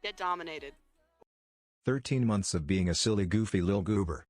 Get dominated. 13 months of being a silly goofy lil goober.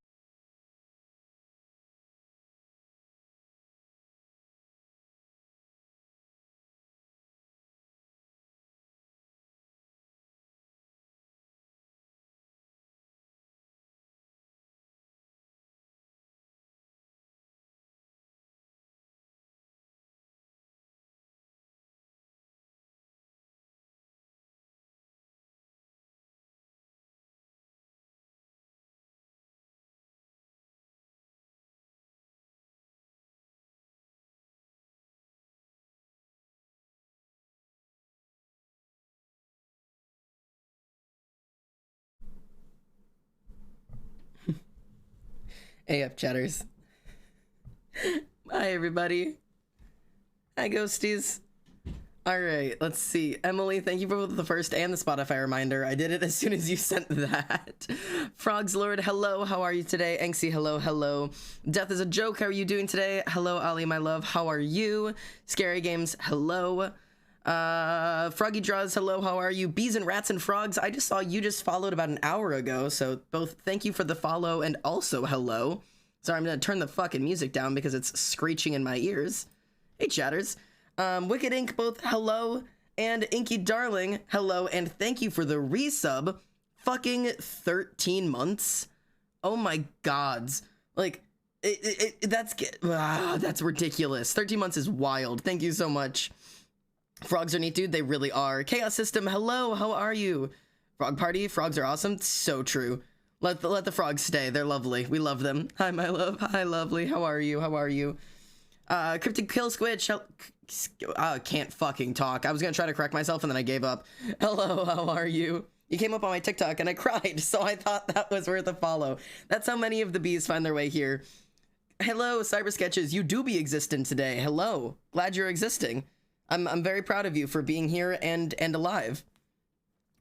AF chatters. Hi everybody. Hi ghosties. Alright, let's see. Emily, thank you for the first and the Spotify reminder. I did it as soon as you sent that. Frogs Lord, hello, how are you today? Anxie, hello, hello. Death is a joke, how are you doing today? Hello, Ali, my love, how are you? Scary Games, hello. Froggy Draws, hello, how are you? Bees and Rats and Frogs, I just saw you just followed about an hour ago, so both thank you for the follow and also hello. Sorry, I'm gonna turn the fucking music down because it's screeching in my ears. Hey, chatters. Wicked Ink, both hello, and Inky Darling, hello, and thank you for the resub. Fucking 13 months. Oh my gods. Like, that's ridiculous. 13 months is wild. Thank you so much. Frogs are neat, dude. They really are. Chaos System, hello, how are you? Frog Party, frogs are awesome. So true. Let the frogs stay. They're lovely. We love them. Hi, my love. Hi, lovely. How are you? How are you? Cryptic Kill Squitch. Can't fucking talk. I was gonna try to correct myself and then I gave up. Hello, how are you? You came up on my TikTok and I cried, so I thought that was worth a follow. That's how many of the bees find their way here. Hello, Cyber Sketches. You do be existent today. Hello. Glad you're existing. I'm very proud of you for being here and alive.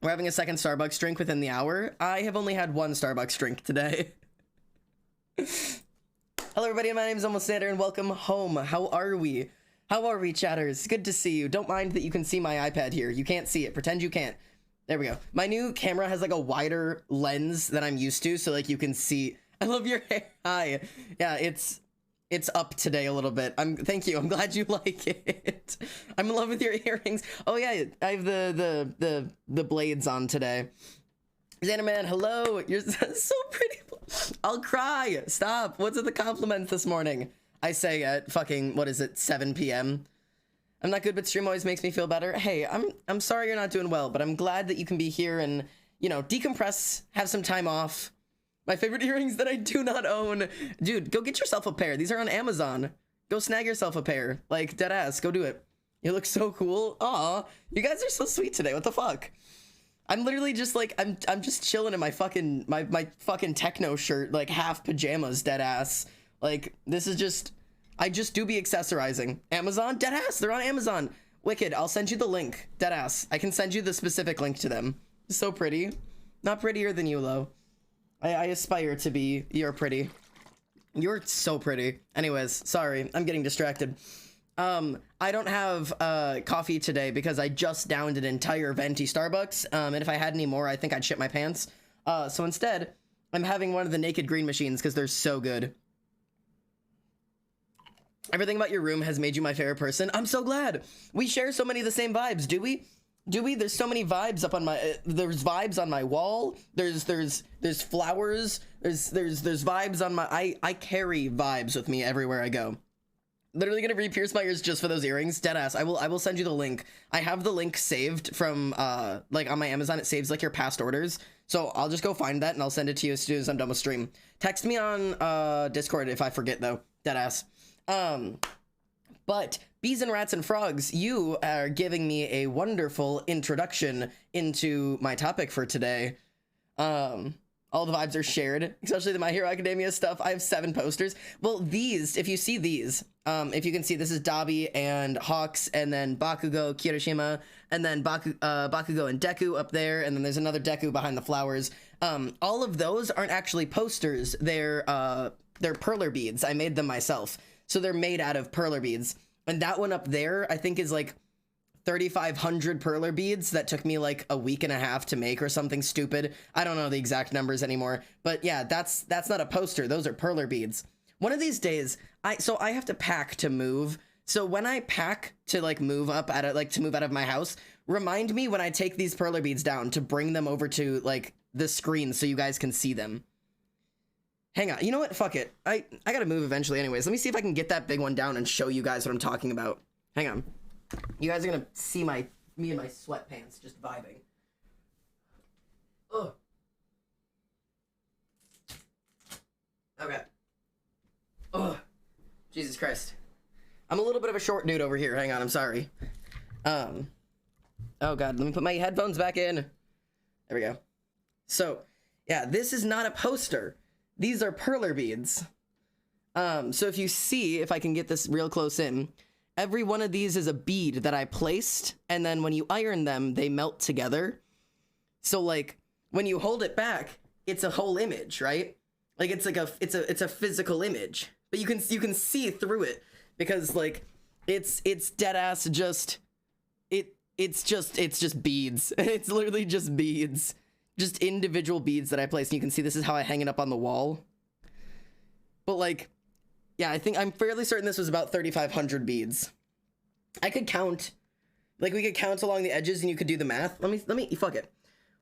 We're having a second Starbucks drink within the hour. I have only had one Starbucks drink today. Hello everybody, my name is Almost Sander and welcome home. How are we? How are we, chatters? Good to see you. Don't mind that you can see my iPad here. You can't see it. Pretend you can't. There we go. My new camera has like a wider lens than I'm used to, so like you can see. I love your hair. Hi. Yeah, it's up today a little bit. Thank you. I'm glad you like it. I'm in love with your earrings. Oh yeah, I have the blades on today. Xanaman, hello. You're so pretty. I'll cry. Stop. What's with the compliments this morning? I say at fucking, what is it, 7 p.m. I'm not good, but stream always makes me feel better. Hey, I'm sorry you're not doing well, but I'm glad that you can be here and, you know, decompress, have some time off. My favorite earrings that I do not own. Dude, go get yourself a pair. These are on Amazon. Go snag yourself a pair. Like, dead ass. Go do it. You look so cool. Aw, you guys are so sweet today. What the fuck? I'm literally just like, I'm just chilling in my fucking, my fucking techno shirt, like half pajamas, dead ass. Like, this is just, I just do be accessorizing. Amazon, dead ass, they're on Amazon. Wicked, I'll send you the link, dead ass. I can send you the specific link to them. So pretty. Not prettier than you, though. I aspire to be, you're pretty. You're so pretty. Anyways, sorry, I'm getting distracted. I don't have coffee today because I just downed an entire venti Starbucks, and if I had any more, I think I'd shit my pants. So instead, I'm having one of the naked green machines because they're so good. Everything about your room has made you my favorite person. I'm so glad. We share so many of the same vibes, do we? Do we? There's so many vibes up on my, there's vibes on my wall. There's flowers. There's vibes on my, I carry vibes with me everywhere I go. Literally gonna re-pierce my ears just for those earrings. Deadass. I will send you the link. I have the link saved from like on my Amazon. It saves like your past orders. So I'll just go find that and I'll send it to you as soon as I'm done with stream. Text me on Discord if I forget though. Deadass. But Bees and Rats and Frogs, you are giving me a wonderful introduction into my topic for today. All the vibes are shared, especially the My Hero Academia stuff. I have 7 posters. Well, these, if you see these, if you can see, this is Dabi and Hawks, and then Bakugo, Kirishima, and then Bakugo and Deku up there, and then there's another Deku behind the flowers. All of those aren't actually posters. They're perler beads. I made them myself. So they're made out of perler beads. And that one up there, I think is like 3,500 perler beads that took me like a week and a half to make or something stupid. I don't know the exact numbers anymore, but yeah, that's not a poster. Those are perler beads. One of these days, I have to pack to move. So when I pack to like move up out of to move out of my house, remind me when I take these perler beads down to bring them over to like the screen so you guys can see them. Hang on, you know what? Fuck it. I gotta move eventually anyways. Let me see if I can get that big one down and show you guys what I'm talking about. Hang on. You guys are gonna see me in my sweatpants just vibing. Ugh. Okay. Ugh. Jesus Christ. I'm a little bit of a short dude over here. Hang on, I'm sorry. Oh god, let me put my headphones back in. There we go. So, yeah, this is not a poster. These are perler beads. So if you see, if I can get this real close in, every one of these is a bead that I placed, and then when you iron them, they melt together. So like when you hold it back, it's a whole image, right? Like it's like it's a physical image, but you can see through it because like it's dead ass just it's just beads. It's literally just beads, just individual beads that I placed. And you can see this is how I hang it up on the wall. But like, yeah, I'm fairly certain this was about 3,500 beads. I could count, like we could count along the edges and you could do the math. Let me, fuck it.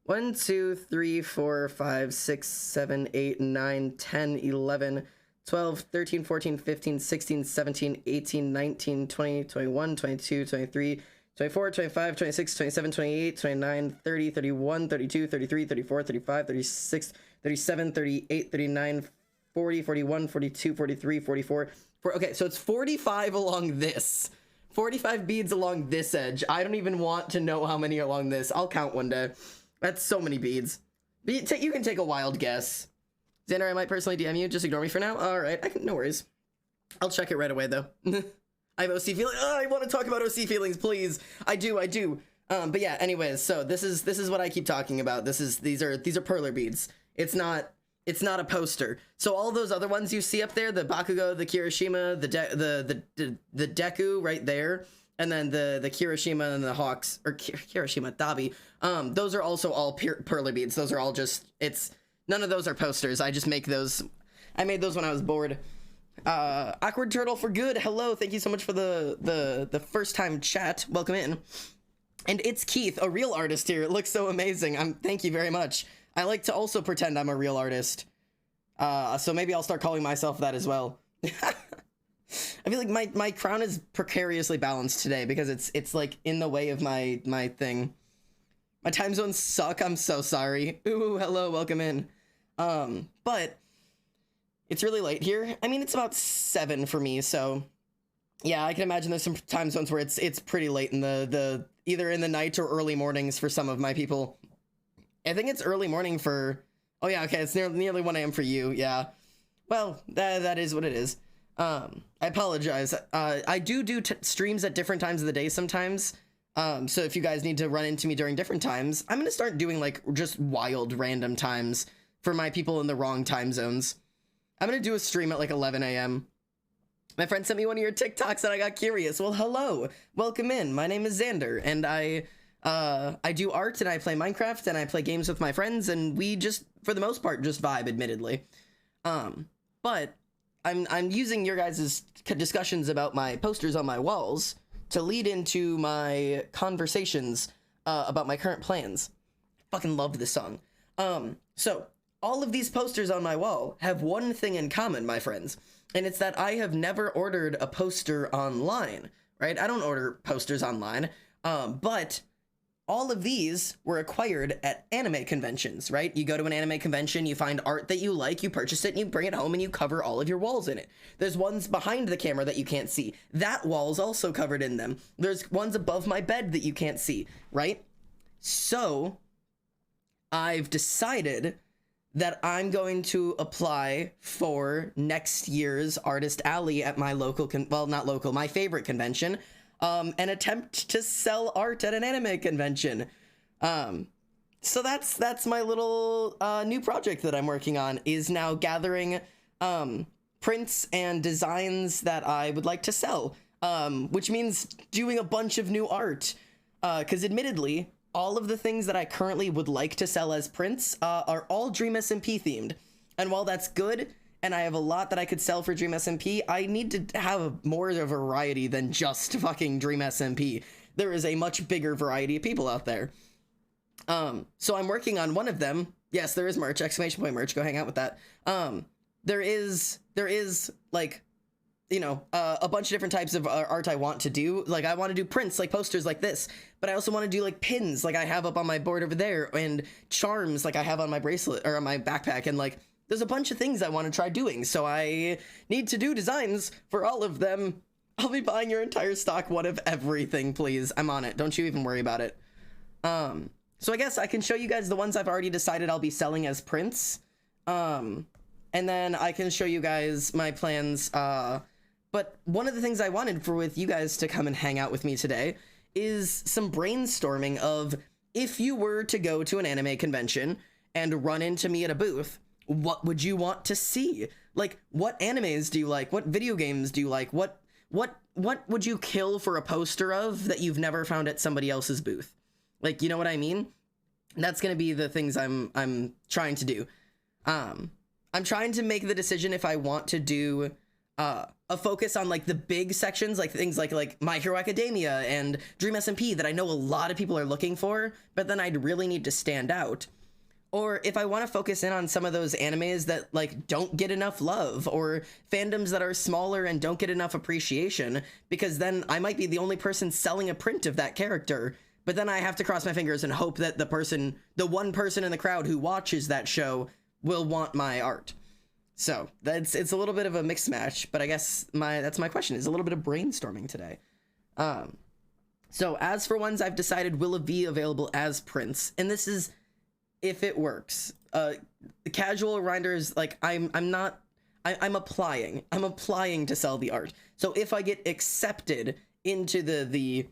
1, 2, 3, 4, 5, 6, 7, 8, 9, 10, 11, 12, 13, 14, 15, 16, 17, 18, 19, 20, 21, 22, 23, 24, 25, 26, 27, 28, 29, 30, 31, 32, 33, 34, 35, 36, 37, 38, 39, 40, 41, 42, 43, 44. Okay, so it's 45 along this. 45 beads along this edge. I don't even want to know how many along this. I'll count one day. That's so many beads. You can take a wild guess. Xander, I might personally DM you. Just ignore me for now. All right, no worries. I'll check it right away, though. I have OC feelings. Oh, I want to talk about OC feelings, please. I do. But yeah, anyways, so this is what I keep talking about. These are perler beads. It's not a poster. So all those other ones you see up there, the Bakugo, the Kirishima, the Deku right there, and then the Kirishima and the Hawks, or Kirishima Dabi, those are also all perler beads. Those are all just, none of those are posters. I just make those. I made those when I was bored. Awkward Turtle for good. Hello, thank you so much for the first time chat. Welcome in. And it's Keith, a real artist here. It looks so amazing. Thank you very much. I like to also pretend I'm a real artist. So maybe I'll start calling myself that as well. I feel like my crown is precariously balanced today because it's like in the way of my thing. My time zones suck. I'm so sorry. Ooh, hello, welcome in. But it's really late here. I mean, it's about 7 for me, so yeah, I can imagine there's some time zones where it's pretty late in the either in the night or early mornings for some of my people. I think it's early morning for... Oh yeah, okay, it's nearly 1 a.m. for you, yeah. Well, that is what it is. I apologize. I do streams at different times of the day sometimes. So if you guys need to run into me during different times, I'm gonna start doing like just wild random times for my people in the wrong time zones. I'm gonna do a stream at like 11 a.m. My friend sent me one of your TikToks and I got curious. Well, hello, welcome in. My name is Xander and I do art and I play Minecraft and I play games with my friends and we just, for the most part, just vibe, admittedly. But I'm using your guys' discussions about my posters on my walls to lead into my conversations about my current plans. I fucking love this song. So all of these posters on my wall have one thing in common, my friends, and it's that I have never ordered a poster online, right? I don't order posters online, but all of these were acquired at anime conventions, right? You go to an anime convention, you find art that you like, you purchase it, and you bring it home and you cover all of your walls in it. There's ones behind the camera that you can't see. That wall's also covered in them. There's ones above my bed that you can't see, right? So I've decided that I'm going to apply for next year's Artist Alley at my local, my favorite convention, and attempt to sell art at an anime convention. So that's my little new project that I'm working on, is now gathering prints and designs that I would like to sell, which means doing a bunch of new art. Because admittedly, all of the things that I currently would like to sell as prints are all Dream SMP themed. And while that's good, and I have a lot that I could sell for Dream SMP, I need to have more of a variety than just fucking Dream SMP. There is a much bigger variety of people out there. So I'm working on one of them. Yes, there is merch, exclamation point merch, go hang out with that. There is like, you know, a bunch of different types of art I want to do. Like, I want to do prints, like posters like this, but I also want to do like pins, like I have up on my board over there, and charms, like I have on my bracelet or on my backpack, and like, there's a bunch of things I want to try doing, so I need to do designs for all of them. I'll be buying your entire stock, one of everything, please. I'm on it. Don't you even worry about it. So I guess I can show you guys the ones I've already decided I'll be selling as prints. And then I can show you guys my plans. But one of the things I wanted with you guys to come and hang out with me today is some brainstorming of, if you were to go to an anime convention and run into me at a booth, what would you want to see? Like, what animes do you like? What video games do you like? What would you kill for a poster of that you've never found at somebody else's booth? Like, you know what I mean? That's gonna be the things I'm trying to do. I'm trying to make the decision if I want to do a focus on like the big sections, like things like My Hero Academia and Dream SMP that I know a lot of people are looking for, but then I'd really need to stand out. Or if I want to focus in on some of those animes that like don't get enough love, or fandoms that are smaller and don't get enough appreciation, because then I might be the only person selling a print of that character, but then I have to cross my fingers and hope that the one person in the crowd who watches that show will want my art. So it's a little bit of a mixed match, but I guess that's my question, is a little bit of brainstorming today. So as for ones I've decided will be available as prints, and this is if it works. The casual grinders, like I'm applying to sell the art. So if I get accepted into the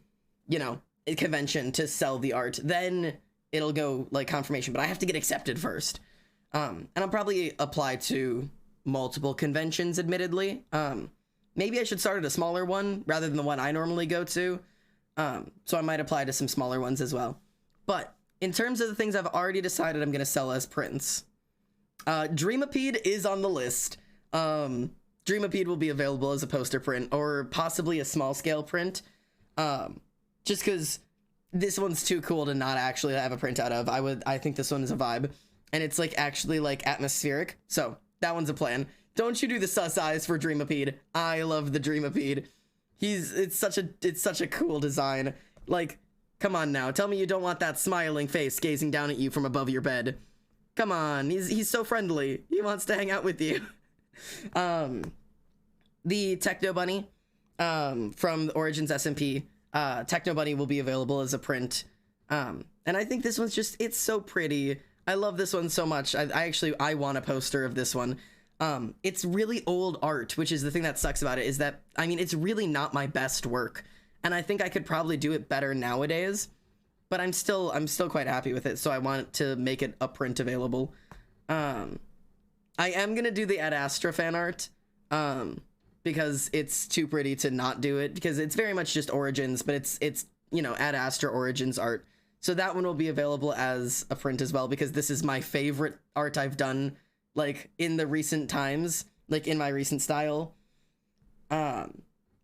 you know, convention to sell the art, then it'll go like confirmation, but I have to get accepted first. And I'll probably apply to multiple conventions, admittedly. Maybe I should start at a smaller one rather than the one I normally go to. So I might apply to some smaller ones as well. But in terms of the things I've already decided I'm going to sell as prints, Dreamapede is on the list. Dreamapede will be available as a poster print, or possibly a small scale print. Just because this one's too cool to not actually have a print out of. I think this one is a vibe, and it's like actually like atmospheric. So that one's a plan. Don't you do the sus eyes for Dreamapede. I love the Dreamapede. It's such a cool design. Like, come on now, tell me you don't want that smiling face gazing down at you from above your bed. Come on, he's so friendly. He wants to hang out with you. The Techno Bunny from Origins SMP, Techno Bunny will be available as a print. And I think this one's just, it's so pretty. I love this one so much. I want a poster of this one. It's really old art, which is the thing that sucks about it, is that, I mean, it's really not my best work. And I think I could probably do it better nowadays, but I'm still quite happy with it. So I want to make it a print available. I am going to do the Ad Astra fan art, because it's too pretty to not do it, because it's very much just Origins, but it's, you know, Ad Astra Origins art. So that one will be available as a print as well, because this is my favorite art I've done, like, in the recent times, like, in my recent style.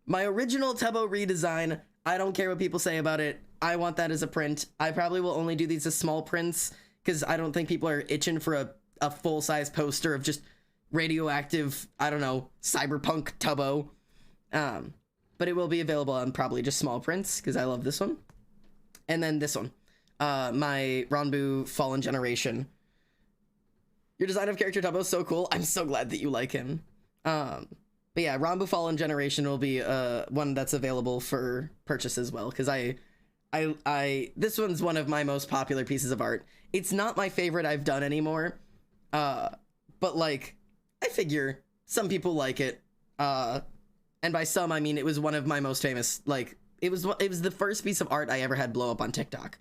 My original Tubbo redesign, I don't care what people say about it. I want that as a print. I probably will only do these as small prints, because I don't think people are itching for a full-size poster of just radioactive, I don't know, cyberpunk Tubbo. But it will be available on probably just small prints, because I love this one. And then this one, my Ranbu Fallen Generation. Your design of character Tubbo is so cool. I'm so glad that you like him. But yeah, Ranbu Fallen Generation will be one that's available for purchase as well, because this one's one of my most popular pieces of art. It's not my favorite I've done anymore, but like, I figure some people like it, and by some I mean it was one of my most famous, like, it was the first piece of art I ever had blow up on TikTok.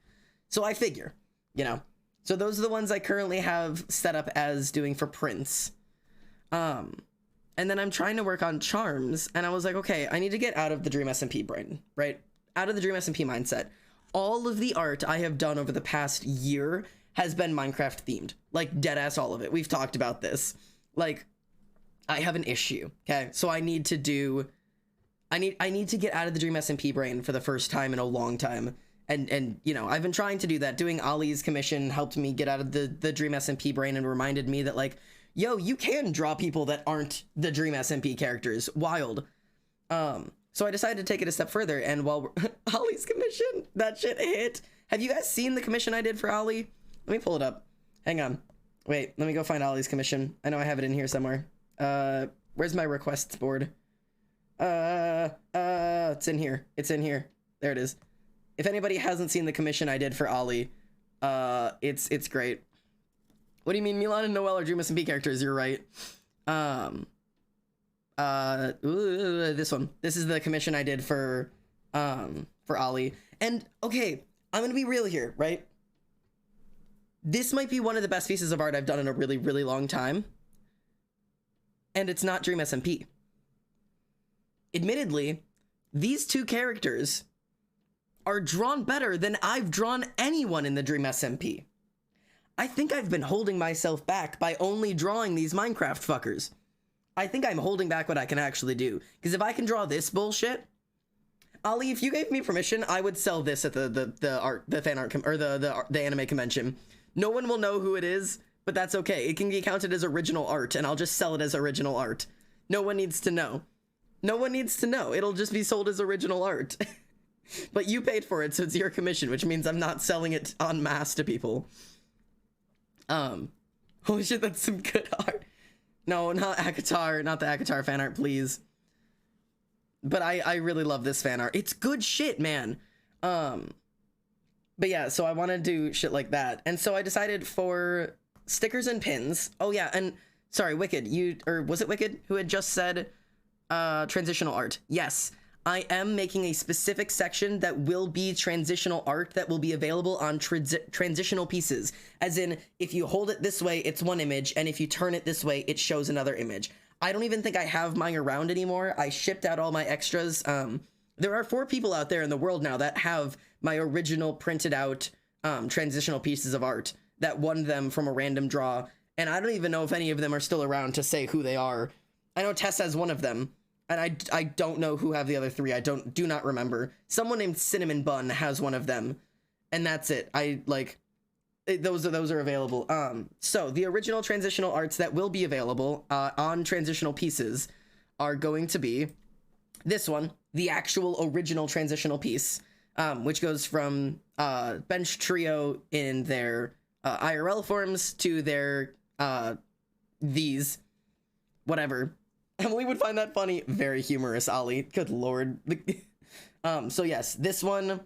So I figure, you know. So those are the ones I currently have set up as doing for prints. And then I'm trying to work on charms, and I was like, okay, I need to get out of the Dream SMP brain, right? Out of the Dream SMP mindset. all of the art I have done over the past year has been Minecraft themed. Like, deadass all of it. We've talked about this. Like, I have an issue, okay? So I need to do... I need to get out of the Dream SMP brain for the first time in a long time. And you know, I've been trying to do that. Doing Ollie's commission helped me get out of the Dream SMP brain and reminded me that, like, yo, you can draw people that aren't the Dream SMP characters. Wild. So I decided to take it a step further, and while Ollie's commission, that shit hit. Have you guys seen the commission I did for Ollie? Let me pull it up. Hang on. Wait, let me go find Ollie's commission. I know I have it in here somewhere. Where's my requests board? It's in here. It's in here. There it is. If anybody hasn't seen the commission I did for Ollie, it's great. What do you mean Milan and Noel are Dream SMP characters? You're right. This one. This is the commission I did for Ollie. And okay, I'm gonna be real here, right? This might be one of the best pieces of art I've done in a really, really long time. And it's not Dream SMP. Admittedly, these two characters are drawn better than I've drawn anyone in the Dream SMP. I think I've been holding myself back by only drawing these Minecraft fuckers. I think I'm holding back what I can actually do. Because if I can draw this bullshit, Ollie, if you gave me permission, I would sell this at the fan art or the anime convention. No one will know who it is, but that's okay. It can be counted as original art, and I'll just sell it as original art. No one needs to know. No one needs to know. It'll just be sold as original art. But you paid for it, so it's your commission, which means I'm not selling it en masse to people. Holy shit, that's some good art. No, not Akatar, not the Akatar fan art, please. But I really love this fan art. It's good shit, man. But yeah, so I want to do shit like that. And so I decided for stickers and pins. Oh yeah, and sorry, Wicked, or was it Wicked who had just said transitional art? Yes. I am making a specific section that will be transitional art that will be available on transitional pieces. As in, if you hold it this way, it's one image, and if you turn it this way, it shows another image. I don't even think I have mine around anymore. I shipped out all my extras. There are 4 people out there in the world now that have my original printed out transitional pieces of art that won them from a random draw, and I don't even know if any of them are still around to say who they are. I know Tess has one of them. And I don't know who have the other 3. I do not remember. Someone named Cinnamon Bun has one of them, and that's it. Those are available. So the original transitional arts that will be available on transitional pieces are going to be this one, the actual original transitional piece, which goes from Bench Trio in their IRL forms to their these whatever. Emily would find that funny. Very humorous, Ollie. Good lord. So yes, this one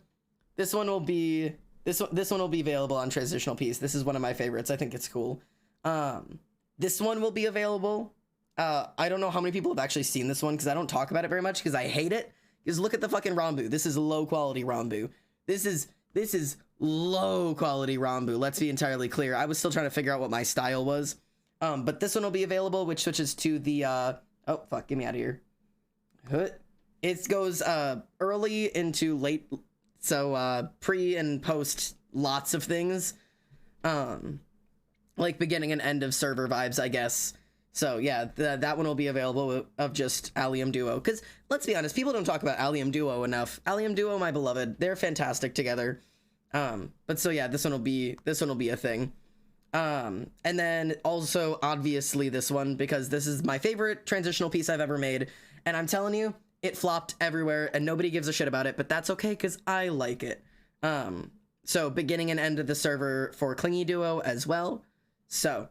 will be available on transitional piece. This is one of my favorites. I think it's cool. This one will be available. I don't know how many people have actually seen this one because I don't talk about it very much because I hate it. Because look at the fucking Rambu. This is low quality Rambu. This is low quality Rambu. Let's be entirely clear. I was still trying to figure out what my style was. But this one will be available, which switches to the oh, fuck, get me out of here. It goes early into late, so pre and post lots of things. Like beginning and end of server vibes, I guess. So yeah, that one will be available of just Allium Duo. Because let's be honest, people don't talk about Allium Duo enough. Allium Duo, my beloved, they're fantastic together. But so yeah, this one will be a thing. And then also obviously this one, because this is my favorite transitional piece I've ever made, and I'm telling you, it flopped everywhere and nobody gives a shit about it, but that's okay because I like it. So beginning and end of the server for Clingy Duo as well. So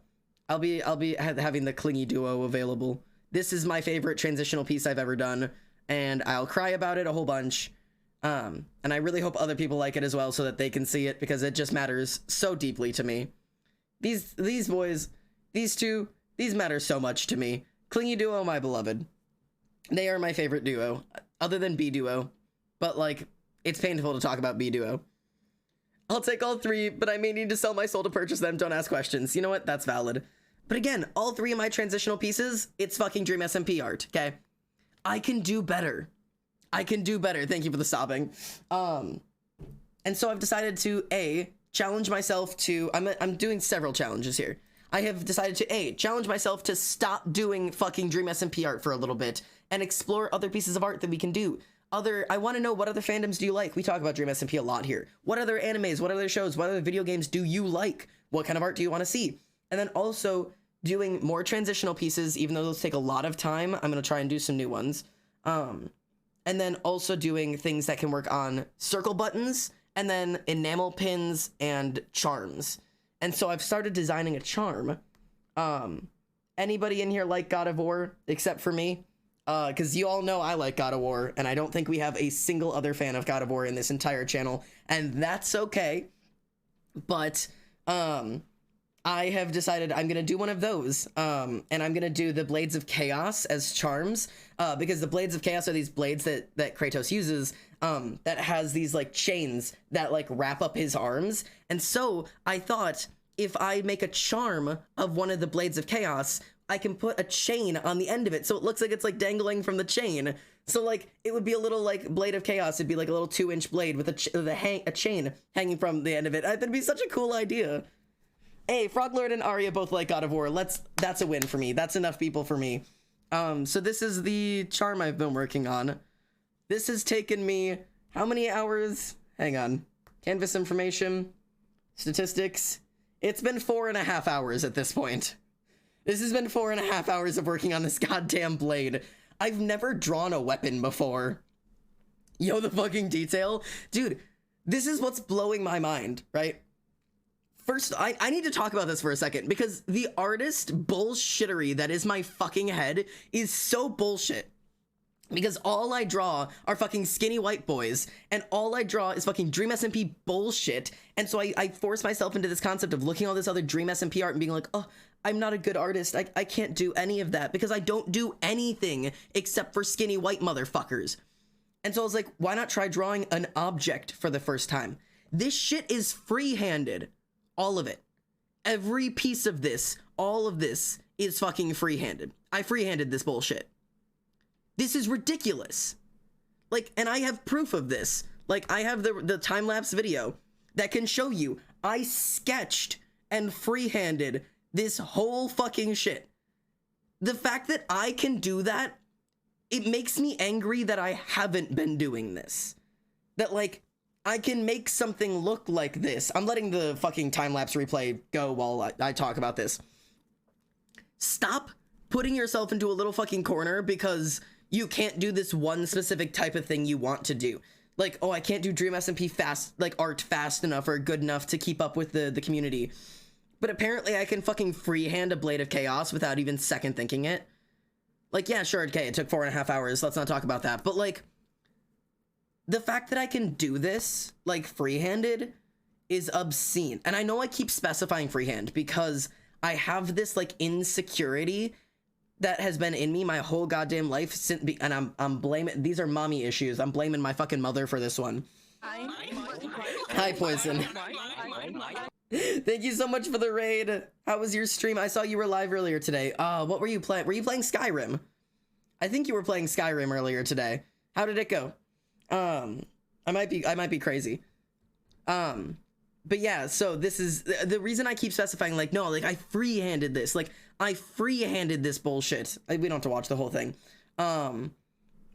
I'll be having the Clingy Duo available. This is my favorite transitional piece I've ever done, and I'll cry about it a whole bunch. And I really hope other people like it as well so that they can see it, because it just matters so deeply to me. These boys, these two, these matter so much to me. Clingy Duo, my beloved. They are my favorite duo, other than B Duo. But, like, it's painful to talk about B Duo. I'll take all 3, but I may need to sell my soul to purchase them. Don't ask questions. You know what? That's valid. But again, all 3 of my transitional pieces, it's fucking Dream SMP art, okay? I can do better. I can do better. Thank you for the sobbing. And And so I've decided to challenge myself to, I'm doing several challenges here. I have decided to challenge myself to stop doing fucking Dream SMP art for a little bit and explore other pieces of art that we can do. I want to know, what other fandoms do you like? We talk about Dream SMP a lot here. What other animes, what other shows, what other video games do you like? What kind of art do you want to see? And then also doing more transitional pieces, even though those take a lot of time. I'm going to try and do some new ones. And then also doing things that can work on circle buttons and then enamel pins and charms. And so I've started designing a charm. Anybody in here like God of War except for me? Because you all know I like God of War, and I don't think we have a single other fan of God of War in this entire channel, and that's okay. But I have decided I'm gonna do one of those, and I'm gonna do the Blades of Chaos as charms, because the Blades of Chaos are these blades that Kratos uses, that has these like chains that like wrap up his arms. And so I thought, if I make a charm of one of the Blades of Chaos, I can put a chain on the end of it, so it looks like it's like dangling from the chain. So like it would be a little like Blade of Chaos. It'd be like a little 2-inch blade with a chain hanging from the end of it. That'd be such a cool idea. Hey, Froglord and Arya both like God of War. That's a win for me. That's enough people for me. So this is the charm I've been working on. This has taken me how many hours? Hang on. Canvas information, statistics. It's been 4.5 hours at this point. This has been 4.5 hours of working on this goddamn blade. I've never drawn a weapon before. Yo, the fucking detail. Dude, this is what's blowing my mind, right? First, I need to talk about this for a second, because the artist bullshittery that is my fucking head is so bullshit. Because all I draw are fucking skinny white boys, and all I draw is fucking Dream SMP bullshit. And so I force myself into this concept of looking at all this other Dream SMP art and being like, oh, I'm not a good artist. I can't do any of that because I don't do anything except for skinny white motherfuckers. And so I was like, why not try drawing an object for the first time? This shit is free-handed. All of it. Every piece of this, all of this is fucking free-handed. I free-handed this bullshit. This is ridiculous. Like, and I have proof of this. Like, I have the time-lapse video that can show you I sketched and free-handed this whole fucking shit. The fact that I can do that, it makes me angry that I haven't been doing this. That, like, I can make something look like this. I'm letting the fucking time-lapse replay go while I talk about this. Stop putting yourself into a little fucking corner because you can't do this one specific type of thing you want to do. Like, oh, I can't do Dream SMP fast, like art fast enough or good enough to keep up with the community. But apparently I can fucking freehand a Blade of Chaos without even second thinking it. Like, yeah, sure, okay, it took 4.5 hours. Let's not talk about that. But, like, the fact that I can do this, like, free-handed is obscene. And I know I keep specifying freehand because I have this, like, insecurity that has been in me my whole goddamn life since, and I'm blaming, these are mommy issues. I'm blaming my fucking mother for this one. Hi, Poison. Thank you so much for the raid. How was your stream? I saw you were live earlier today. What were you playing? Were you playing Skyrim? I think you were playing Skyrim earlier today. How did it go? I might be crazy. But yeah, so this is the reason I keep specifying, like, no, like, I free-handed this. Like, I free-handed this bullshit. We don't have to watch the whole thing.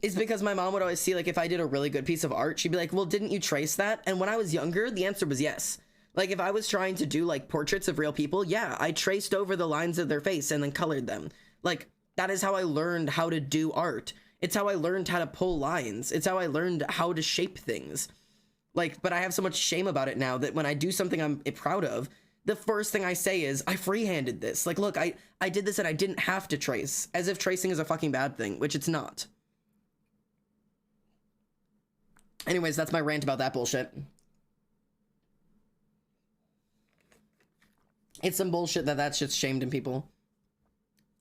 Is because my mom would always see, like, if I did a really good piece of art, she'd be like, well, didn't you trace that? And when I was younger, the answer was yes. Like, if I was trying to do, like, portraits of real people, yeah, I traced over the lines of their face and then colored them. Like, that is how I learned how to do art. It's how I learned how to pull lines. It's how I learned how to shape things. Like, but I have so much shame about it now that when I do something I'm proud of, the first thing I say is, I free-handed this. Like, look, I did this and I didn't have to trace. As if tracing is a fucking bad thing, which it's not. Anyways, that's my rant about that bullshit. It's some bullshit that shit's shamed in people.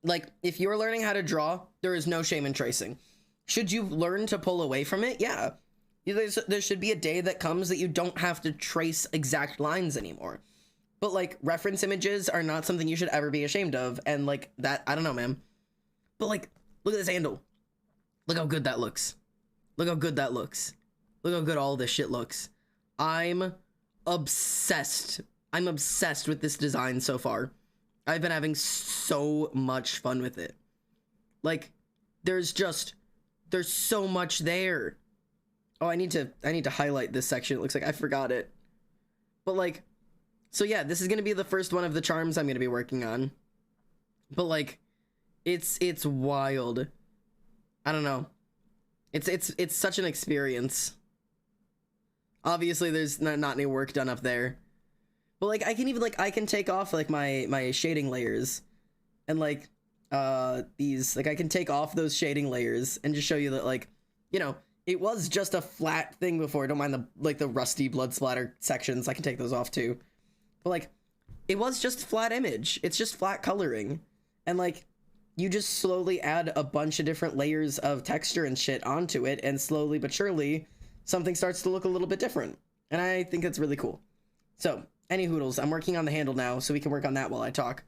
Like, if you're learning how to draw, there is no shame in tracing. Should you learn to pull away from it? Yeah. There should be a day that comes that you don't have to trace exact lines anymore. But, like, reference images are not something you should ever be ashamed of. And, like, that, I don't know, man. But, like, look at this handle. Look how good that looks. Look how good that looks. Look how good all this shit looks. I'm obsessed. I'm obsessed with this design so far. I've been having so much fun with it. Like, there's so much there. Oh, I need to highlight this section. It looks like I forgot it. But like, so yeah, this is gonna be the first one of the charms I'm gonna be working on. But like, it's wild. I don't know. It's such an experience. Obviously, there's not any work done up there. But like, I can take off like my shading layers, and like these, like I can take off those shading layers and just show you that, like, you know, it was just a flat thing before. Don't mind the rusty blood splatter sections. I can take those off too. But like, it was just flat image. It's just flat coloring, and like, you just slowly add a bunch of different layers of texture and shit onto it, and slowly but surely something starts to look a little bit different. And I think that's really cool. So, any hoodles, I'm working on the handle now, so we can work on that while I talk.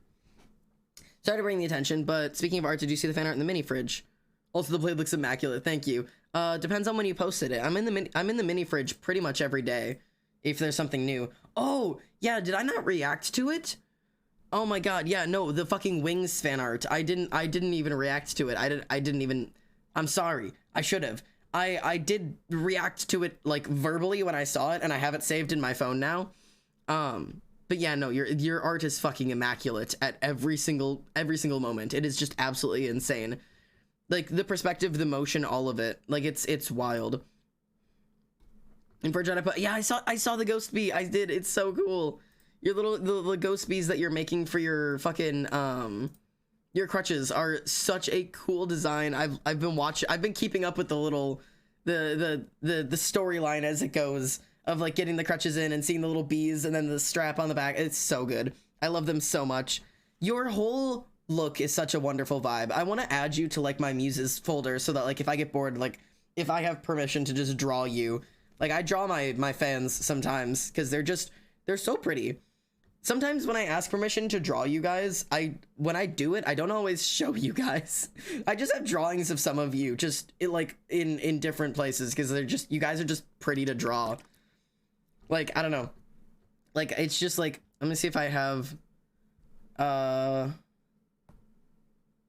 Sorry to bring the attention, but speaking of art, did you see the fan art in the mini fridge? Also, the blade looks immaculate. Thank you. Depends on when you posted it. I'm in the mini fridge pretty much every day, if there's something new. Oh yeah, did I not react to it? Oh my god, yeah, no, the fucking wings fan art. I didn't even react to it. I didn't even. I'm sorry. I should have. I did react to it like verbally when I saw it, and I have it saved in my phone now. But yeah, no, your art is fucking immaculate at every single moment. It is just absolutely insane. Like, the perspective, the motion, all of it. Like, it's wild. And for John, yeah, I saw the ghost bee. I did. It's so cool. Your the ghost bees that you're making for your fucking your crutches are such a cool design. I've been keeping up with the little the storyline as it goes of like getting the crutches in and seeing the little bees and then the strap on the back. It's so good. I love them so much. Your whole look is such a wonderful vibe. I want to add you to like my muses folder so that like if I get bored, like if I have permission to just draw you, like I draw my fans sometimes because they're so pretty. Sometimes when I ask permission to draw you guys, when I do it, I don't always show you guys. I just have drawings of some of you just like in different places because you guys are just pretty to draw. Like, I don't know. Like, it's just like, I'm gonna see if I have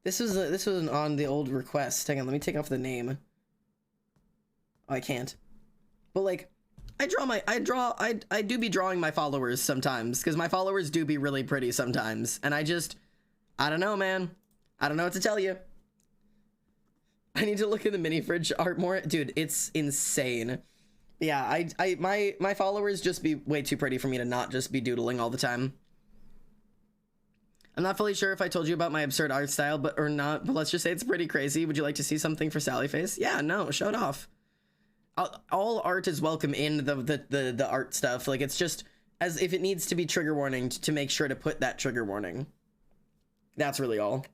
this was on the old request. Hang on, let me take off the name. Oh, I can't. But like, I do be drawing my followers sometimes because my followers do be really pretty sometimes, and I don't know, man. I don't know what to tell you. I need to look at the mini fridge art more, dude. It's insane. Yeah, my followers just be way too pretty for me to not just be doodling all the time. I'm not fully sure if I told you about my absurd art style, but let's just say it's pretty crazy. Would you like to see something for Sally Face? Yeah, no, show it off. All art is welcome in the art stuff. Like, it's just as if it needs to be trigger warning to make sure to put that trigger warning. That's really all.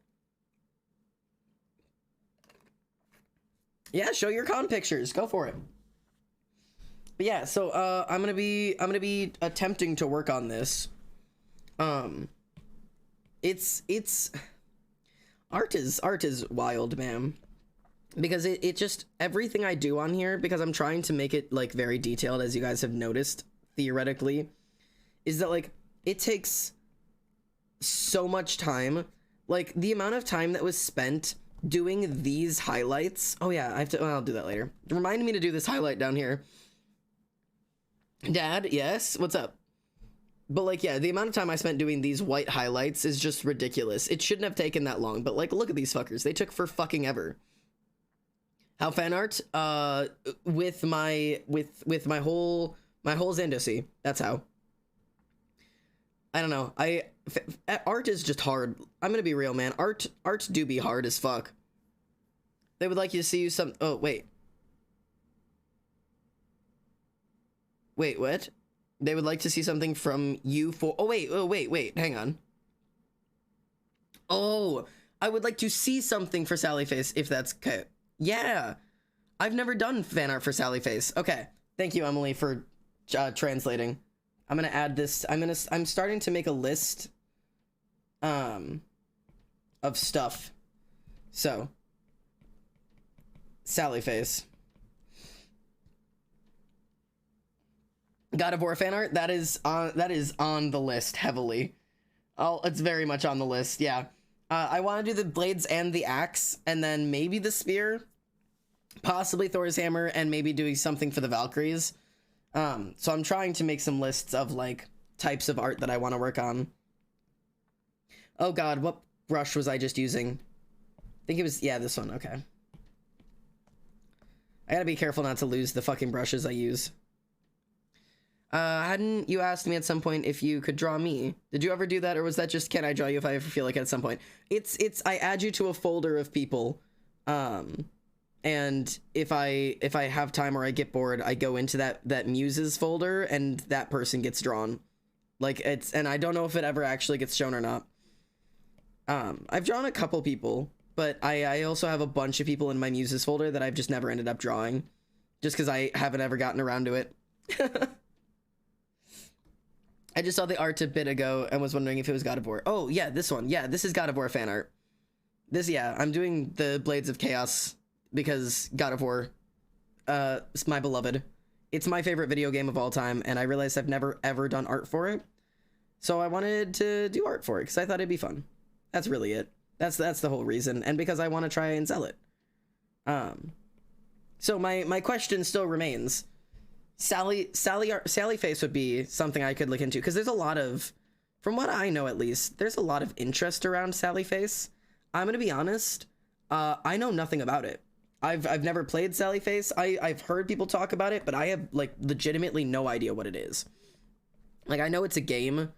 Yeah, show your con pictures. Go for it. But yeah, so I'm gonna be attempting to work on this. It's art is wild, man. Because it just, everything I do on here, because I'm trying to make it like very detailed, as you guys have noticed theoretically, is that like it takes so much time. Like the amount of time that was spent doing these highlights. Oh yeah, I'll do that later. Remind me to do this highlight down here. Dad, yes, what's up? But like, yeah, the amount of time I spent doing these white highlights is just ridiculous. It shouldn't have taken that long, but like, look at these fuckers. They took for fucking ever. How fan art? With my whole Zandosi. That's how. I don't know. Art is just hard. I'm gonna be real, man. Art do be hard as fuck. They would like you to see you some. Oh wait. Wait, what? They would like to see something from you for. Oh wait. Hang on. Oh, I would like to see something for Sally Face if that's okay. Yeah, I've never done fan art for Sally Face. Okay, thank you, Emily, for translating. I'm gonna add this. I'm starting to make a list of stuff. So, Sally Face. God of War fan art, that is on the list heavily. Oh, it's very much on the list, yeah. I want to do the blades and the axe, and then maybe the spear, possibly Thor's hammer, and maybe doing something for the Valkyries. So I'm trying to make some lists of, like, types of art that I want to work on. Oh god, what brush was I just using? I think it was, yeah, this one, okay. I gotta be careful not to lose the fucking brushes I use. Hadn't you asked me at some point if you could draw me? Did you ever do that, or was that just, can I draw you if I ever feel like it at some point? I add you to a folder of people, and if I have time or I get bored, I go into that muses folder, and that person gets drawn. Like, and I don't know if it ever actually gets shown or not. I've drawn a couple people, but I also have a bunch of people in my muses folder that I've just never ended up drawing, just because I haven't ever gotten around to it. I just saw the art a bit ago and was wondering if it was God of War. Oh, yeah, this one. Yeah, this is God of War fan art. This, yeah, I'm doing the Blades of Chaos because God of War, it's my beloved. It's my favorite video game of all time, and I realized I've never, ever done art for it. So I wanted to do art for it because I thought it'd be fun. That's really it. That's the whole reason, and because I want to try and sell it. So my question still remains. Sally face would be something I could look into, because there's a lot of, from what I know at least, there's a lot of interest around Sally face. I'm gonna be honest, I know nothing about it. I've never played Sally face. I've heard people talk about it, but I have, like, legitimately no idea what it is. Like, I know it's a game.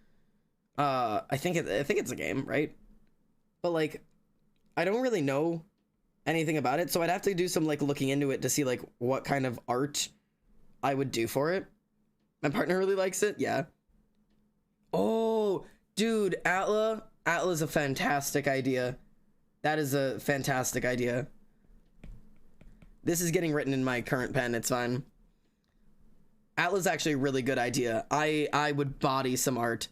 I think it's a game, right? But, like, I don't really know anything about it, so I'd have to do some, like, looking into it to see, like, what kind of art I would do for it. My partner really likes it, yeah. Oh, dude, Atla's a fantastic idea. That is a fantastic idea. This is getting written in my current pen, it's fine. Atla's actually a really good idea. I would body some art.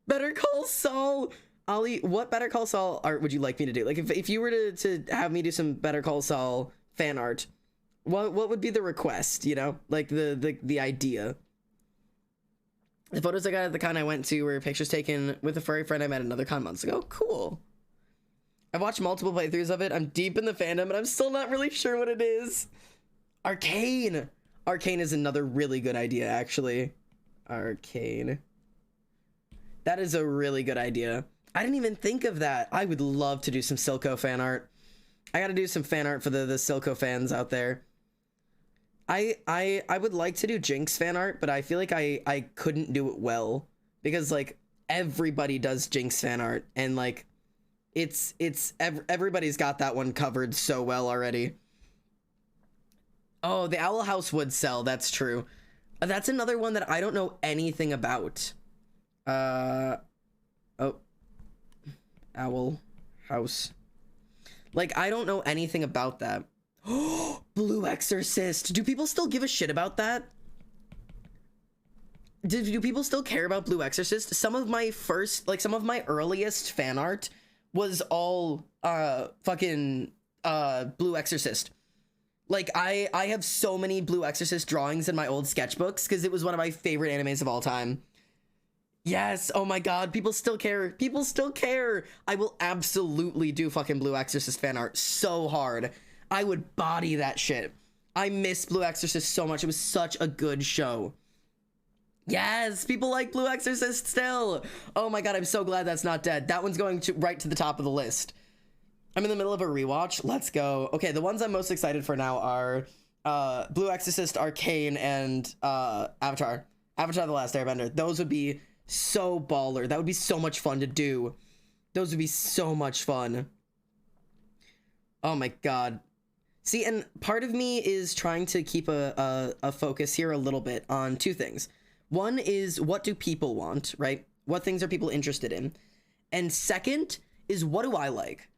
Better Call Saul! Ollie, what Better Call Saul art would you like me to do? Like, if you were to have me do some Better Call Saul fan art, what would be the request, you know? Like, the idea. The photos I got at the con I went to were pictures taken with a furry friend I met another con months ago. Cool. I've watched multiple playthroughs of it. I'm deep in the fandom, and I'm still not really sure what it is. Arcane! Arcane is another really good idea, actually. Arcane. That is a really good idea. I didn't even think of that. I would love to do some Silco fan art. I gotta do some fan art for the Silco fans out there. I would like to do Jinx fan art, but I feel like I couldn't do it well, because, like, everybody does Jinx fan art, and, like, everybody's got that one covered so well already. Oh, the Owl House would sell, that's true. That's another one that I don't know anything about. Oh. Owl House. Like, I don't know anything about that. Blue Exorcist. Do people still give a shit about that? Do people still care about Blue Exorcist? Some of my earliest fan art was all fucking Blue Exorcist. Like, I have so many Blue Exorcist drawings in my old sketchbooks because it was one of my favorite animes of all time. Yes, oh my god, people still care. People still care. I will absolutely do fucking Blue Exorcist fan art so hard. I would body that shit. I miss Blue Exorcist so much. It was such a good show. Yes, people like Blue Exorcist still. Oh my god, I'm so glad that's not dead. That one's going right to the top of the list. I'm in the middle of a rewatch. Let's go. Okay, the ones I'm most excited for now are Blue Exorcist, Arcane, and Avatar. Avatar The Last Airbender. Those would be so baller. That would be so much fun to do. Those would be so much fun. Oh my god. See, and part of me is trying to keep a focus here a little bit on two things. One is, what do people want, right? What things are people interested in? And second is, what do I like?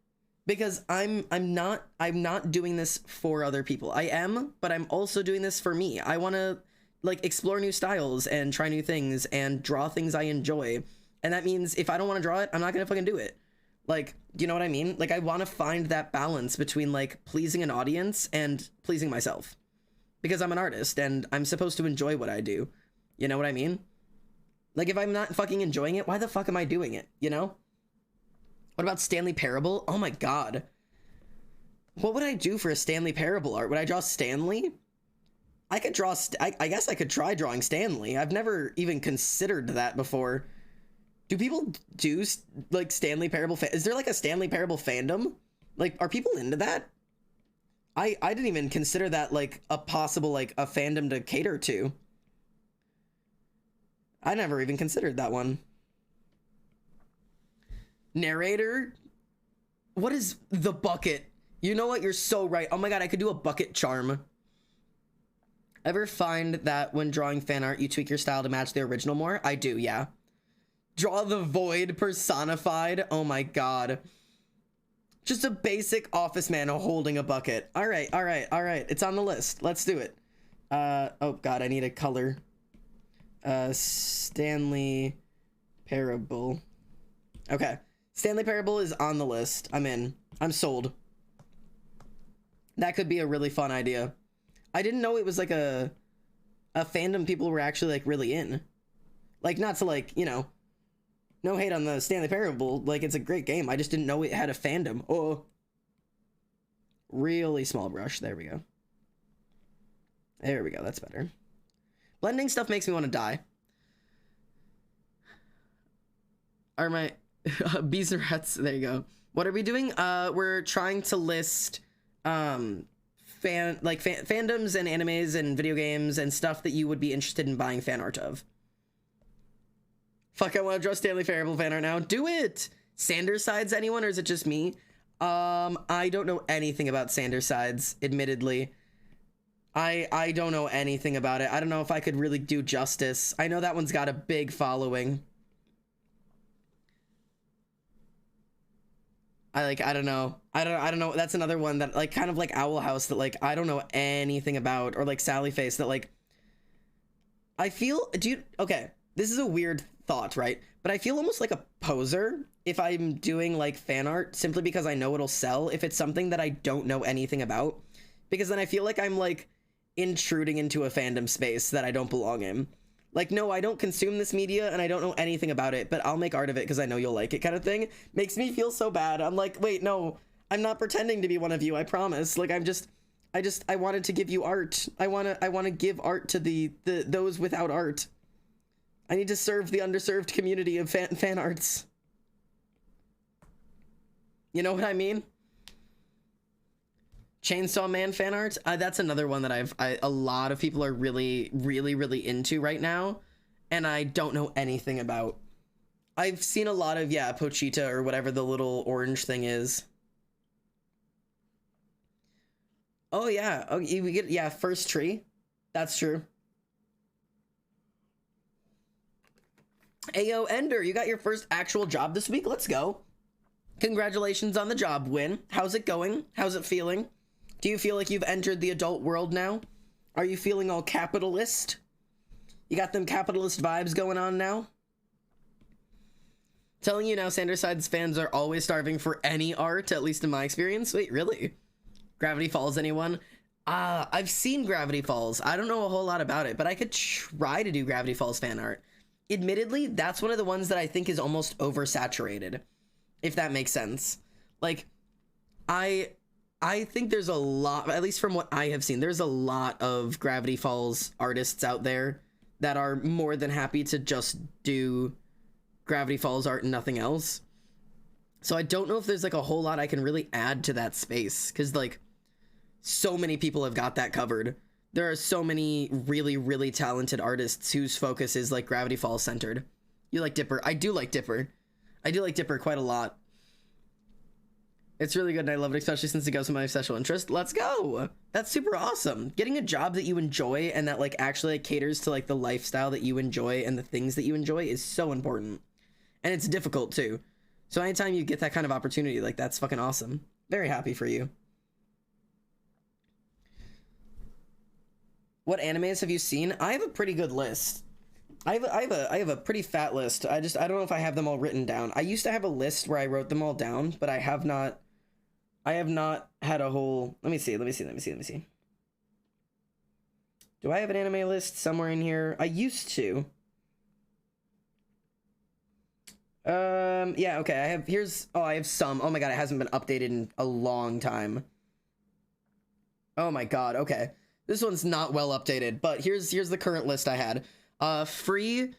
Because I'm not doing this for other people. I am, but I'm also doing this for me. I want to, like, explore new styles and try new things and draw things I enjoy. And that means if I don't want to draw it, I'm not going to fucking do it. Like, do you know what I mean? Like, I want to find that balance between, like, pleasing an audience and pleasing myself. Because I'm an artist and I'm supposed to enjoy what I do. You know what I mean? Like, if I'm not fucking enjoying it, why the fuck am I doing it, you know? What about Stanley Parable? Oh my god. What would I do for a Stanley Parable art? Would I draw Stanley? I could draw, I guess I could try drawing Stanley. I've never even considered that before. Do people do, like, Stanley Parable? Is there, like, a Stanley Parable fandom? Like, are people into that? I didn't even consider that, like, a possible, like, a fandom to cater to. I never even considered that one. Narrator? What is the bucket? You know what? You're so right. Oh my god, I could do a bucket charm. Ever find that when drawing fan art, you tweak your style to match the original more? I do, yeah. Draw the void personified. Oh my god. Just a basic office man holding a bucket. All right. It's on the list. Let's do it. Oh god, I need a color. Stanley Parable. Okay. Stanley Parable is on the list. I'm in. I'm sold. That could be a really fun idea. I didn't know it was like a fandom people were actually like really in. Like, not to like, you know, no hate on the Stanley Parable. Like, it's a great game. I just didn't know it had a fandom. Oh. Really small brush. There we go. There we go. That's better. Blending stuff makes me want to die. Are my bees and rats? There you go. What are we doing? We're trying to list fandoms and animes and video games and stuff that you would be interested in buying fan art of. Fuck, I want to draw Stanley Parable fan art now. Do it! Sandersides, anyone, or is it just me? I don't know anything about Sandersides, admittedly. I don't know anything about it. I don't know if I could really do justice. I know that one's got a big following. I don't know. I don't know. That's another one that, like, kind of like Owl House that, like, I don't know anything about, or like Sally Face that, like, I feel, okay, this is a weird thought, right? But I feel almost like a poser if I'm doing like fan art simply because I know it'll sell if it's something that I don't know anything about, because then I feel like I'm like intruding into a fandom space that I don't belong in. Like, no, I don't consume this media and I don't know anything about it, but I'll make art of it because I know you'll like it, kind of thing. Makes me feel so bad. I'm like, wait, no, I'm not pretending to be one of you, I promise. Like, I wanted to give you art. I want to give art to those without art. I need to serve the underserved community of fan arts. You know what I mean? Chainsaw Man fan art, that's another one that a lot of people are really into right now, and I don't know anything about. I've seen a lot of, yeah, Pochita or whatever the little orange thing is. Oh yeah, oh, we get, yeah, first tree. That's true. Ayo, Ender, you got your first actual job this week. Let's go. Congratulations on the job win. How's it going? How's it feeling? Do you feel like you've entered the adult world now? Are you feeling all capitalist? You got them capitalist vibes going on now? Telling you now, Sandersides fans are always starving for any art, at least in my experience. Wait, really? Gravity Falls, anyone? I've seen Gravity Falls. I don't know a whole lot about it, but I could try to do Gravity Falls fan art. Admittedly, that's one of the ones that I think is almost oversaturated, if that makes sense. Like, I think there's a lot, at least from what I have seen, there's a lot of Gravity Falls artists out there that are more than happy to just do Gravity Falls art and nothing else. So I don't know if there's like a whole lot I can really add to that space, because like so many people have got that covered. There are so many really talented artists whose focus is like Gravity Falls centered. You like Dipper? I do like Dipper. I do like Dipper quite a lot. It's really good and I love it, especially since it goes with my special interest. Let's go. That's super awesome. Getting a job that you enjoy and that like actually like, caters to like the lifestyle that you enjoy and the things that you enjoy is so important. And it's difficult too. So anytime you get that kind of opportunity, like that's fucking awesome. Very happy for you. What animes have you seen? I have a pretty good list. I have a pretty fat list. I don't know if I have them all written down. I used to have a list where I wrote them all down, but I have not had a whole, let me see. Do I have an anime list somewhere in here? I used to. Yeah, okay, I have some. Oh my god, it hasn't been updated in a long time. Oh my god, okay. This one's not well updated, but here's the current list I had. Free,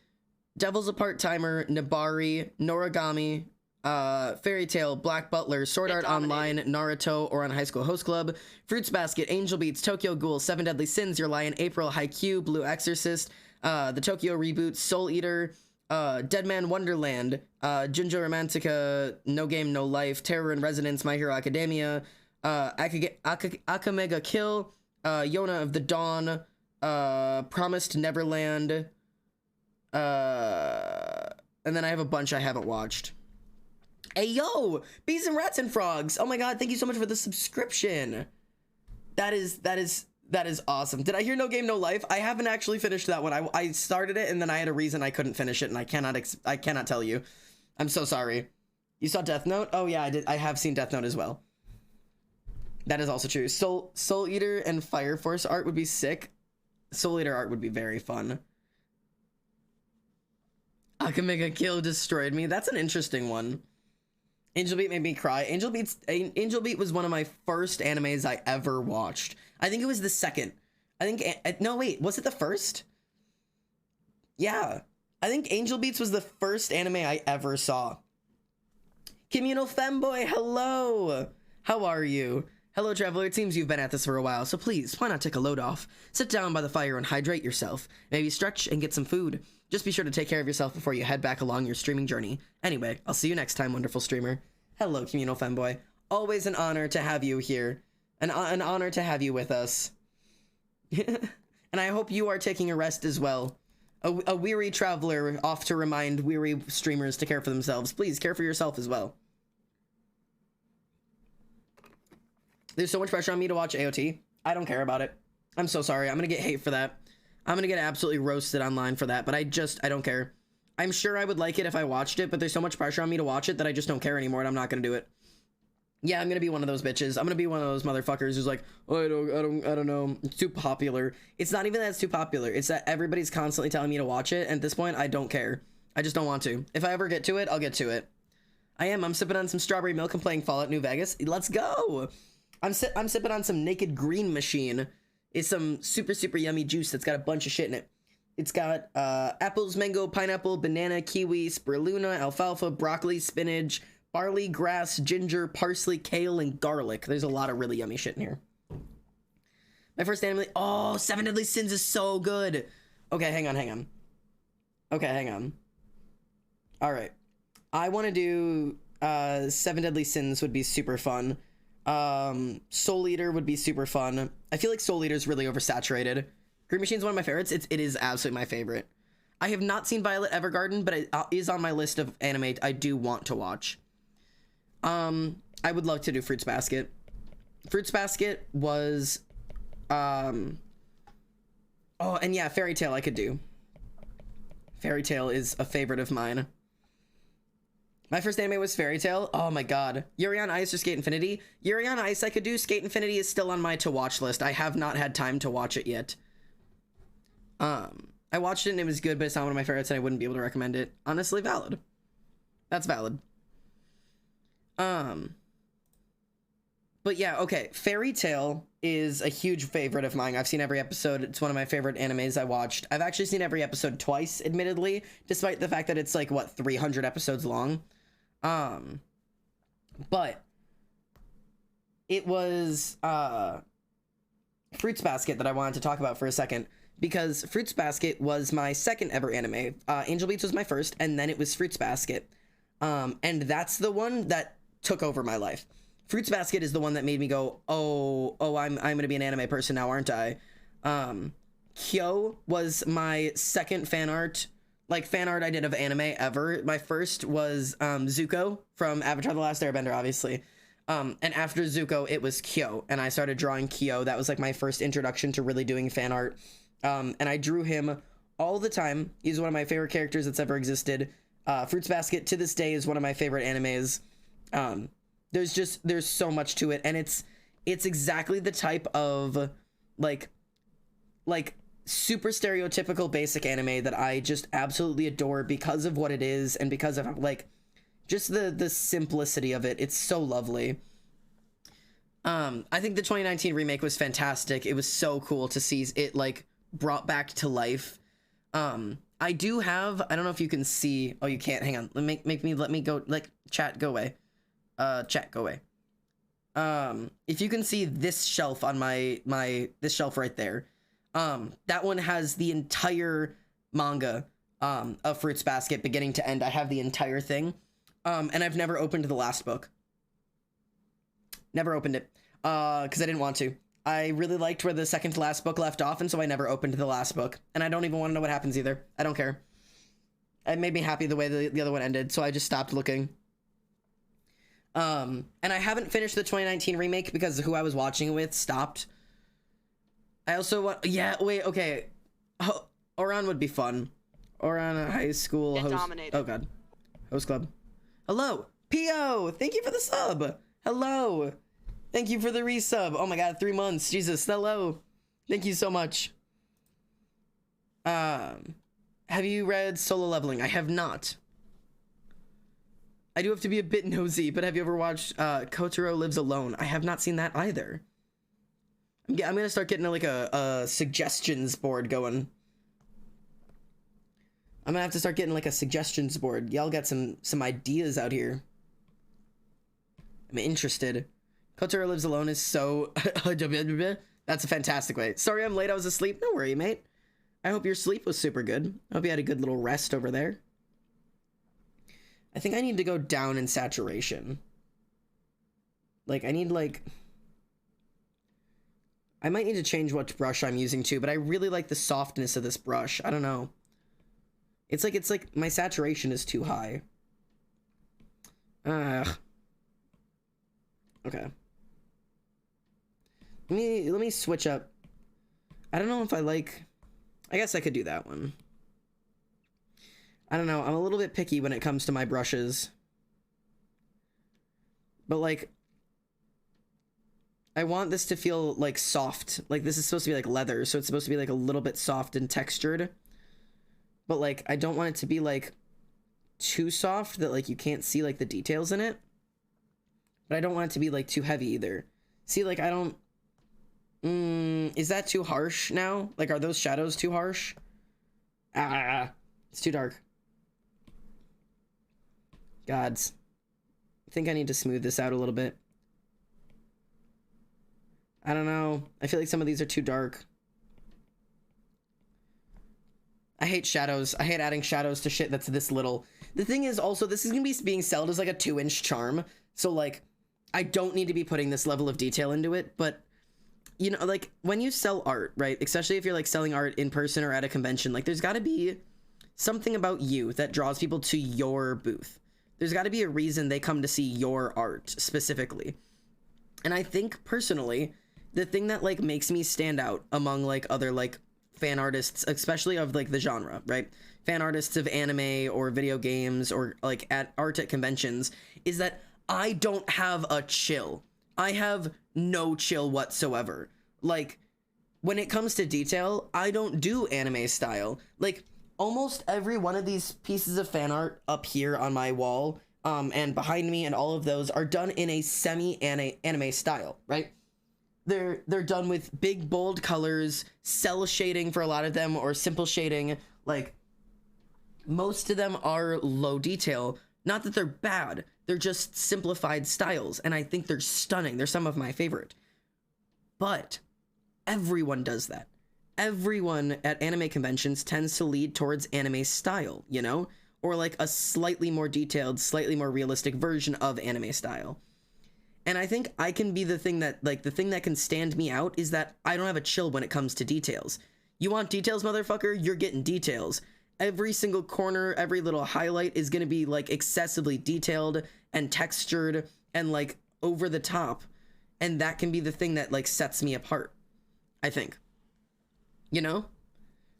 Devil's a Part-Timer, Nabari, Noragami, Fairy Tail, Black Butler, Sword Art Online, Naruto, or on High School Host Club, Fruits Basket, Angel Beats, Tokyo Ghoul, Seven Deadly Sins, Your Lie in April, Haikyuu, Blue Exorcist, the Tokyo Reboot, Soul Eater, Dead Man Wonderland, Junjo Romantica, No Game No Life, Terror in Resonance, My Hero Academia, Akamega Kill, Yona of the Dawn, Promised Neverland, and then I have a bunch I haven't watched. Hey, yo! Bees and Rats and Frogs! Oh my god, thank you so much for the subscription! That is awesome. Did I hear No Game No Life? I haven't actually finished that one. I started it, and then I had a reason I couldn't finish it, and I cannot tell you. I'm so sorry. You saw Death Note? Oh yeah, I did. I have seen Death Note as well. That is also true. Soul Eater and Fire Force art would be sick. Soul Eater art would be very fun. Akamega Kill destroyed me. That's an interesting one. Angel Beat made me cry. Angel Beat was one of my first animes I ever watched. I think it was the second. No, wait, was it the first? Yeah, I think Angel Beats was the first anime I ever saw. Communal Femboy, hello! How are you? Hello, traveler. It seems you've been at this for a while, so please, why not take a load off? Sit down by the fire and hydrate yourself. Maybe stretch and get some food. Just be sure to take care of yourself before you head back along your streaming journey. Anyway, I'll see you next time, wonderful streamer. Hello, Communal Femboy. Always an honor to have you here. An honor to have you with us. And I hope you are taking a rest as well. A weary traveler off to remind weary streamers to care for themselves. Please, care for yourself as well. There's so much pressure on me to watch AOT. I don't care about it. I'm so sorry. I'm gonna get hate for that. I'm gonna get absolutely roasted online for that, but I don't care. I'm sure I would like it if I watched it, but there's so much pressure on me to watch it that I just don't care anymore, and I'm not gonna do it. Yeah, I'm gonna be one of those bitches. I'm gonna be one of those motherfuckers who's like, oh, I don't know. It's too popular. It's not even that it's too popular. It's that everybody's constantly telling me to watch it, and at this point, I don't care. I just don't want to. If I ever get to it, I'll get to it. I'm sipping on some strawberry milk and playing Fallout New Vegas. Let's go! I'm sipping on some Naked Green Machine. It's some super, super yummy juice that's got a bunch of shit in it. It's got apples, mango, pineapple, banana, kiwi, spirulina, alfalfa, broccoli, spinach, barley, grass, ginger, parsley, kale, and garlic. There's a lot of really yummy shit in here. My first anime... Oh, Seven Deadly Sins is so good! Okay, hang on. Okay, hang on. Alright. I want to do... Seven Deadly Sins would be super fun. Soul Eater would be super fun. I feel like Soul Eater is really oversaturated. Green Machine's one of my favorites. It is absolutely my favorite. I have not seen Violet Evergarden, but it is on my list of anime I do want to watch. I would love to do Fruits Basket. Fruits Basket was, oh, and yeah, Fairy Tail I could do. Fairy Tail is a favorite of mine. My first anime was Fairy Tail. Oh my god. Yuri on Ice or Skate Infinity? Yuri on Ice I could do. Skate Infinity is still on my to-watch list. I have not had time to watch it yet. I watched it and it was good, but it's not one of my favorites and I wouldn't be able to recommend it. Honestly, valid. That's valid. But yeah, okay. Fairy Tail is a huge favorite of mine. I've seen every episode. It's one of my favorite animes I watched. I've actually seen every episode twice, admittedly, despite the fact that it's like, what, 300 episodes long? But it was, Fruits Basket that I wanted to talk about for a second, because Fruits Basket was my second ever anime. Angel Beats was my first, and then it was Fruits Basket. And that's the one that took over my life. Fruits Basket is the one that made me go, oh, I'm gonna be an anime person now, aren't I? Kyo was my second fan art I did of anime ever. My first was Zuko from Avatar: The Last Airbender, obviously. And after Zuko, it was Kyo, and I started drawing Kyo. That was like my first introduction to really doing fan art. And I drew him all the time. He's one of my favorite characters that's ever existed. Fruits Basket to this day is one of my favorite animes. There's so much to it, and it's exactly the type of like super stereotypical basic anime that I just absolutely adore because of what it is and because of like just the simplicity of it. It's so lovely. I think the 2019 remake was fantastic. It was so cool to see it like brought back to life. I do have, I don't know if you can see, oh, you can't, hang on, let me go, like, chat, go away. Chat, go away. If you can see this shelf on this shelf right there, that one has the entire manga, of Fruits Basket, beginning to end. I have the entire thing, and I've never opened the last book. Never opened it, because I didn't want to. I really liked where the second to last book left off, and so I never opened the last book. And I don't even want to know what happens either. I don't care. It made me happy the way the other one ended, so I just stopped looking. And I haven't finished the 2019 remake because who I was watching it with stopped. I also want... Yeah, wait, okay. Oran would be fun. Oran High School host... Dominated. Oh, God. Host Club. Hello! P.O.! Thank you for the sub! Hello! Thank you for the resub. Oh my god, 3 months. Jesus, hello. Thank you so much. Have you read Solo Leveling? I have not. I do have to be a bit nosy, but have you ever watched Kotaro Lives Alone? I have not seen that either. I'm gonna start getting like a suggestions board going. I'm gonna have to start getting like a suggestions board. Y'all got some ideas out here. I'm interested. Kotaro Lives Alone is so... That's a fantastic way. Sorry I'm late, I was asleep. No worry, mate. I hope your sleep was super good. I hope you had a good little rest over there. I think I need to go down in saturation. Like, I need, like... I might need to change what brush I'm using too, but I really like the softness of this brush. I don't know. It's like my saturation is too high. Okay. Let me switch up. I don't know if I like... I guess I could do that one. I don't know. I'm a little bit picky when it comes to my brushes. But, like... I want this to feel, like, soft. Like, this is supposed to be, like, leather, so it's supposed to be, like, a little bit soft and textured. But, like, I don't want it to be, like, too soft that, like, you can't see, like, the details in it. But I don't want it to be, like, too heavy either. See, like, I don't... is that too harsh now? Like, are those shadows too harsh? It's too dark. Gods. I think I need to smooth this out a little bit. I don't know. I feel like some of these are too dark. I hate shadows. I hate adding shadows to shit that's this little. The thing is also, this is gonna be being sold as like a 2-inch charm. So like, I don't need to be putting this level of detail into it, but you know, like when you sell art, right? Especially if you're like selling art in person or at a convention, like there's gotta be something about you that draws people to your booth. There's gotta be a reason they come to see your art specifically. And I think personally, the thing that like makes me stand out among like other like fan artists, especially of like the genre, right? Fan artists of anime or video games or like art at conventions, is that I don't have a chill. I have no chill whatsoever. Like, when it comes to detail, I don't do anime style. Like, almost every one of these pieces of fan art up here on my wall, and behind me and all of those are done in a semi-anime style, right? They're done with big, bold colors, cell shading for a lot of them, or simple shading. Like, most of them are low detail. Not that they're bad, they're just simplified styles, and I think they're stunning. They're some of my favorite. But everyone does that. Everyone at anime conventions tends to lead towards anime style, you know? Or like a slightly more detailed, slightly more realistic version of anime style. And I think I can be the thing that, like, the thing that can stand me out is that I don't have a chill when it comes to details. You want details, motherfucker? You're getting details. Every single corner, every little highlight is gonna be, like, excessively detailed and textured and, like, over the top. And that can be the thing that, like, sets me apart, I think. You know?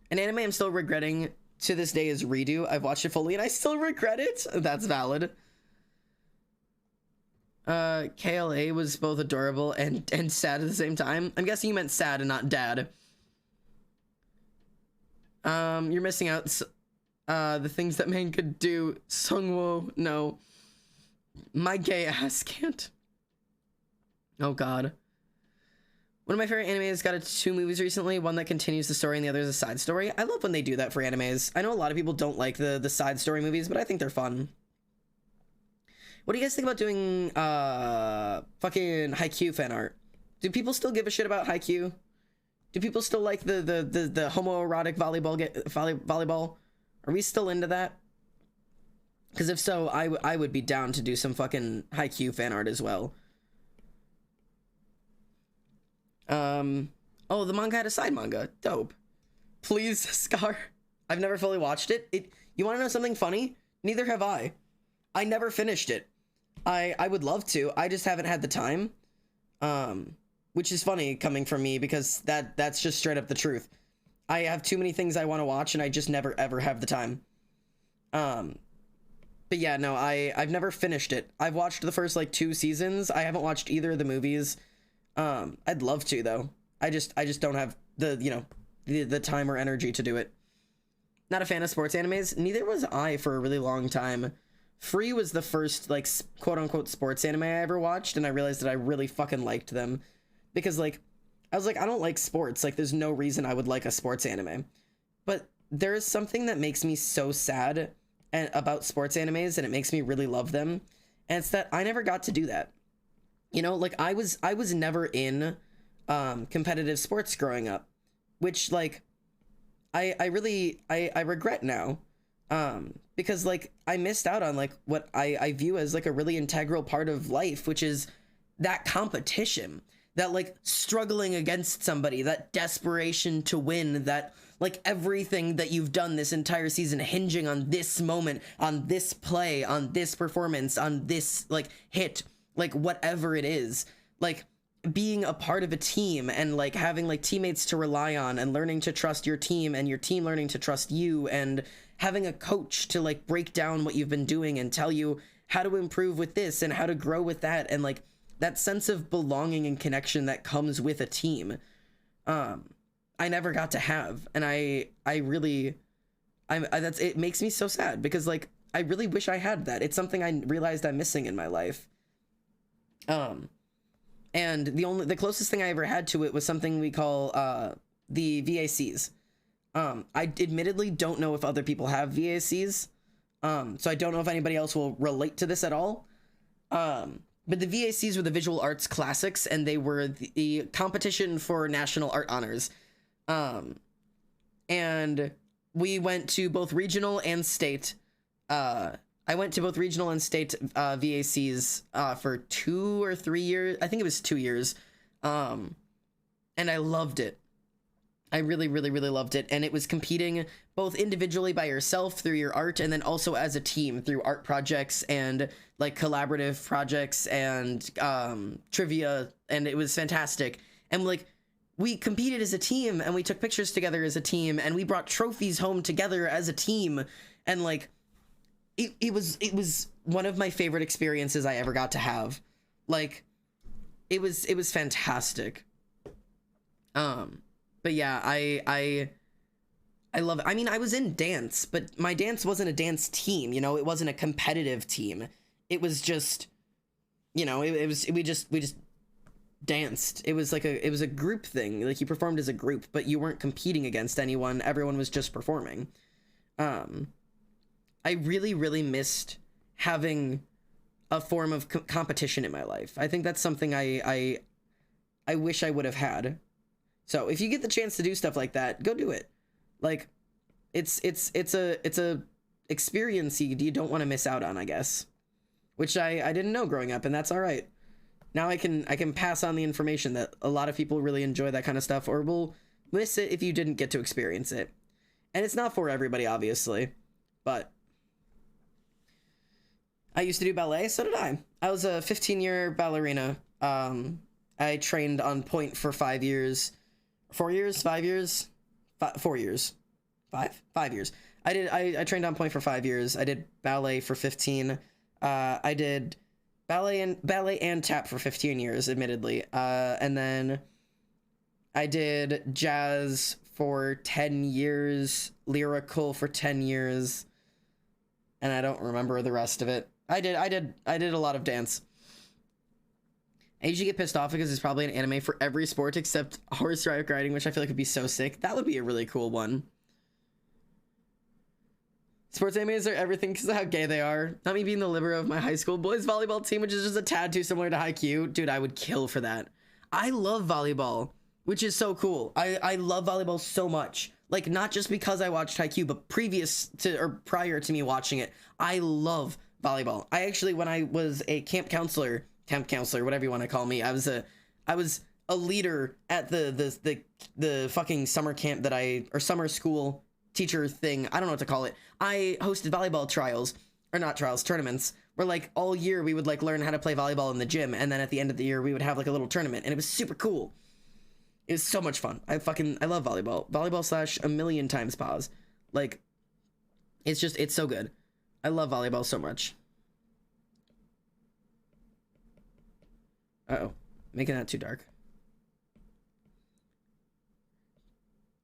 An anime I'm still regretting to this day is Redo. I've watched it fully and I still regret it. That's valid. KLA was both adorable and sad at the same time. I'm guessing you meant sad and not dad. You're missing out. The things that man could do. Sungwoo, no. My gay ass can't. Oh god. One of my favorite animes got 2 movies recently, one that continues the story and the other is a side story. I love when they do that for animes. I know a lot of people don't like the side story movies, but I think they're fun. What do you guys think about doing fucking Haikyuu fan art? Do people still give a shit about Haikyuu? Do people still like the homoerotic volleyball? Are we still into that? Because if so, I would be down to do some fucking Haikyuu fan art as well. Oh, the manga had a side manga. Dope. Please, Scar. I've never fully watched it. You want to know something funny? Neither have I. I never finished it. I would love to. I just haven't had the time. Which is funny coming from me because that's just straight up the truth. I have too many things I want to watch and I just never ever have the time. But yeah, no, I've never finished it. I've watched the first like 2 seasons. I haven't watched either of the movies. I'd love to though. I just don't have the time or energy to do it. Not a fan of sports animes. Neither was I for a really long time. Free was the first like quote unquote sports anime I ever watched, and I realized that I really fucking liked them because like I was like, I don't like sports. Like there's no reason I would like a sports anime. But there is something that makes me so sad about sports animes, and it makes me really love them. And it's that I never got to do that. You know, like I was never in competitive sports growing up, which like I really regret now. Because like I missed out on like what I view as like a really integral part of life, which is that competition, that like struggling against somebody, that desperation to win, that like everything that you've done this entire season hinging on this moment, on this play, on this performance, on this like hit, like whatever it is, like being a part of a team and like having like teammates to rely on and learning to trust your team and your team learning to trust you and having a coach to like break down what you've been doing and tell you how to improve with this and how to grow with that, and like that sense of belonging and connection that comes with a team. I never got to have, and it makes me so sad because like I really wish I had that. It's something I realized I'm missing in my life. And the closest thing I ever had to it was something we call the VACs. I admittedly don't know if other people have VACs. So I don't know if anybody else will relate to this at all. But the VACs were the Visual Arts Classics, and they were the competition for national art honors. And we went to both regional and state. I went to both regional and state VACs for 2 or 3 years. I think it was 2 years. And I loved it. I really, really, really loved it. And it was competing both individually by yourself through your art, and then also as a team through art projects and like collaborative projects and trivia. And it was fantastic. And like we competed as a team, and we took pictures together as a team, and we brought trophies home together as a team. And like it was one of my favorite experiences I ever got to have. Like it was fantastic. But yeah, I love it. I mean, I was in dance, but my dance wasn't a dance team, you know, it wasn't a competitive team. It was just, you know, we just danced. It was like it was a group thing. Like you performed as a group, but you weren't competing against anyone. Everyone was just performing. I really, really missed having a form of competition in my life. I think that's something I wish I would have had. So if you get the chance to do stuff like that, go do it. Like it's a experience you don't want to miss out on, I guess, which I didn't know growing up, and that's all right. Now I can pass on the information that a lot of people really enjoy that kind of stuff, or will miss it if you didn't get to experience it. And it's not for everybody, obviously, but I used to do ballet, so did I. I was a 15-year ballerina. I trained on point for 5 years. 4 years? 5 years? 4 years. 5 years. I trained on point for 5 years. I did ballet for 15. I did ballet and tap for 15 years, admittedly. And then I did jazz for 10 years, lyrical for 10 years, and I don't remember the rest of it. I did a lot of dance. I usually get pissed off because there's probably an anime for every sport except horse riding, which I feel like would be so sick. That would be a really cool one. Sports animes are everything because of how gay they are. Not me being the libero of my high school boys volleyball team, which is just a tad too similar to Haikyuu. Dude, I would kill for that. I love volleyball, which is so cool. I love volleyball so much. Like, not just because I watched Haikyuu, but prior to me watching it, I love volleyball. I actually, when I was a camp counselor, whatever you want to call me, I was a leader at the fucking summer camp or summer school teacher thing. I don't know what to call it. I hosted volleyball tournaments where like all year we would like learn how to play volleyball in the gym, and then at the end of the year we would have like a little tournament, and it was super cool. It was so much fun. I love volleyball / a million times pause. Like, it's so good. I love volleyball so much. Uh-oh, making that too dark.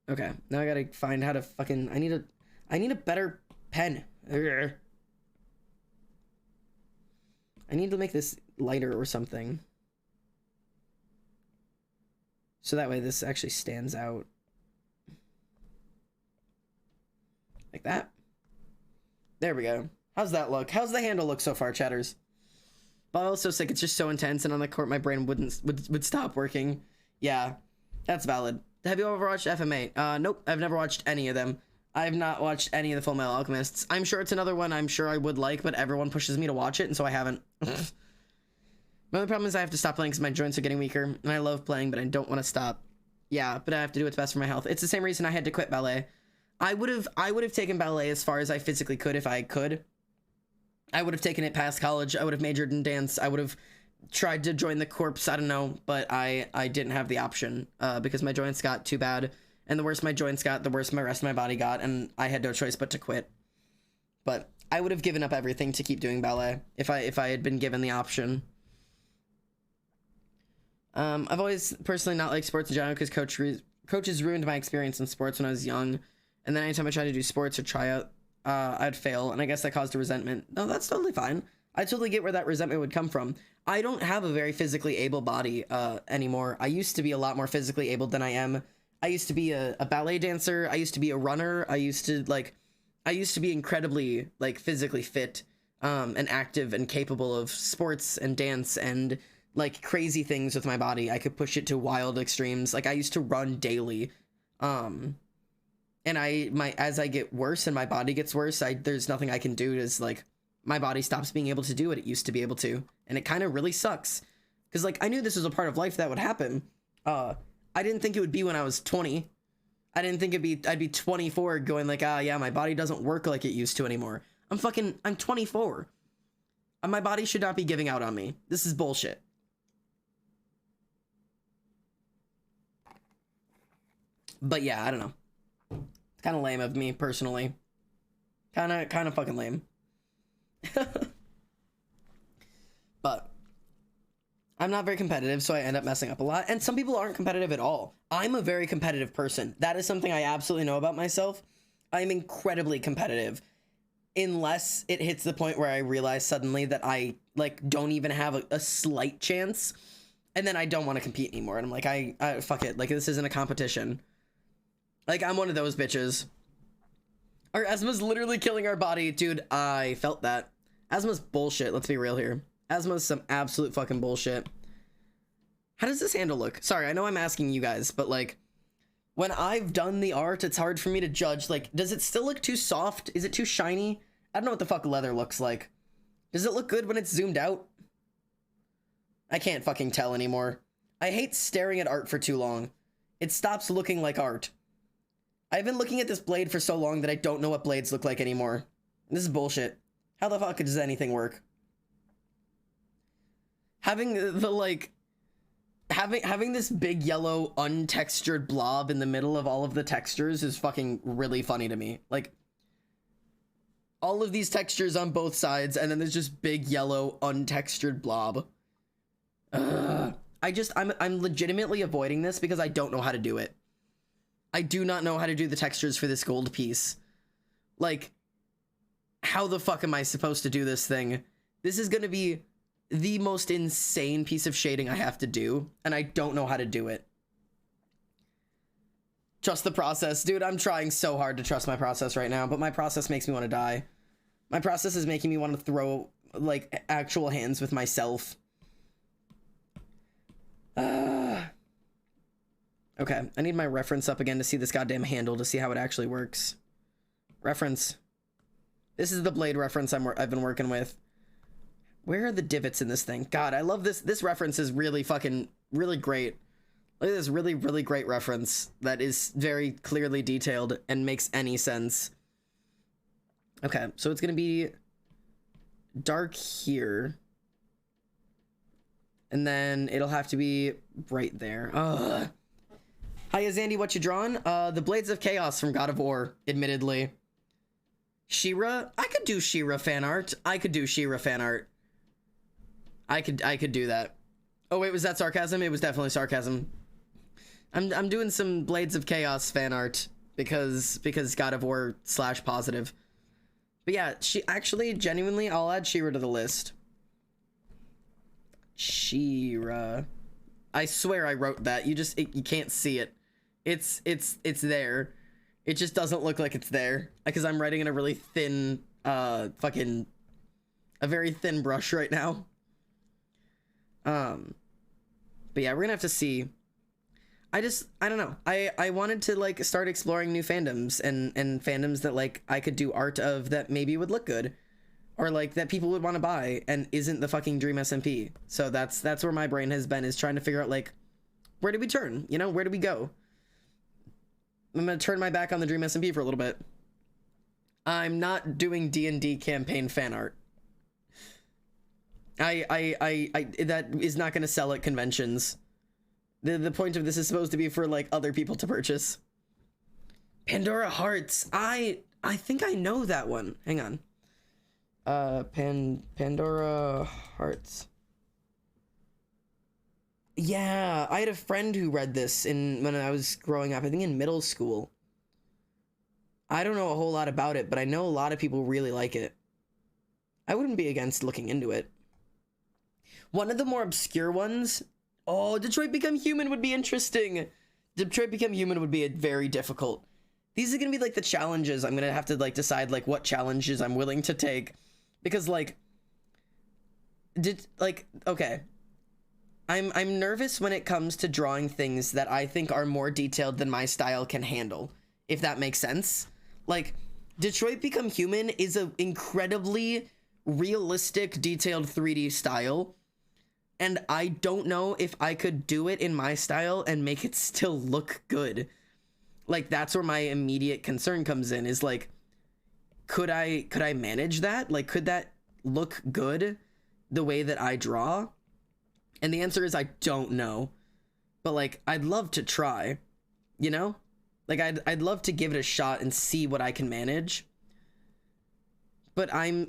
Okay, now I gotta find how to fucking, I need a better pen. Urgh. I need to make this lighter or something. So that way this actually stands out. Like that. There we go. How's that look? How's the handle look so far, chatters? But I was so sick, it's just so intense, and on the court my brain would stop working. Yeah, that's valid. Have you ever watched FMA? Nope, I've never watched any of them. I have not watched any of the Full Metal Alchemists. I'm sure it's another one I'm sure I would like, but everyone pushes me to watch it, and so I haven't. My only problem is I have to stop playing because my joints are getting weaker, and I love playing, but I don't want to stop. Yeah, but I have to do what's best for my health. It's the same reason I had to quit ballet. I would have taken ballet as far as I physically could if I could. I would have taken it past college. I would have majored in dance. I would have tried to join the corps. I don't know, but I didn't have the option because my joints got too bad. And the worse my joints got, the worse my rest of my body got, and I had no choice but to quit. But I would have given up everything to keep doing ballet if I had been given the option. I've always personally not liked sports in general because coaches ruined my experience in sports when I was young. And then anytime I tried to do sports or try out, I'd fail, and I guess that caused a resentment. No, that's totally fine. I totally get where that resentment would come from. I don't have a very physically able body anymore. I used to be a lot more physically able than I am. I used to be a ballet dancer. I used to be a runner. I used to be incredibly like physically fit and active and capable of sports and dance and like crazy things with my body. I could push it to wild extremes. Like I used to run daily. And as I get worse and my body gets worse, there's nothing I can do. Is like my body stops being able to do what it used to be able to, and it kind of really sucks. Because like I knew this was a part of life that would happen. I didn't think it would be when I was 20. I didn't think I'd be 24 going like, yeah, my body doesn't work like it used to anymore. I'm 24. My body should not be giving out on me. This is bullshit. But yeah, I don't know. It's kind of lame of me, personally. Kind of fucking lame. But I'm not very competitive, so I end up messing up a lot. And some people aren't competitive at all. I'm a very competitive person. That is something I absolutely know about myself. I'm incredibly competitive. Unless it hits the point where I realize suddenly that I like don't even have a slight chance. And then I don't want to compete anymore. And I'm like, I fuck it. Like, this isn't a competition. Like, I'm one of those bitches. Our asthma's literally killing our body. Dude, I felt that. Asthma's bullshit. Let's be real here. Asthma's some absolute fucking bullshit. How does this handle look? Sorry, I know I'm asking you guys, but like, when I've done the art, it's hard for me to judge. Like, does it still look too soft? Is it too shiny? I don't know what the fuck leather looks like. Does it look good when it's zoomed out? I can't fucking tell anymore. I hate staring at art for too long. It stops looking like art. I've been looking at this blade for so long that I don't know what blades look like anymore. This is bullshit. How the fuck does anything work? Having having this big yellow untextured blob in the middle of all of the textures is fucking really funny to me. Like, all of these textures on both sides, and then there's just big yellow untextured blob. I'm legitimately avoiding this because I don't know how to do it. I do not know how to do the textures for this gold piece. Like, how the fuck am I supposed to do this thing? This is gonna be the most insane piece of shading I have to do, and I don't know how to do it. Trust the process. Dude, I'm trying so hard to trust my process right now, but my process makes me want to die. My process is making me want to throw, like, actual hands with myself. Okay, I need my reference up again to see this goddamn handle, to see how it actually works. Reference. This is the blade reference I've been working with. Where are the divots in this thing? God, I love this. This reference is really fucking, really great. Look at this really, really great reference that is very clearly detailed and makes any sense. Okay, so it's gonna be dark here. And then it'll have to be right there. Ugh. Hiya, Zandy, what you drawing? The Blades of Chaos from God of War, admittedly. She-Ra? I could do She-Ra fan art. I could do She-Ra fan art. I could do that. Oh wait, was that sarcasm? It was definitely sarcasm. I'm doing some Blades of Chaos fan art because God of War / positive. But yeah, genuinely, I'll add She-Ra to the list. She-Ra. I swear I wrote that. You can't see it. It's there. It just doesn't look like it's there because I'm writing in a really thin, a very thin brush right now. But yeah, we're gonna have to see. I don't know. I wanted to like start exploring new fandoms and fandoms that like I could do art of that maybe would look good, or like that people would want to buy and isn't the fucking Dream SMP. So that's where my brain has been, is trying to figure out like, where do we turn? You know, where do we go? I'm gonna turn my back on the Dream SMP for a little bit. I'm not doing D&D campaign fan art. That is not gonna sell at conventions. The point of this is supposed to be for like other people to purchase. Pandora Hearts. I think I know that one. Hang on. Pandora Hearts. Yeah, I had a friend who read this when I was growing up, I think in middle school. I don't know a whole lot about it, but I know a lot of people really like it. I wouldn't be against looking into it. One of the more obscure ones, oh, Detroit Become Human would be interesting. Detroit Become Human would be very difficult. These are gonna be like the challenges. I'm gonna have to like decide like what challenges I'm willing to take, because like, okay. I'm nervous when it comes to drawing things that I think are more detailed than my style can handle, if that makes sense. Like, Detroit Become Human is an incredibly realistic, detailed 3D style, and I don't know if I could do it in my style and make it still look good. Like, that's where my immediate concern comes in, is like, could I manage that? Like, could that look good the way that I draw? And the answer is I don't know. But like, I'd love to try, you know? Like, I'd love to give it a shot and see what I can manage. But I'm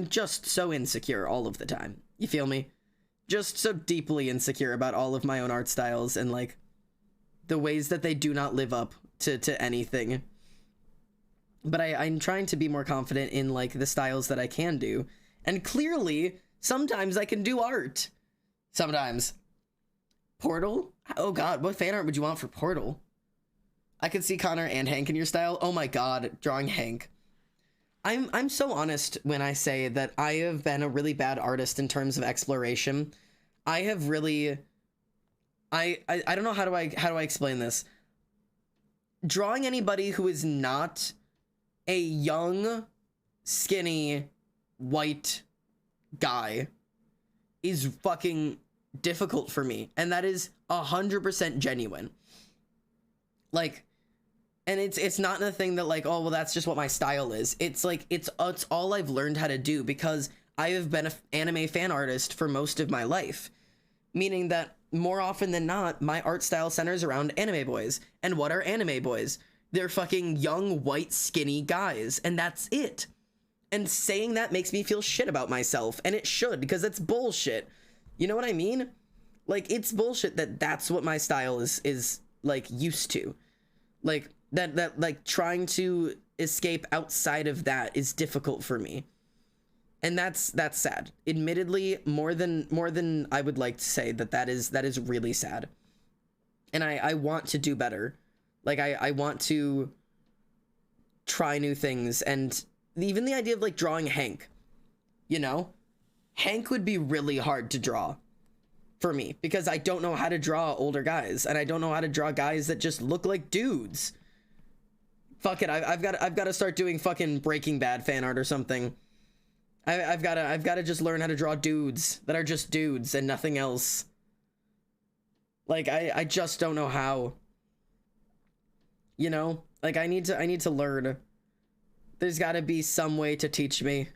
just so insecure all of the time. You feel me? Just so deeply insecure about all of my own art styles and like the ways that they do not live up to anything. But I'm trying to be more confident in like the styles that I can do. And clearly, sometimes I can do art. Sometimes. Portal? Oh god, what fan art would you want for Portal? I could see Connor and Hank in your style. Oh my god, drawing Hank. I'm so honest when I say that I have been a really bad artist in terms of exploration. I have really... I don't know how do I explain this. Drawing anybody who is not a young, skinny, white guy is fucking difficult for me, and that is 100% genuine. Like, and it's not a thing that like, oh well, that's just what my style is. It's like it's all I've learned how to do because I have been an anime fan artist for most of my life, meaning that more often than not my art style centers around anime boys. And what are anime boys? They're fucking young, white, skinny guys, and that's it. And saying that makes me feel shit about myself, and it should, because it's bullshit. You know what I mean? Like, it's bullshit that that's what my style is like used to. Like that like trying to escape outside of that is difficult for me. And that's sad. Admittedly, more than I would like to say that is really sad. And I want to do better. Like I want to try new things, and even the idea of like drawing Hank, you know? Hank would be really hard to draw for me because I don't know how to draw older guys, and I don't know how to draw guys that just look like dudes. Fuck it, I've got to start doing fucking Breaking Bad fan art or something. I've got to just learn how to draw dudes that are just dudes and nothing else. Like I just don't know how. You know? Like I need to learn. There's got to be some way to teach me.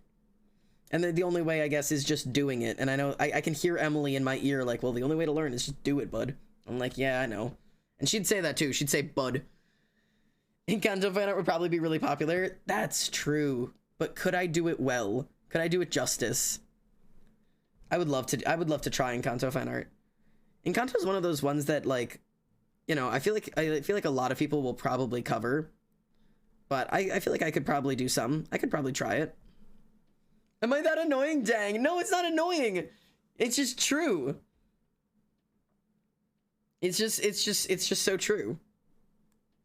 And the only way, I guess, is just doing it. And I know I can hear Emily in my ear like, well, the only way to learn is just do it, bud. I'm like, yeah, I know. And she'd say that too. She'd say bud. And Kanto fan art would probably be really popular. That's true. But could I do it well? Could I do it justice? I would love to try Encanto fan art. Encanto is one of those ones that, like, you know, I feel like a lot of people will probably cover, but I feel like I could probably do some. I could probably try it. Am I that annoying? Dang. No, it's not annoying. It's just true. It's just so true.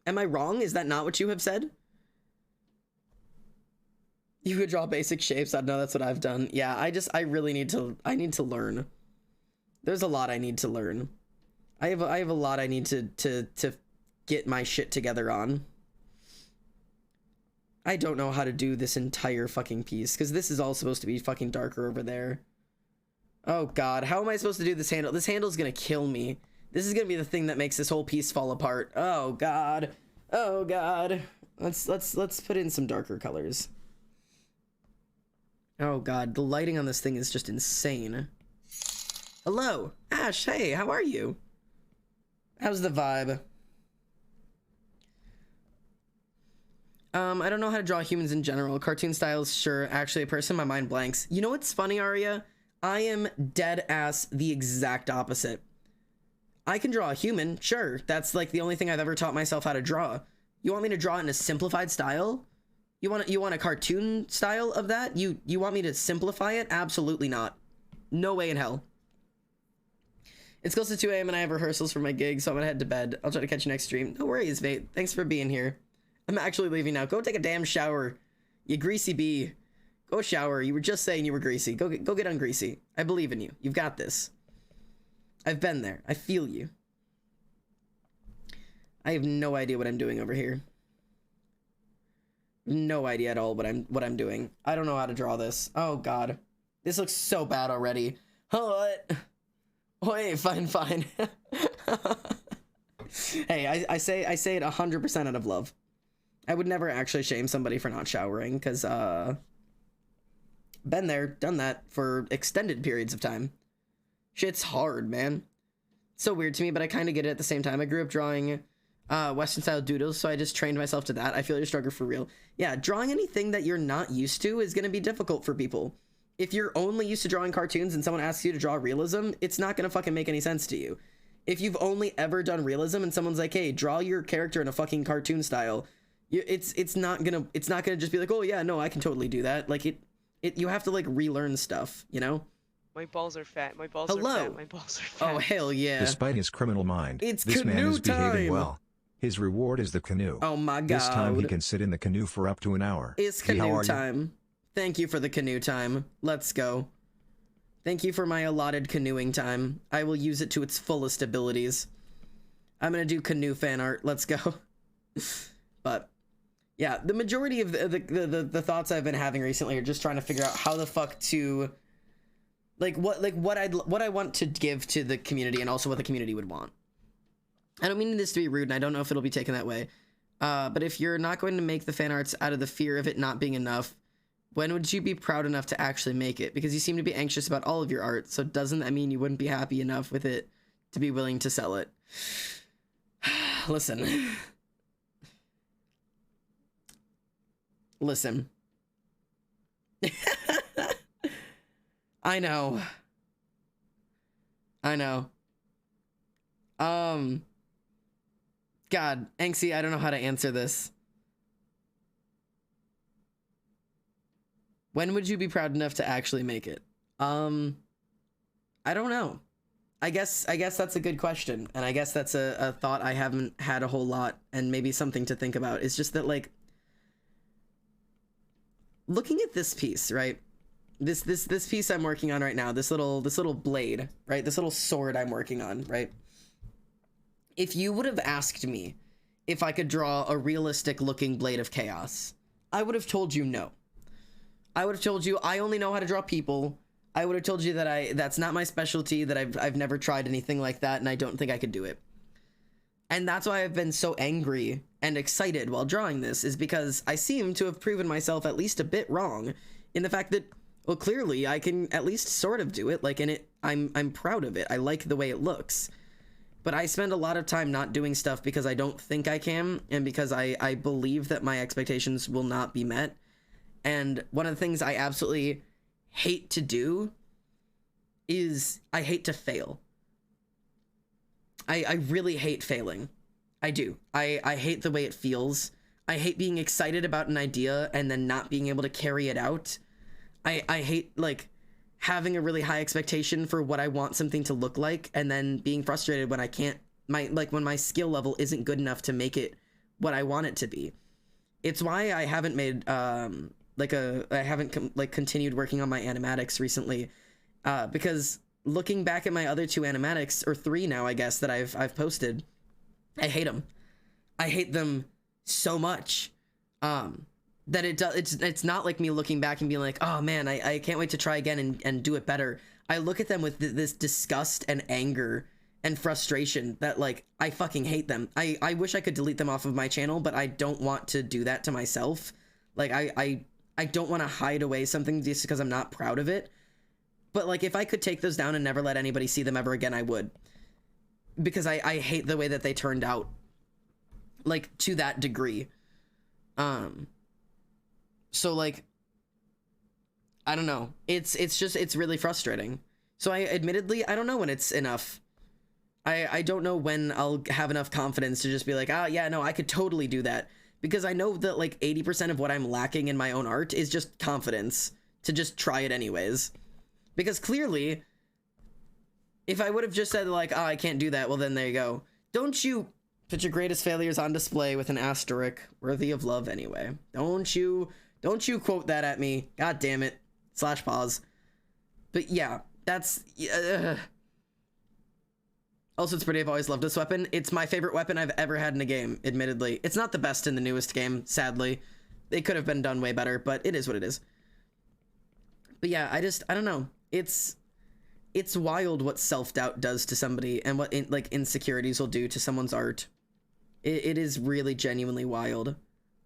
Am I wrong? Is that not what you have said? You could draw basic shapes. I know that's what I've done. Yeah, I really need to learn. There's a lot I need to learn. I have a lot I need to get my shit together on. I don't know how to do this entire fucking piece because this is all supposed to be fucking darker over there. Oh god, how am I supposed to do this handle? This handle's gonna kill me. This is gonna be the thing that makes this whole piece fall apart. Oh god. Oh god. Let's put in some darker colors. Oh god, the lighting on this thing is just insane. Hello, Ash, hey, how are you? How's the vibe? I don't know how to draw humans in general. Cartoon styles, sure. Actually, a person, my mind blanks. You know what's funny, Aria? I am dead ass the exact opposite. I can draw a human, sure. That's like the only thing I've ever taught myself how to draw. You want me to draw it in a simplified style? You want a cartoon style of that? You want me to simplify it? Absolutely not. No way in hell. It's close to 2 a.m. and I have rehearsals for my gig, so I'm gonna head to bed. I'll try to catch you next stream. No worries, mate. Thanks for being here. I'm actually leaving now. Go take a damn shower. You greasy bee. Go shower. You were just saying you were greasy. Go get ungreasy. I believe in you. You've got this. I've been there. I feel you. I have no idea what I'm doing over here. No idea at all what I'm doing. I don't know how to draw this. Oh god. This looks so bad already. What? Wait, fine. Hey, I say it 100% out of love. I would never actually shame somebody for not showering, because, been there, done that for extended periods of time. Shit's hard, man. It's so weird to me, but I kind of get it at the same time. I grew up drawing Western-style doodles, so I just trained myself to that. I feel your struggle for real. Yeah, drawing anything that you're not used to is going to be difficult for people. If you're only used to drawing cartoons and someone asks you to draw realism, it's not going to fucking make any sense to you. If you've only ever done realism and someone's like, hey, draw your character in a fucking cartoon style, it's not gonna just be like, oh yeah, no, I can totally do that. Like you have to like relearn stuff, you know? My balls are fat. My balls are fat. My balls are fat. Oh hell yeah. Despite his criminal mind, this man is behaving time. well. His reward is the canoe. Oh my god. This time he can sit in the canoe for up to an hour. It's canoe time. Thank you for the canoe time. Let's go. Thank you for my allotted canoeing time. I will use it to its fullest abilities. I'm gonna do canoe fan art. Let's go. But yeah, the majority of the thoughts I've been having recently are just trying to figure out how the fuck to what I want to give to the community and also what the community would want. I don't mean this to be rude, and I don't know if it'll be taken that way. But if you're not going to make the fan arts out of the fear of it not being enough, when would you be proud enough to actually make it? Because you seem to be anxious about all of your art, so doesn't that mean you wouldn't be happy enough with it to be willing to sell it? Listen. Listen. I know. God, Anxie, I don't know how to answer this. When would you be proud enough to actually make it? I don't know. I guess that's a good question, and I guess that's a thought I haven't had a whole lot, and maybe something to think about. It's just that, like, looking at this piece, right? This piece I'm working on right now, this little blade, right? This little sword I'm working on, right? If you would have asked me if I could draw a realistic looking Blade of Chaos, I would have told you no. I would have told you I only know how to draw people. I would have told you that that's not my specialty, that I've never tried anything like that, and I don't think I could do it. And that's why I've been so angry and excited while drawing this, is because I seem to have proven myself at least a bit wrong in the fact that, well, clearly I can at least sort of do it. Like, in it, I'm proud of it. I like the way it looks. But I spend a lot of time not doing stuff because I don't think I can, and because I believe that my expectations will not be met. And one of the things I absolutely hate to do is I hate to fail. I really hate failing. I do. I hate the way it feels. I hate being excited about an idea and then not being able to carry it out. I hate, like, having a really high expectation for what I want something to look like and then being frustrated when I can't, when my skill level isn't good enough to make it what I want it to be. It's why I haven't made, I haven't continued working on my animatics recently, because looking back at my other 2 animatics, or 3 now, I guess, that I've posted, I hate them. I hate them so much, that it's not like me looking back and being like, oh man, I can't wait to try again and do it better. I look at them with this disgust and anger and frustration that, like, I fucking hate them. I wish I could delete them off of my channel, but I don't want to do that to myself. Like, I don't want to hide away something just because I'm not proud of it. But, like, if I could take those down and never let anybody see them ever again, I would. Because I hate the way that they turned out. Like, to that degree. So, like, I don't know. It's really frustrating. So I don't know when it's enough. I don't know when I'll have enough confidence to just be like, ah, yeah, no, I could totally do that. Because I know that, like, 80% of what I'm lacking in my own art is just confidence to just try it anyways. Because clearly, if I would have just said, like, oh, I can't do that, well, then there you go. Don't you put your greatest failures on display with an asterisk, worthy of love anyway. Don't you quote that at me. God damn it. / pause. But yeah, that's... Also, it's pretty. I've always loved this weapon. It's my favorite weapon I've ever had in a game, admittedly. It's not the best in the newest game, sadly. It could have been done way better, but it is what it is. But yeah, I don't know. It's wild what self-doubt does to somebody and what, like, insecurities will do to someone's art. It is really genuinely wild.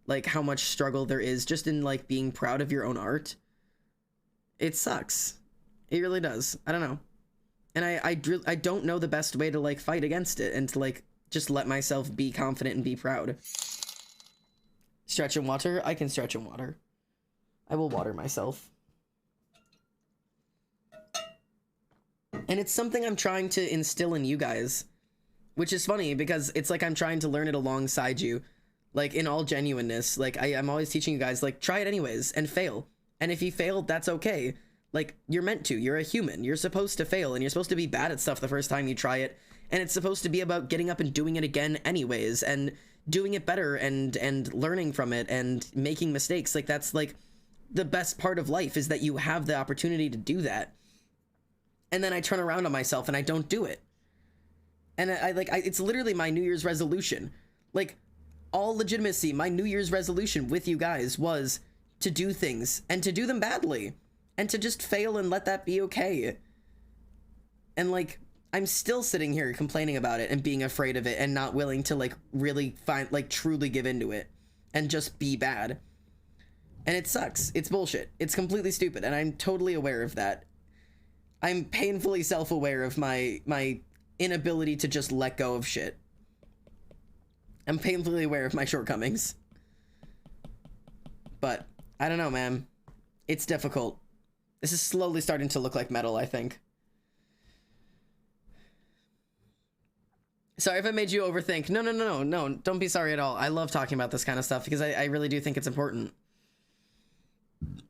Like, how much struggle there is just in, like, being proud of your own art. It sucks. It really does. I don't know. And I don't know the best way to, like, fight against it and to, like, just let myself be confident and be proud. Stretch in water? I can stretch in water. I will water myself. And it's something I'm trying to instill in you guys. Which is funny, because it's like I'm trying to learn it alongside you. Like, in all genuineness. Like, I'm always teaching you guys, like, try it anyways, and fail. And if you fail, that's okay. Like, you're meant to. You're a human. You're supposed to fail, and you're supposed to be bad at stuff the first time you try it. And it's supposed to be about getting up and doing it again anyways, and doing it better, and learning from it, and making mistakes. Like, that's, like, the best part of life, is that you have the opportunity to do that. And then I turn around on myself, and I don't do it. And it's literally my New Year's resolution. Like, all legitimacy, my New Year's resolution with you guys was to do things, and to do them badly. And to just fail and let that be okay. And, like, I'm still sitting here complaining about it and being afraid of it and not willing to, like, really truly give into it and just be bad. And it sucks. It's bullshit. It's completely stupid, and I'm totally aware of that. I'm painfully self-aware of my inability to just let go of shit. I'm painfully aware of my shortcomings. But, I don't know, man. It's difficult. This is slowly starting to look like metal, I think. Sorry if I made you overthink. No, don't be sorry at all. I love talking about this kind of stuff because I really do think it's important.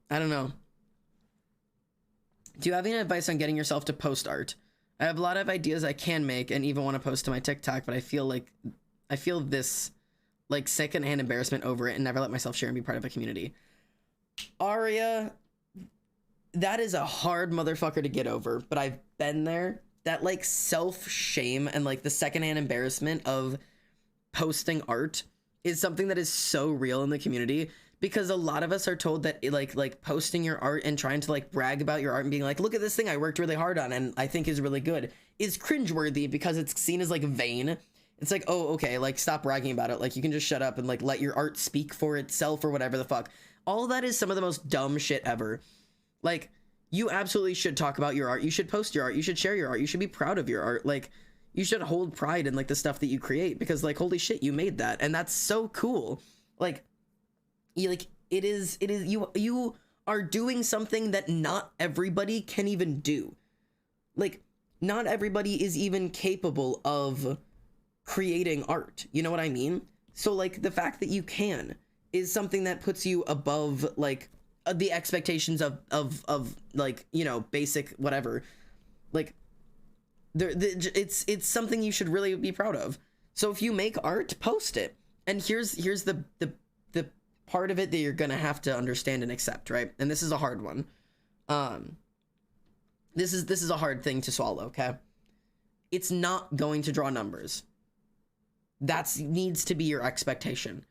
I don't know. Do you have any advice on getting yourself to post art? I have a lot of ideas I can make and even want to post to my TikTok, but I feel this like secondhand embarrassment over it and never let myself share and be part of a community. Aria, that is a hard motherfucker to get over, but I've been there. That like self-shame and like the secondhand embarrassment of posting art is something that is so real in the community, because a lot of us are told that like posting your art and trying to like brag about your art and being like, look at this thing I worked really hard on and I think is really good, is cringeworthy because it's seen as like vain. It's like, oh, okay, like stop bragging about it. Like you can just shut up and like let your art speak for itself or whatever the fuck. All that is some of the most dumb shit ever. Like, you absolutely should talk about your art. You should post your art. You should share your art. You should be proud of your art. Like, you should hold pride in like the stuff that you create, because like, holy shit, you made that. And that's so cool. Like, you are doing something that not everybody can even do. Like, not everybody is even capable of creating art. You know what I mean? So like the fact that you can is something that puts you above like the expectations of like, you know, basic whatever. Like it's something you should really be proud of. So if you make art, post it. And here's the part of it that you're gonna have to understand and accept, right? And this is a hard one. This is a hard thing to swallow, okay? It's not going to draw numbers. That needs to be your expectation.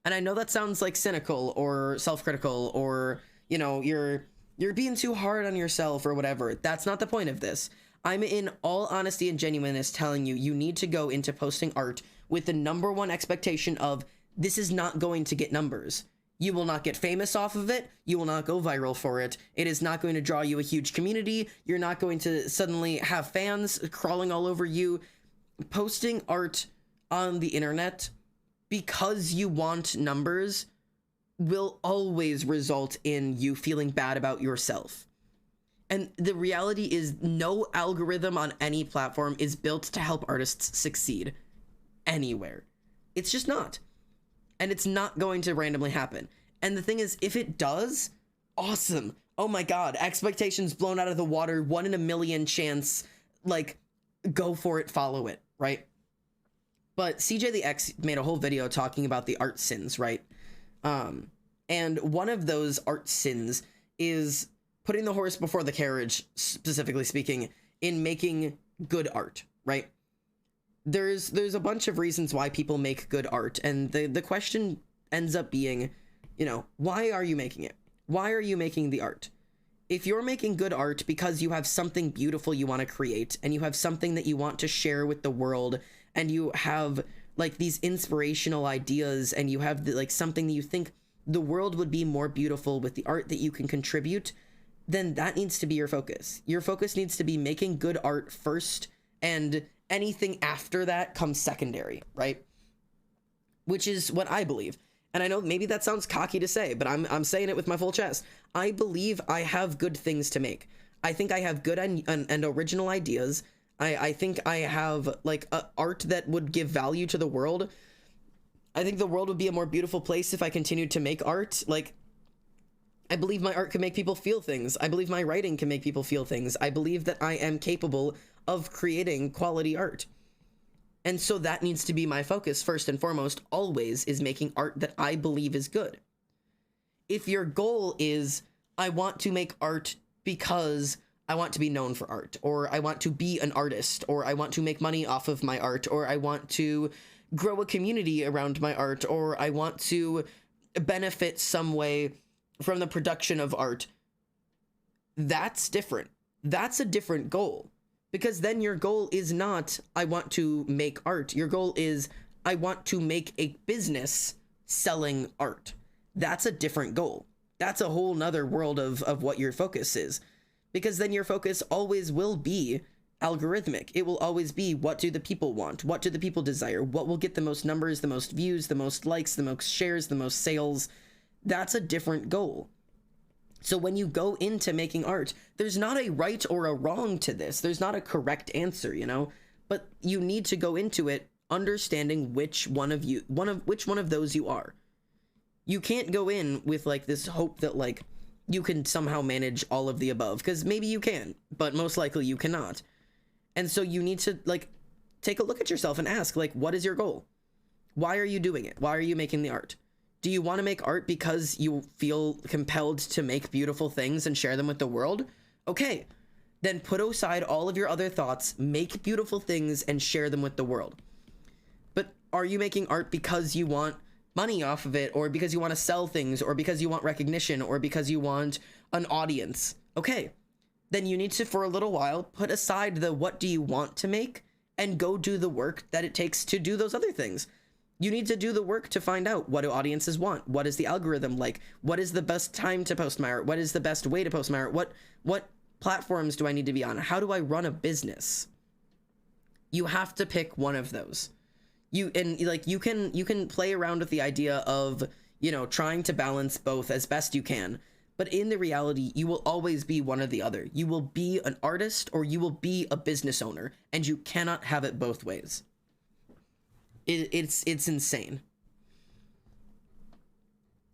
And I know that sounds like cynical or self-critical or, you know, you're being too hard on yourself or whatever. That's not the point of this. I'm in all honesty and genuineness telling you, you need to go into posting art with the number one expectation of, this is not going to get numbers. You will not get famous off of it. You will not go viral for it. It is not going to draw you a huge community. You're not going to suddenly have fans crawling all over you. Posting art on the internet because you want numbers will always result in you feeling bad about yourself. And the reality is, no algorithm on any platform is built to help artists succeed anywhere. It's just not. And it's not going to randomly happen. And the thing is, if it does, awesome. Oh my God, expectations blown out of the water, 1 in a million chance, like, go for it, follow it, right? But CJ the X made a whole video talking about the art sins, right? And one of those art sins is putting the horse before the carriage, specifically speaking, in making good art, right? There's a bunch of reasons why people make good art, and the question ends up being, you know, why are you making it? Why are you making the art? If you're making good art because you have something beautiful you want to create, and you have something that you want to share with the world, and you have like these inspirational ideas, and you have like something that you think the world would be more beautiful with the art that you can contribute, then that needs to be your focus. Your focus needs to be making good art first, and anything after that comes secondary, right? Which is what I believe. And I know maybe that sounds cocky to say, but I'm saying it with my full chest. I believe I have good things to make. I think I have good and original ideas. I think I have like art that would give value to the world. I think the world would be a more beautiful place if I continued to make art. Like, I believe my art can make people feel things. I believe my writing can make people feel things. I believe that I am capable of creating quality art. And so that needs to be my focus first and foremost, always, is making art that I believe is good. If your goal is, I want to make art because I want to be known for art, or I want to be an artist, or I want to make money off of my art, or I want to grow a community around my art, or I want to benefit some way from the production of art, that's different. That's a different goal. Because then your goal is not, I want to make art. Your goal is, I want to make a business selling art. That's a different goal. That's a whole nother world of what your focus is. Because then your focus always will be algorithmic. It will always be, what do the people want? What do the people desire? What will get the most numbers, the most views, the most likes, the most shares, the most sales? That's a different goal. So when you go into making art, there's not a right or a wrong to this. There's not a correct answer, you know? but you need to go into it understanding which one of those you are. You can't go in with like this hope that like you can somehow manage all of the above, because maybe you can, but most likely you cannot. And so you need to like take a look at yourself and ask, like, what is your goal? Why are you doing it? Why are you making the art? Do you want to make art because you feel compelled to make beautiful things and share them with the world? Okay, then put aside all of your other thoughts, make beautiful things and share them with the world. But are you making art because you want money off of it, or because you want to sell things, or because you want recognition, or because you want an audience? Okay, then you need to, for a little while, put aside the what do you want to make and go do the work that it takes to do those other things. You need to do the work to find out, what do audiences want? What is the algorithm like? What is the best time to post my art? What is the best way to post my art? What platforms do I need to be on? How do I run a business? You have to pick one of those. You can play around with the idea of, you know, trying to balance both as best you can. But in the reality, you will always be one or the other. You will be an artist or you will be a business owner, and you cannot have it both ways. It's insane.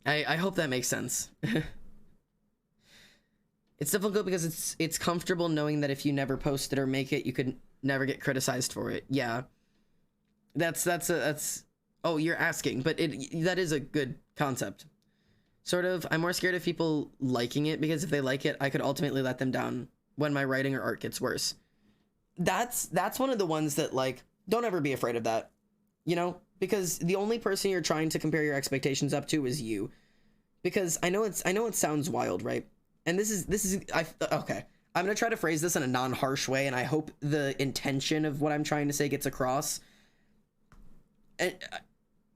I hope that makes sense. It's difficult because it's comfortable knowing that if you never post it or make it, you could never get criticized for it. Yeah. That's oh, you're asking, but that is a good concept. Sort of. I'm more scared of people liking it, because if they like it, I could ultimately let them down when my writing or art gets worse. That's one of the ones that, like, don't ever be afraid of that. You know, because the only person you're trying to compare your expectations up to is you. Because I know it sounds wild, right? And okay. I'm going to try to phrase this in a non-harsh way, and I hope the intention of what I'm trying to say gets across. And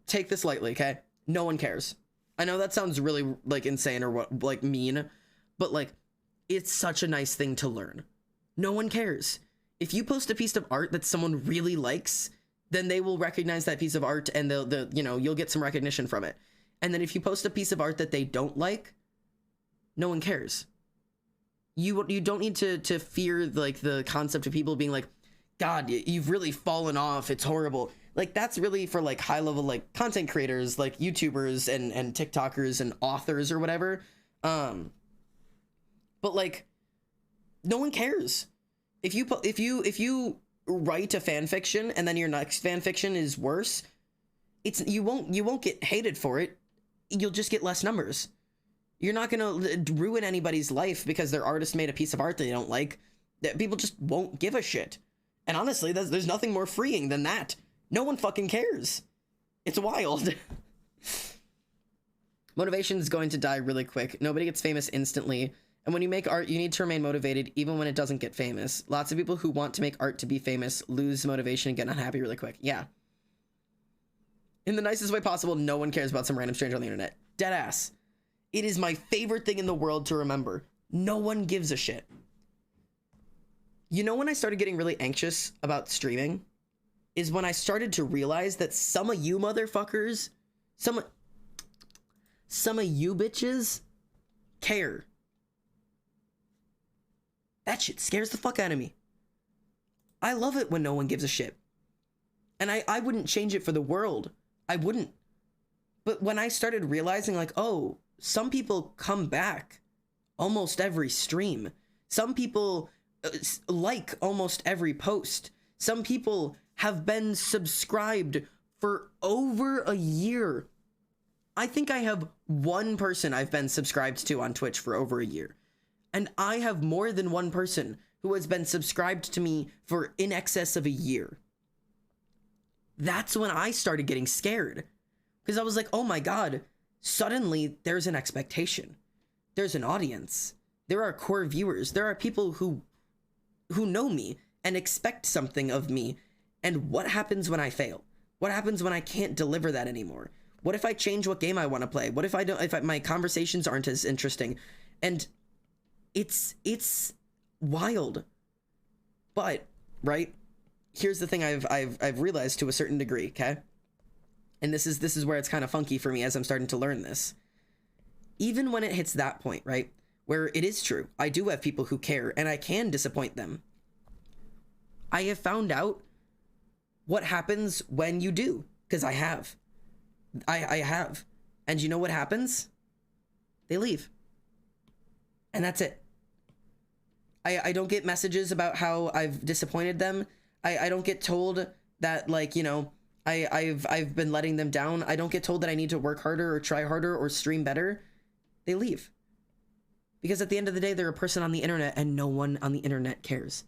take this lightly, okay? No one cares. I know that sounds really like insane or what, like mean, but like it's such a nice thing to learn. No one cares. If you post a piece of art that someone really likes, then they will recognize that piece of art, and they'll you know, you'll get some recognition from it. And then if you post a piece of art that they don't like, no one cares. You don't need to fear like the concept of people being like, God, you've really fallen off, it's horrible. Like, that's really for like high level like content creators, like YouTubers and TikTokers and authors or whatever. But like, no one cares. If you write a fan fiction and then your next fan fiction is worse, you won't get hated for it. You'll just get less numbers. You're not gonna ruin anybody's life because their artist made a piece of art they don't like. That people just won't give a shit. And honestly, there's nothing more freeing than that. No one fucking cares. It's wild. Motivation is going to die really quick. Nobody gets famous instantly. And when you make art, you need to remain motivated even when it doesn't get famous. Lots of people who want to make art to be famous lose motivation and get unhappy really quick. Yeah. In the nicest way possible, no one cares about some random stranger on the internet. Deadass. It is my favorite thing in the world to remember. No one gives a shit. You know when I started getting really anxious about streaming? Is when I started to realize that some of you motherfuckers, some of you bitches care. That shit scares the fuck out of me. I love it when no one gives a shit. And I wouldn't change it for the world. I wouldn't. But when I started realizing, like, oh, some people come back almost every stream. Some people like almost every post. Some people have been subscribed for over a year. I think I have one person I've been subscribed to on Twitch for over a year. And I have more than one person who has been subscribed to me for in excess of a year. That's when I started getting scared. Because I was like, oh my God, suddenly there's an expectation. There's an audience. There are core viewers. There are people who know me and expect something of me. And what happens when I fail? What happens when I can't deliver that anymore? What if I change what game I want to play? What if my conversations aren't as interesting? And it's wild. But, right? Here's the thing I've realized to a certain degree, okay? And this is where it's kind of funky for me as I'm starting to learn this. Even when it hits that point, right? Where it is true, I do have people who care and I can disappoint them. I have found out what happens when you do, because I have. I have. And you know what happens? They leave. And that's it. I don't get messages about how I've disappointed them. I don't get told that, like, you know, I've been letting them down. I don't get told that I need to work harder or try harder or stream better. They leave. Because at the end of the day, they're a person on the internet and no one on the internet cares.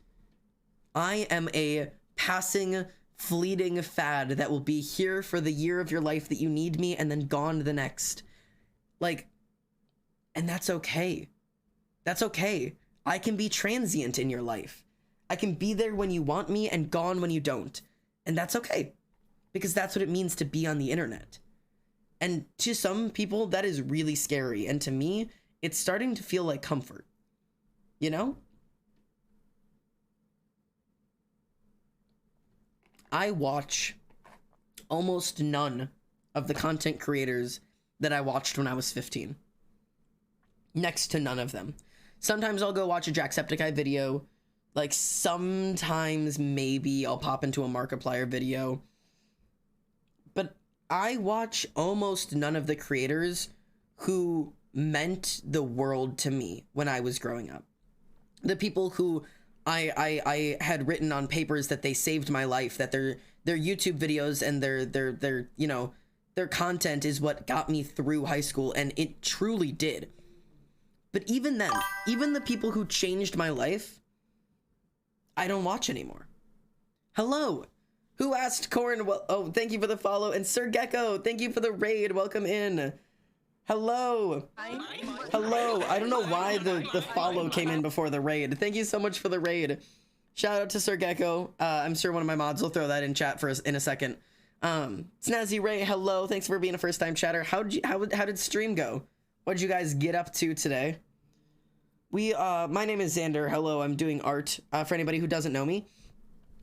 I am a passing, fleeting fad that will be here for the year of your life that you need me and then gone the next. Like, and that's okay. That's okay. I can be transient in your life. I can be there when you want me and gone when you don't. And that's okay. Because that's what it means to be on the internet. And to some people, that is really scary. And to me, it's starting to feel like comfort. You know? I watch almost none of the content creators that I watched when I was 15. Next to none of them. Sometimes I'll go watch a Jacksepticeye video. Like, sometimes maybe I'll pop into a Markiplier video. But I watch almost none of the creators who meant the world to me when I was growing up. The people who I had written on papers that they saved my life, that their YouTube videos and their you know, their content is what got me through high school, and it truly did. But even then, even the people who changed my life, I don't watch anymore. Hello. Who asked Corn? Well, oh, thank you for the follow. And Sir Gecko, thank you for the raid. Welcome in. Hello. Hello. I don't know why the follow came in before the raid. Thank you so much for the raid. Shout out to Sir Gecko. I'm sure one of my mods will throw that in chat for us in a second. Snazzy Ray, hello. Thanks for being a first-time chatter. How did stream go? What did you guys get up to today? My name is Xander. Hello, I'm doing art, for anybody who doesn't know me.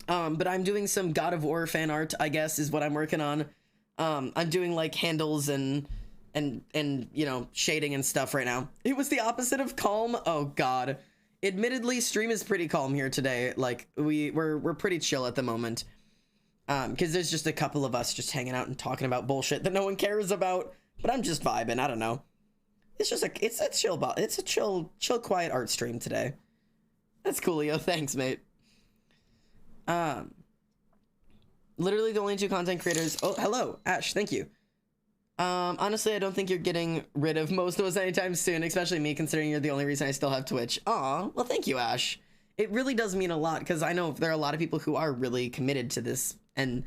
But I'm doing some God of War fan art, I guess, is what I'm working on. I'm doing, like, handles and you know, shading and stuff right now. It was the opposite of calm. Oh, God. Admittedly, stream is pretty calm here today. Like, we're pretty chill at the moment. Because there's just a couple of us just hanging out and talking about bullshit that no one cares about. But I'm just vibing. I don't know. It's just it's a chill, quiet art stream today. That's coolio. Thanks, mate. Literally the only two content creators. Oh, hello, Ash. Thank you. Honestly, I don't think you're getting rid of most of us anytime soon, especially me, considering you're the only reason I still have Twitch. Aw, well, thank you, Ash. It really does mean a lot, because I know there are a lot of people who are really committed to this, and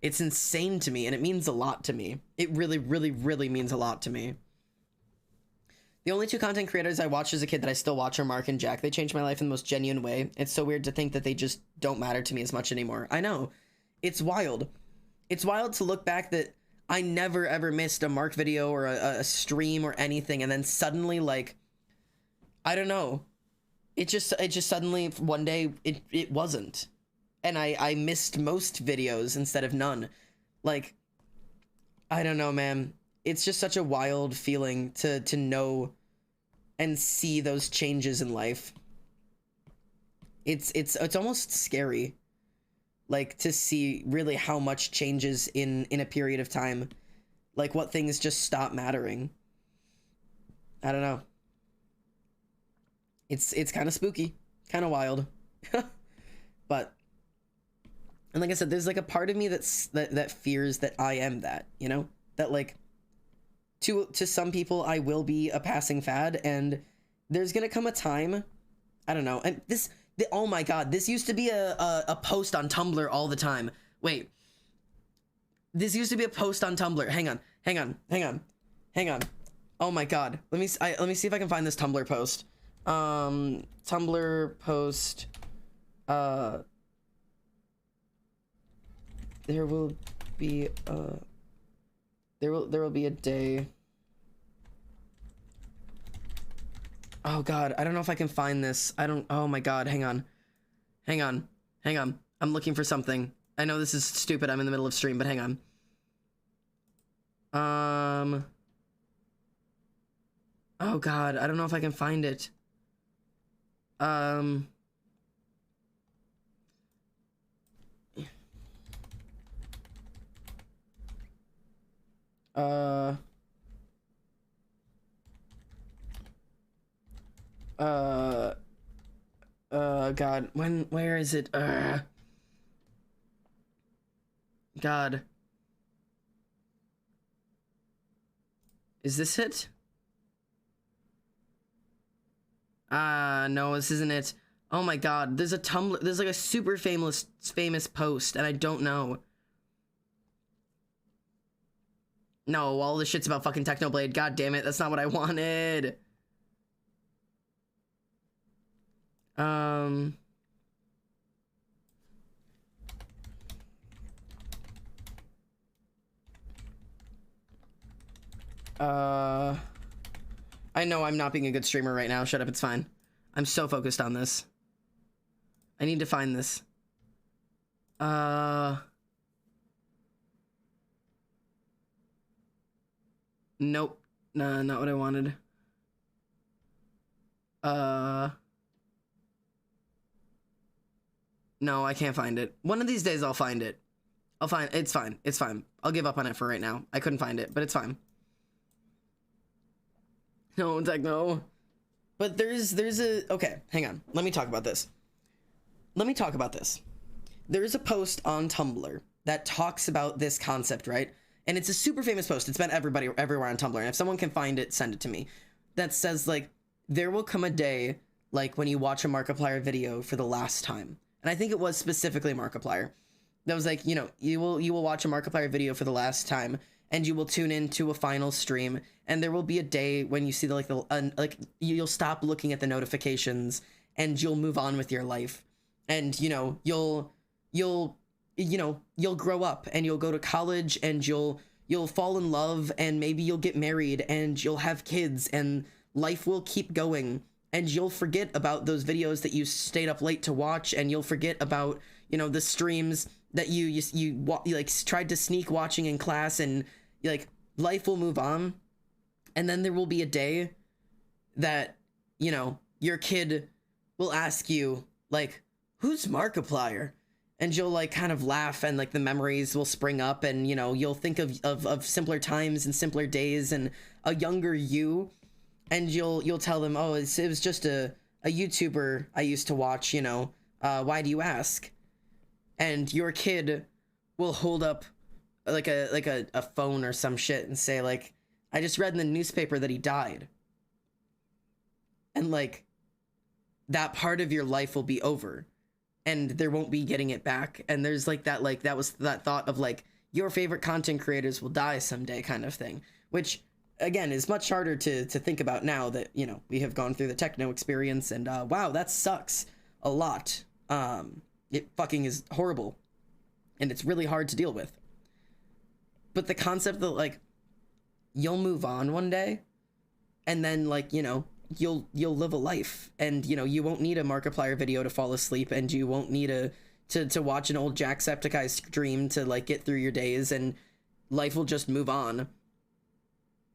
it's insane to me, and it means a lot to me. It really, really, really means a lot to me. The only two content creators I watched as a kid that I still watch are Mark and Jack. They changed my life in the most genuine way. It's so weird to think that they just don't matter to me as much anymore. I know. It's wild. It's wild to look back that I never ever missed a Mark video or a stream or anything, and then suddenly, like, I don't know. It just suddenly one day it wasn't. And I missed most videos instead of none. Like, I don't know, man. It's just such a wild feeling to know and see those changes in life. It's almost scary, like, to see really how much changes in a period of time, like what things just stop mattering. I don't know. It's kind of spooky, kind of wild. But, and like I said, there's like a part of me that fears that I am that, you know, that, like, to some people I will be a passing fad, and there's gonna come a time, I don't know, and oh my god, this used to be a post on Tumblr all the time. Wait, this used to be a post on Tumblr. Hang on. Oh my god, let me see if I can find this Tumblr post. Tumblr post. There will be there will be a day. Oh god, I don't know if I can find this. Oh my god, hang on. I'm looking for something. I know this is stupid, I'm in the middle of stream, but hang on. Oh god, I don't know if I can find it. Uh, uh, God, where is it? God. Is this it? No, this isn't it. Oh my God, there's a Tumblr, there's like a super famous post, and I don't know. No, all this shit's about fucking Technoblade. God damn it, that's not what I wanted. I know I'm not being a good streamer right now. Shut up, it's fine. I'm so focused on this. I need to find this. Nope. Nah, not what I wanted. No, I can't find it. One of these days I'll find it. It's fine. It's fine. I'll give up on it for right now. I couldn't find it, but it's fine. No, it's like, no. But there's a, okay, hang on. Let me talk about this. There is a post on Tumblr that talks about this concept, right? And it's a super famous post. It's been everywhere on Tumblr. And if someone can find it, send it to me. That says, like, there will come a day, like, when you watch a Markiplier video for the last time. And I think it was specifically Markiplier. That was like, you know, you will watch a Markiplier video for the last time, and you will tune into a final stream, and there will be a day when you see you'll stop looking at the notifications, and you'll move on with your life. And, you know, you'll grow up, and you'll go to college, and you'll fall in love, and maybe you'll get married, and you'll have kids, and life will keep going, and you'll forget about those videos that you stayed up late to watch, and you'll forget about, you know, the streams that you like tried to sneak watching in class, and like life will move on. And then there will be a day that, you know, your kid will ask you, like, who's Markiplier? And you'll like kind of laugh, and like the memories will spring up, and, you know, you'll think of simpler times and simpler days and a younger you, and you'll tell them, oh, it was just a YouTuber I used to watch, you know, why do you ask? And your kid will hold up like a phone or some shit and say, like, I just read in the newspaper that he died. And like that part of your life will be over, and there won't be getting it back. And there's like that was that thought of like your favorite content creators will die someday kind of thing, which again is much harder to think about now that, you know, we have gone through the techno experience, and wow, that sucks a lot. It fucking is horrible, and it's really hard to deal with. But the concept that like you'll move on one day, and then like, you know, you'll live a life, and, you know, you won't need a Markiplier video to fall asleep, and you won't need to watch an old Jacksepticeye stream to like get through your days, and life will just move on.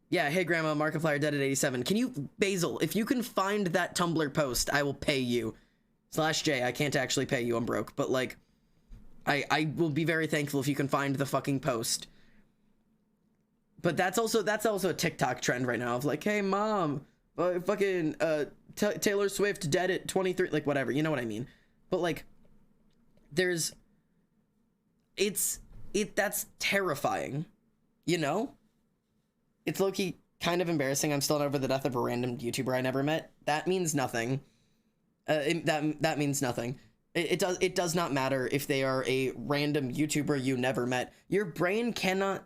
Yeah, hey grandma, Markiplier dead at 87. Can you, Basil, if you can find that Tumblr post, I will pay you. /J, I can't actually pay you, I'm broke, but like, I will be very thankful if you can find the fucking post. But that's also a TikTok trend right now of like, hey mom, fucking Taylor Swift dead at 23, like whatever, you know what I mean? But like, that's terrifying, you know? It's low-key kind of embarrassing. I'm still not over the death of a random YouTuber I never met. That means nothing. That means nothing. It does not matter if they are a random YouTuber you never met. Your brain cannot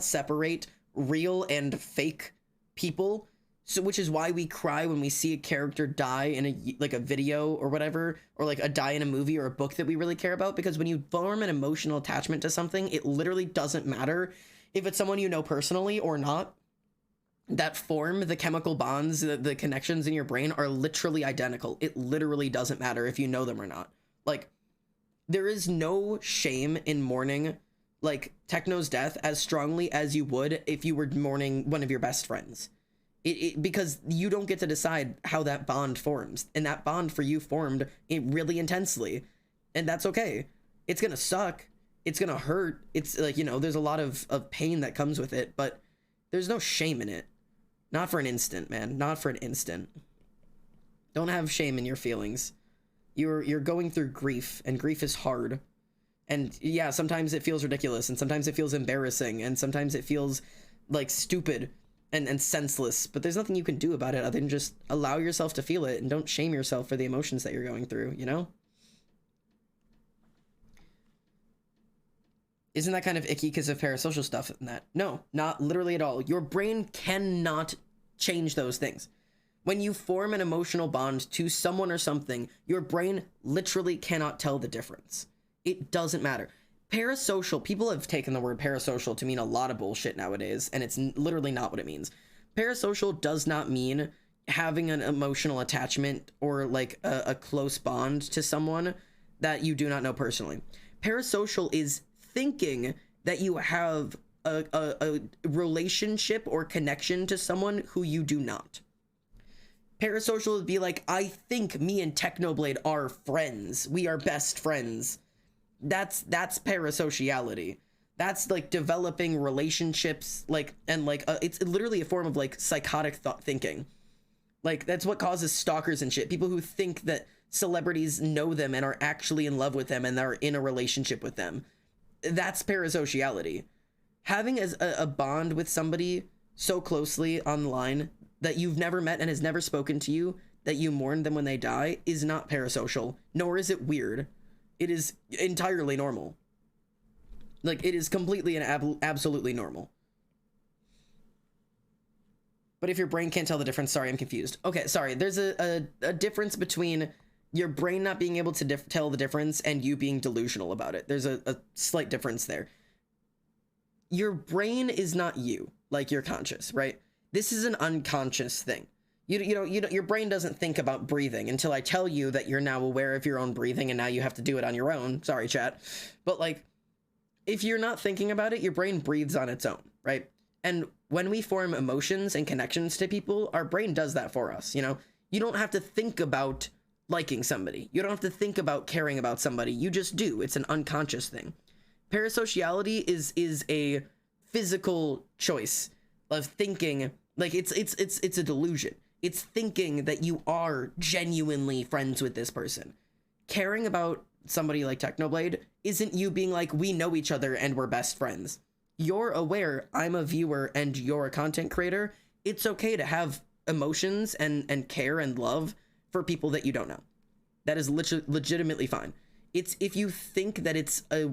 separate real and fake people. So, which is why we cry when we see a character die in a video or whatever, or like a die in a movie or a book that we really care about, because when you form an emotional attachment to something, it literally doesn't matter if it's someone you know personally or not. That form, the chemical bonds, the connections in your brain are literally identical. It literally doesn't matter if you know them or not. Like, there is no shame in mourning, like, Techno's death as strongly as you would if you were mourning one of your best friends. Because you don't get to decide how that bond forms. And that bond for you formed really intensely. And that's okay. It's gonna suck. It's gonna hurt. It's like, you know, there's a lot of pain that comes with it, but there's no shame in it. Not for an instant, man. Not for an instant. Don't have shame in your feelings. You're going through grief, and grief is hard. And yeah, sometimes it feels ridiculous, and sometimes it feels embarrassing, and sometimes it feels like stupid and senseless, but there's nothing you can do about it other than just allow yourself to feel it and don't shame yourself for the emotions that you're going through, you know? Isn't that kind of icky because of parasocial stuff and that? No, not literally at all. Your brain cannot change those things. When you form an emotional bond to someone or something, your brain literally cannot tell the difference. It doesn't matter. Parasocial, people have taken the word parasocial to mean a lot of bullshit nowadays, and it's literally not what it means. Parasocial does not mean having an emotional attachment or like a close bond to someone that you do not know personally. Parasocial is thinking that you have a relationship or connection to someone who you do not. Parasocial would be like, I think me and Technoblade are friends. We are best friends. That's parasociality. That's like developing relationships, like, and like it's literally a form of like psychotic thinking. Like that's what causes stalkers and shit. People who think that celebrities know them and are actually in love with them and are in a relationship with them. That's parasociality. Having a bond with somebody so closely online that you've never met and has never spoken to you, that you mourn them when they die, is not parasocial, nor is it weird. It is entirely normal. Like, it is completely and absolutely normal. But if your brain can't tell the difference, sorry, I'm confused. Okay, sorry, there's a difference between your brain not being able to tell the difference and you being delusional about it. There's a slight difference there. Your brain is not you, like you're conscious, right? This is an unconscious thing. Your brain doesn't think about breathing until I tell you that you're now aware of your own breathing and now you have to do it on your own. Sorry, chat. But like, if you're not thinking about it, your brain breathes on its own, right? And when we form emotions and connections to people, our brain does that for us, you know? You don't have to think about liking somebody. You don't have to think about caring about somebody. You just do. It's an unconscious thing. Parasociality is a physical choice of thinking, like it's a delusion. It's thinking that you are genuinely friends with this person. Caring about somebody like Technoblade isn't you being like, we know each other and we're best friends. You're aware I'm a viewer and you're a content creator. It's okay to have emotions and care and love for people that you don't know. That is legitimately fine. It's if you think that it's a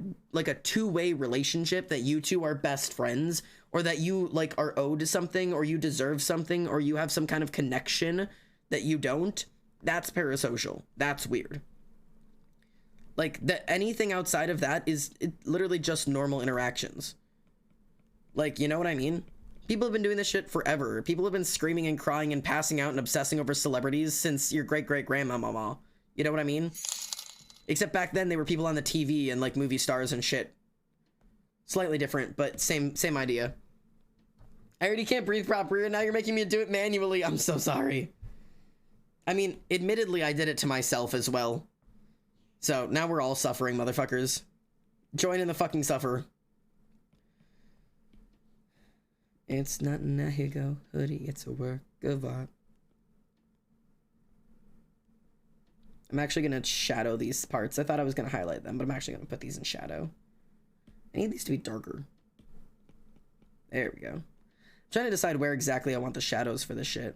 two-way relationship, that you two are best friends, or that you like are owed something, or you deserve something, or you have some kind of connection that you don't, that's parasocial. That's weird. Like that, anything outside of that is literally just normal interactions. Like, you know what I mean? People have been doing this shit forever. People have been screaming and crying and passing out and obsessing over celebrities since your great-great-grandma mama. You know what I mean? Except back then they were people on the TV and like movie stars and shit. Slightly different, but same idea. I already can't breathe properly and now you're making me do it manually. I'm so sorry. I mean, admittedly, I did it to myself as well. So now we're all suffering, motherfuckers. Join in the fucking suffer. It's not an Ahigo hoodie, it's a work of art. I'm actually going to shadow these parts. I thought I was going to highlight them, but I'm actually going to put these in shadow. I need these to be darker. There we go. I'm trying to decide where exactly I want the shadows for this shit.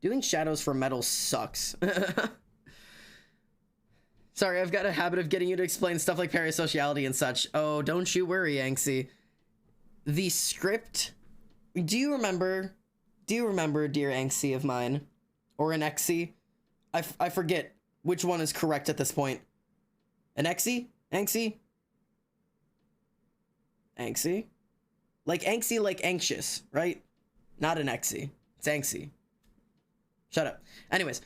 Doing shadows for metal sucks. Sorry, I've got a habit of getting you to explain stuff like parasociality and such. Oh, don't you worry, Anxie. The script... Do you remember, dear Anxie of mine? Or an Exie? I forget which one is correct at this point. An Exie? Anxie? Anxie? Like Anxie, like anxious, right? Not an Exie. It's Anxie. Shut up. Anyways,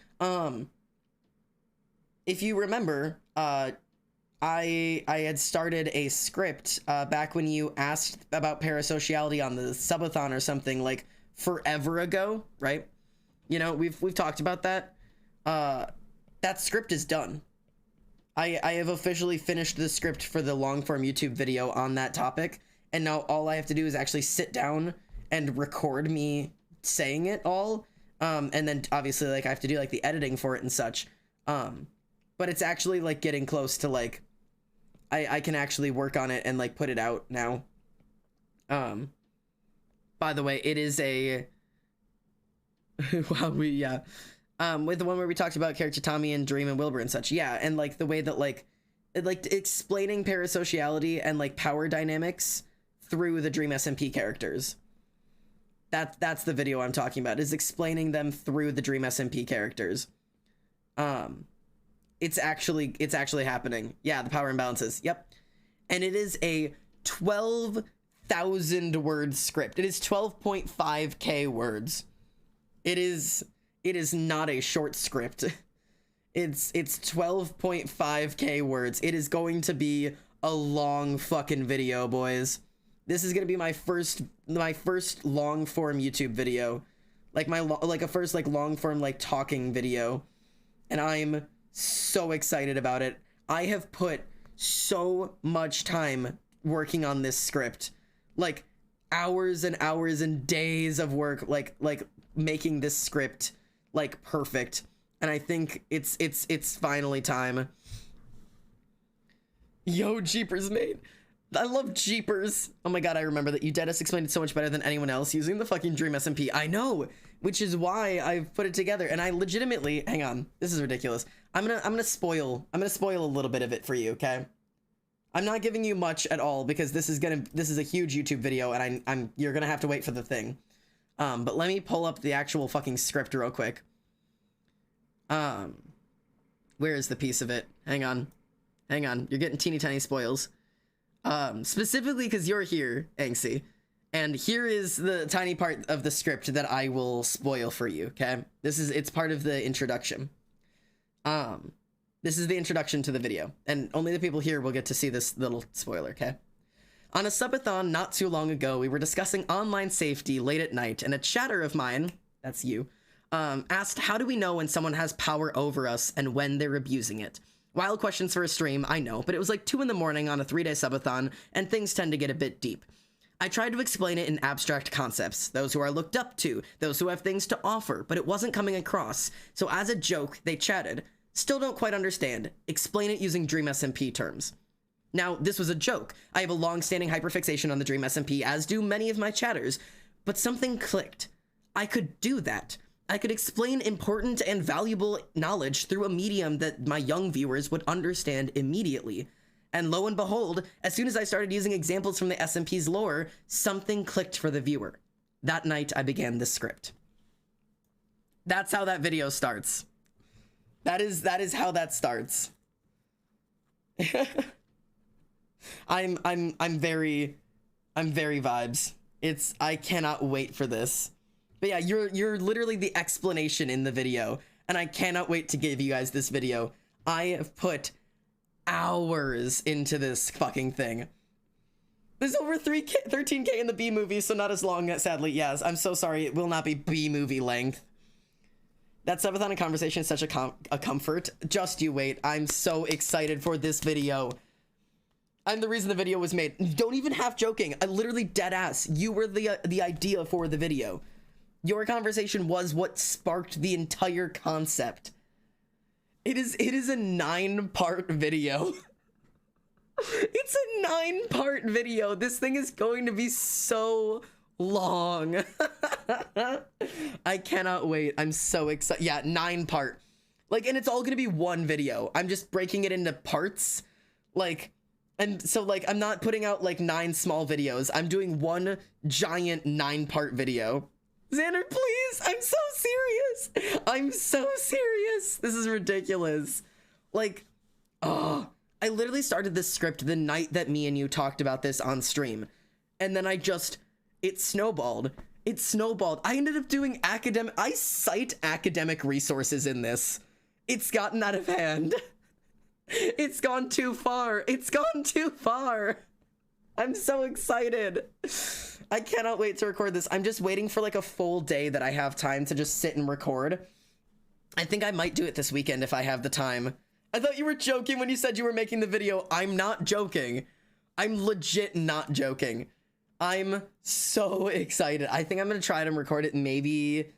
if you remember, I had started a script back when you asked about parasociality on the subathon or something, like forever ago, right? You know, we've talked about that. That script is done. I have officially finished the script for the long form YouTube video on that topic, and now all I have to do is actually sit down and record me saying it all, and then obviously like I have to do like the editing for it and such, but it's actually like getting close to like I can actually work on it and like put it out now. By the way, it is a wow, with the one where we talked about character Tommy and Dream and Wilbur and such, yeah, and like the way that like explaining parasociality and like power dynamics through the Dream SMP characters. That's the video I'm talking about, is explaining them through the Dream SMP characters. It's actually happening. Yeah, the power imbalances. Yep. And it is a 12,000 word script. It is 12.5k words. It is not a short script. It's 12.5k words. It is going to be a long fucking video, boys. This is gonna be my first long form YouTube video, like a first like long form like talking video, and I'm so excited about it. I have put so much time working on this script, like hours and hours and days of work, like making this script like perfect, and I think it's finally time. Yo, Jeepers, mate. I love Jeepers. Oh my god, I remember that. You Deadass explained it so much better than anyone else using the fucking Dream SMP. I know, which is why I've put it together. And I legitimately, hang on, this is ridiculous. I'm gonna spoil a little bit of it for you, okay? I'm not giving you much at all because this is a huge YouTube video, and you're gonna have to wait for the thing. But let me pull up the actual fucking script real quick. Where is the piece of it? Hang on. You're getting teeny tiny spoils. Specifically because you're here, Anxie, and here is the tiny part of the script that I will spoil for you, okay? It's part of the introduction. This is the introduction to the video, and only the people here will get to see this little spoiler, okay? On a subathon not too long ago, we were discussing online safety late at night, and a chatter of mine, that's you, asked, how do we know when someone has power over us and when they're abusing it? Wild questions for a stream, I know, but it was like 2 in the morning on a 3-day subathon, and things tend to get a bit deep. I tried to explain it in abstract concepts, those who are looked up to, those who have things to offer, but it wasn't coming across, so as a joke, they chatted. Still don't quite understand. Explain it using Dream SMP terms. Now, this was a joke. I have a long-standing hyperfixation on the Dream SMP, as do many of my chatters, but something clicked. I could do that. I could explain important and valuable knowledge through a medium that my young viewers would understand immediately. And lo and behold, as soon as I started using examples from the SMP's lore, something clicked for the viewer. That night, I began this script. That's how that video starts. That is how that starts. I'm very vibes. I cannot wait for this. But yeah, you're literally the explanation in the video, and I cannot wait to give you guys this video. I have put hours into this fucking thing. There's over 13k in the B movie, so not as long, sadly. Yes, I'm so sorry. It will not be B movie length. That subathon and conversation is such a comfort. Just you wait. I'm so excited for this video. I'm the reason the video was made. Don't even half joking. I literally dead ass. You were the idea for the video. Your conversation was what sparked the entire concept. It is a 9-part video. It's a 9-part video. This thing is going to be so long. I cannot wait. I'm so excited. Yeah, 9-part. Like, and it's all gonna be one video. I'm just breaking it into parts. Like, and so like, I'm not putting out like 9 small videos. I'm doing one giant 9-part video. Xander, please! I'm so serious! I'm so serious! This is ridiculous. Like, oh, I literally started this script the night that me and you talked about this on stream. And then it snowballed. It snowballed. I ended up doing I cite academic resources in this. It's gotten out of hand. It's gone too far. It's gone too far. I'm so excited. I cannot wait to record this. I'm just waiting for like a full day that I have time to just sit and record. I think I might do it this weekend if I have the time. I thought you were joking when you said you were making the video. I'm not joking. I'm legit not joking. I'm so excited. I think I'm gonna try to record it maybe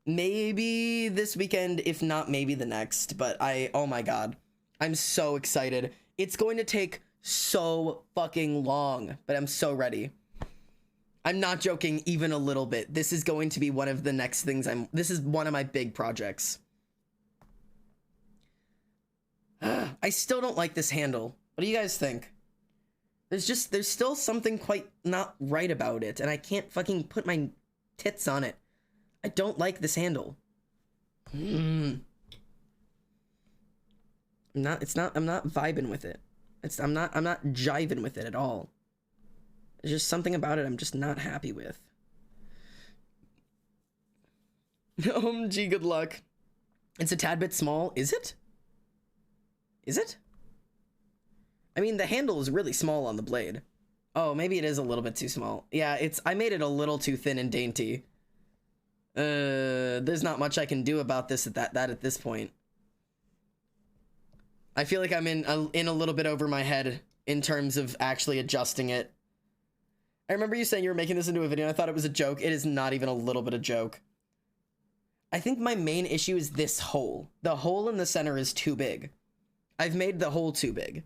this weekend, if not maybe the next. But oh my god, I'm so excited. It's going to take so fucking long, but I'm so ready. I'm not joking even a little bit. This is going to be one of the next things this is one of my big projects. I still don't like this handle. What do you guys think? There's still something quite not right about it, and I can't fucking put my tits on it. I don't like this handle. I'm not vibing with it. I'm not jiving with it at all. There's just something about it I'm just not happy with. Gee, good luck. It's a tad bit small. Is it? Is it? I mean, the handle is really small on the blade. Oh, maybe it is a little bit too small. Yeah, I made it a little too thin and dainty. There's not much I can do about this at this point. I feel like I'm in a little bit over my head in terms of actually adjusting it. I remember you saying you were making this into a video, and I thought it was a joke. It is not even a little bit of joke. I think my main issue is this hole. The hole in the center is too big. I've made the hole too big.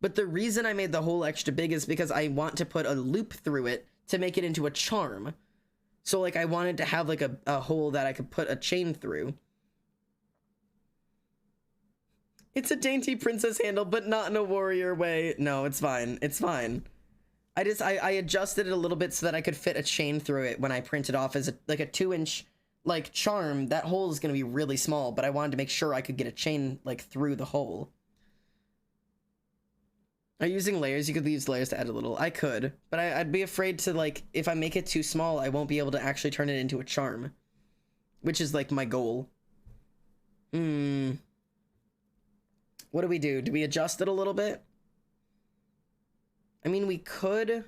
But the reason I made the hole extra big is because I want to put a loop through it to make it into a charm. So, like, I wanted to have, like, a hole that I could put a chain through. It's a dainty princess handle, but not in a warrior way. No, it's fine. It's fine. I adjusted it a little bit so that I could fit a chain through it when I print it off as a 2-inch, like, charm. That hole is going to be really small, but I wanted to make sure I could get a chain, like, through the hole. Are you using layers? You could use layers to add a little. I could, but I'd be afraid to, like, if I make it too small, I won't be able to actually turn it into a charm. Which is, like, my goal. What do we do? Do we adjust it a little bit? I mean, we could.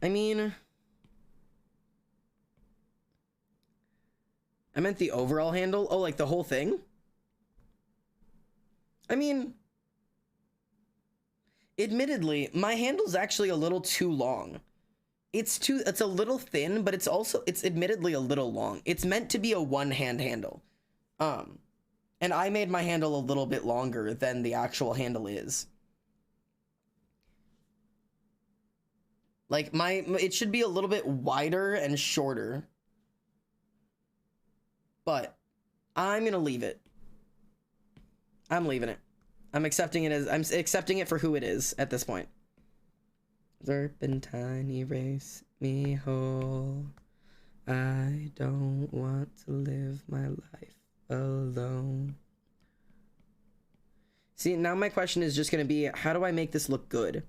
I mean, I meant the overall handle. Oh, like the whole thing? I mean, admittedly, my handle's actually a little too long. It's a little thin, but it's admittedly a little long. It's meant to be a one-hand handle. And I made my handle a little bit longer than the actual handle is. Like, it should be a little bit wider and shorter. But I'm gonna leave it. I'm leaving it. I'm accepting it for who it is at this point. Serpentine, erase me whole. I don't want to live my life alone. See, now my question is just gonna be, how do I make this look good?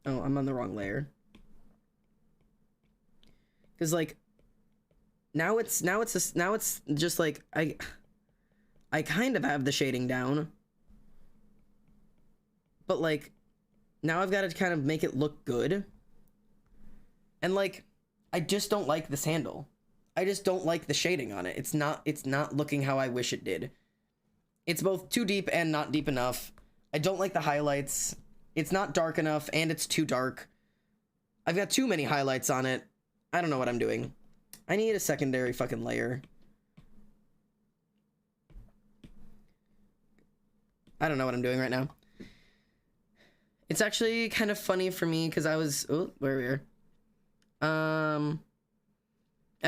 Oh, I'm on the wrong layer. Cause like, now it's just like, I kind of have the shading down, but like, now I've got to kind of make it look good. And like, I just don't like this handle. I just don't like the shading on it. It's not looking how I wish it did. It's both too deep and not deep enough. I don't like the highlights. It's not dark enough and it's too dark. I've got too many highlights on it. I don't know what I'm doing. I need a secondary fucking layer. I don't know what I'm doing right now. It's actually kind of funny for me because I was... Oh, where are we? I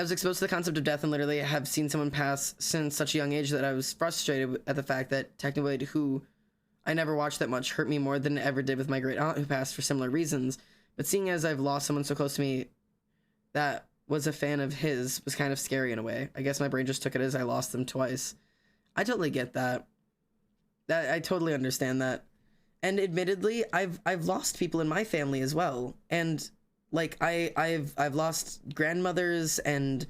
was exposed to the concept of death and literally have seen someone pass since such a young age that I was frustrated at the fact that technically who I never watched that much hurt me more than it ever did with my great aunt who passed for similar reasons. But seeing as I've lost someone so close to me that was a fan of his was kind of scary in a way. I guess my brain just took it as I lost them twice. I totally get that. I totally understand that. And admittedly, I've lost people in my family as well. And like I've lost grandmothers and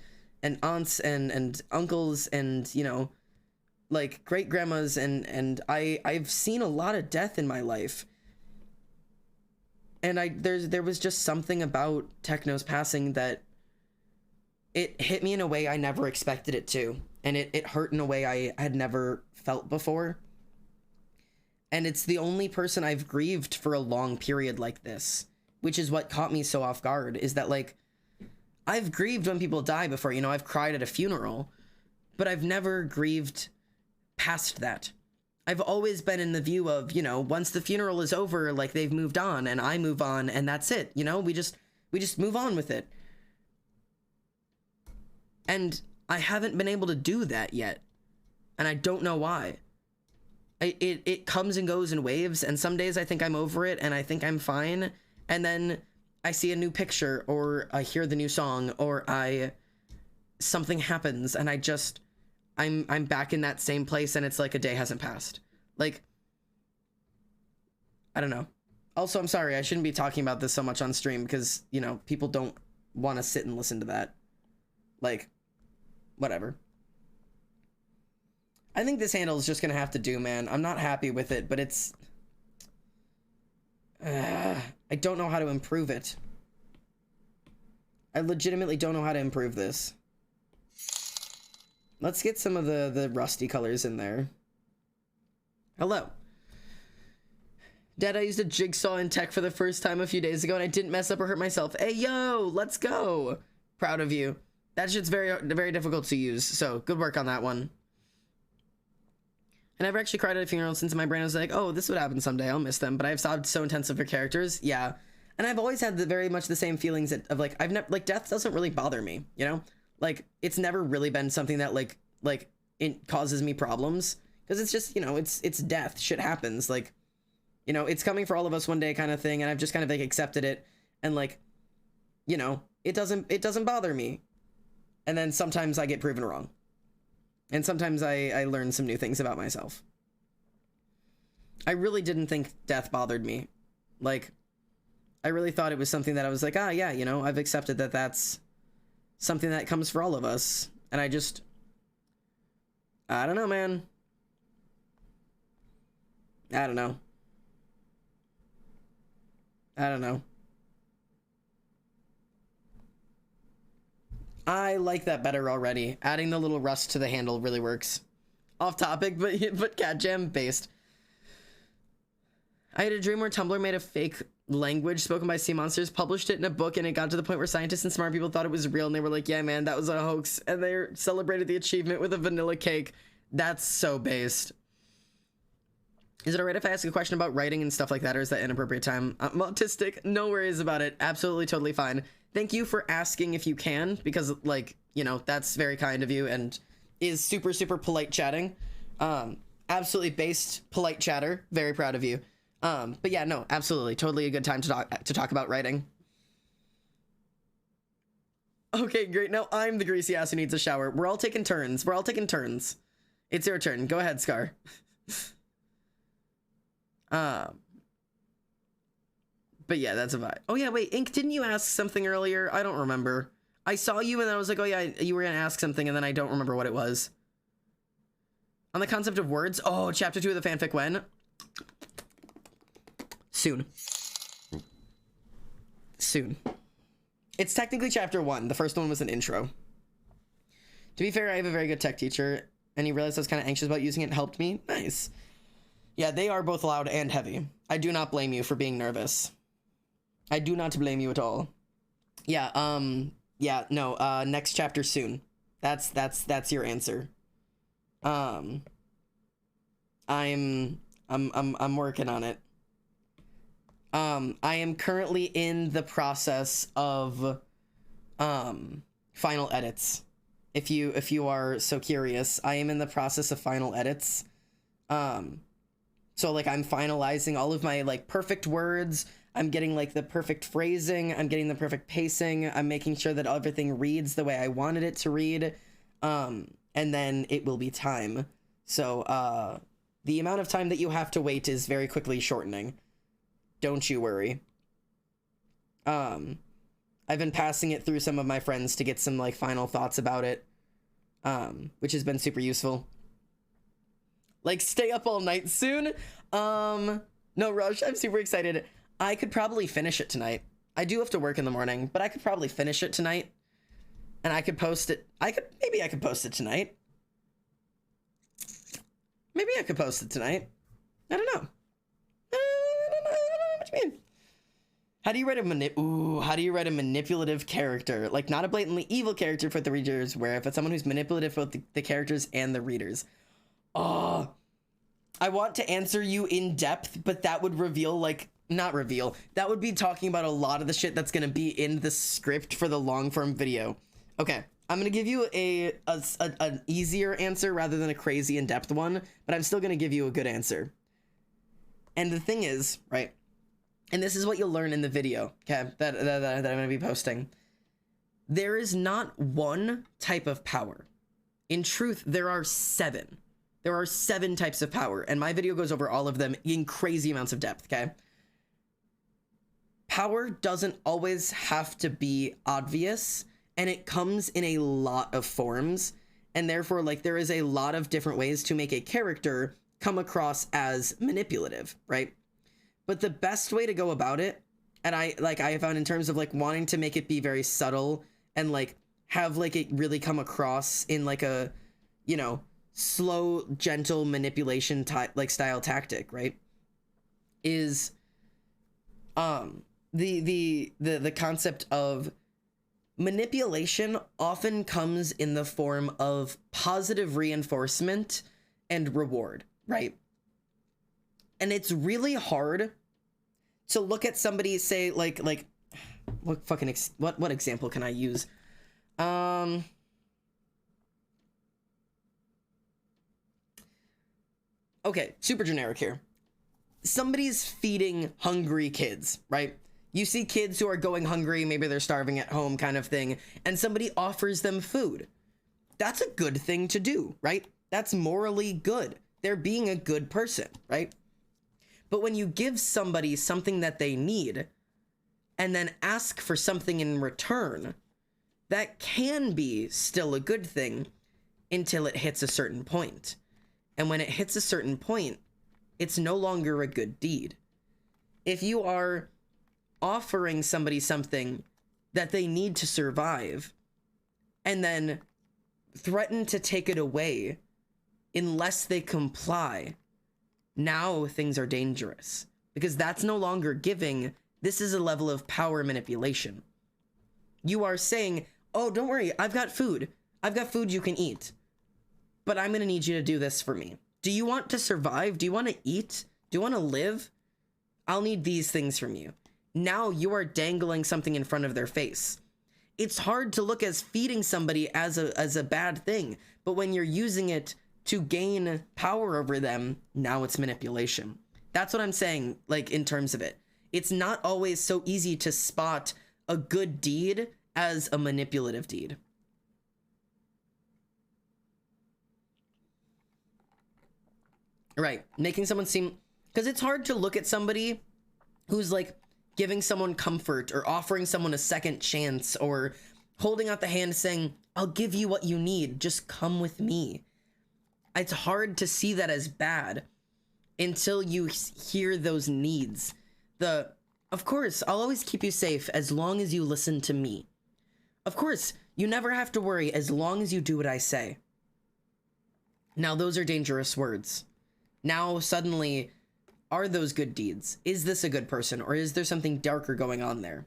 aunts and uncles and, you know, like great grandmas and I've seen a lot of death in my life. And there was just something about Techno's passing that it hit me in a way I never expected it to. And it hurt in a way I had never felt before. And it's the only person I've grieved for a long period like this, which is what caught me so off guard, is that, like, I've grieved when people die before, you know, I've cried at a funeral, but I've never grieved past that. I've always been in the view of, you know, once the funeral is over, like, they've moved on and I move on and that's it, you know, we just move on with it. And I haven't been able to do that yet. And I don't know why. It comes and goes in waves, and some days I think I'm over it and I think I'm fine, and then I see a new picture, or I hear the new song, or something happens and I'm back in that same place and it's like a day hasn't passed. Like, I don't know. Also, I'm sorry, I shouldn't be talking about this so much on stream because, you know, people don't want to sit and listen to that. Like, whatever. I think this handle is just gonna have to do, man. I'm not happy with it, but it's... I don't know how to improve it. I legitimately don't know how to improve this. Let's get some of the rusty colors in there. Hello. Dad, I used a jigsaw in tech for the first time a few days ago and I didn't mess up or hurt myself. Hey, yo, let's go. Proud of you. That shit's very, very difficult to use, so good work on that one. I never actually cried at a funeral since my brain was like, oh, this would happen someday, I'll miss them, but I've sobbed so intensely for characters, yeah. And I've always had very much the same feelings of, like, I've never, like, death doesn't really bother me, you know? Like, it's never really been something that, like, it causes me problems, because it's just, you know, it's death, shit happens, like, you know, it's coming for all of us one day kind of thing, and I've just kind of, like, accepted it, and, like, you know, it doesn't bother me. And then sometimes I get proven wrong. And sometimes I learn some new things about myself. I really didn't think death bothered me. Like, I really thought it was something that I was like, ah, yeah, you know, I've accepted that that's something that comes for all of us. And I don't know, man. I don't know. I like that better already. Adding the little rust to the handle really works. Off topic, but cat jam based. I had a dream where Tumblr made a fake language spoken by sea monsters, published it in a book, and it got to the point where scientists and smart people thought it was real, and they were like, yeah, man, that was a hoax, and they celebrated the achievement with a vanilla cake. That's so based. Is it alright if I ask a question about writing and stuff like that, or is that inappropriate time? I'm autistic. No worries about it. Absolutely, totally fine. Thank you for asking if you can, because, like, you know, that's very kind of you and is super, super polite chatting. Absolutely based, polite chatter. Very proud of you. But yeah, no, absolutely. Totally a good time to talk about writing. Okay, great. Now I'm the greasy ass who needs a shower. We're all taking turns. It's your turn. Go ahead, Scar. But yeah, that's a vibe. Oh yeah, wait, Ink, didn't you ask something earlier? I don't remember. I saw you and I was like, oh yeah, you were gonna ask something, and then I don't remember what it was. On the concept of words? Oh, chapter 2 of the fanfic when? Soon. It's technically chapter 1. The first one was an intro. To be fair, I have a very good tech teacher, and he realized I was kind of anxious about using it and helped me. Nice. Yeah, they are both loud and heavy. I do not blame you for being nervous. I do not blame you at all. Yeah, no, next chapter soon. That's your answer. I'm working on it. I am currently in the process of final edits. If you are so curious, I am in the process of final edits. So like I'm finalizing all of my like perfect words. I'm getting like the perfect phrasing. I'm getting the perfect pacing. I'm making sure that everything reads the way I wanted it to read. And then it will be time. So the amount of time that you have to wait is very quickly shortening. Don't you worry. I've been passing it through some of my friends to get some like final thoughts about it, which has been super useful. Like stay up all night soon. No rush. I'm super excited. I could probably finish it tonight. I do have to work in the morning, but I could probably finish it tonight. And I could post it. Maybe I could post it tonight. Maybe I could post it tonight. I don't know. I don't know what you mean. How do you write a manipulative character? Like, not a blatantly evil character for the readers, where if it's someone who's manipulative for the characters and the readers. Oh, I want to answer you in depth, but that would reveal, like, not reveal. That would be talking about a lot of the shit that's gonna be in the script for the long form video. Okay, I'm gonna give you an easier answer rather than a crazy in-depth one, but I'm still gonna give you a good answer. And the thing is, right, and this is what you'll learn in the video, okay, that I'm gonna be posting. There is not one type of power. In truth, there are 7. There are 7 types of power, and my video goes over all of them in crazy amounts of depth, okay? Power doesn't always have to be obvious, and it comes in a lot of forms, and therefore, like, there is a lot of different ways to make a character come across as manipulative, right? But the best way to go about it, and I have found in terms of, like, wanting to make it be very subtle and, like, have, like, it really come across in, like, a, you know, slow, gentle manipulation like style tactic, right? Is the concept of manipulation often comes in the form of positive reinforcement and reward, right? And it's really hard to look at somebody, say, like what fucking what example can I use? Okay, super generic here. Somebody's feeding hungry kids, right? You see kids who are going hungry, maybe they're starving at home kind of thing, and somebody offers them food. That's a good thing to do, right? That's morally good. They're being a good person, right? But when you give somebody something that they need and then ask for something in return, that can be still a good thing until it hits a certain point. And when it hits a certain point, it's no longer a good deed. If you are offering somebody something that they need to survive and then threaten to take it away unless they comply, now things are dangerous, because that's no longer giving. This is a level of power manipulation. You are saying, oh, don't worry, I've got food you can eat, but I'm gonna need you to do this for me. Do you want to survive? Do you want to eat? Do you want to live? I'll need these things from you. Now you are dangling something in front of their face. It's hard to look as feeding somebody as a bad thing, but when you're using it to gain power over them, now it's manipulation. That's what I'm saying, like, in terms of it. It's not always so easy to spot a good deed as a manipulative deed. Right, making someone seem, because it's hard to look at somebody who's, like, giving someone comfort or offering someone a second chance or holding out the hand saying, I'll give you what you need, just come with me. It's hard to see that as bad until you hear those needs. Of course, I'll always keep you safe as long as you listen to me. Of course, you never have to worry as long as you do what I say. Now, those are dangerous words. Now, suddenly, are those good deeds? Is this a good person, or is there something darker going on there?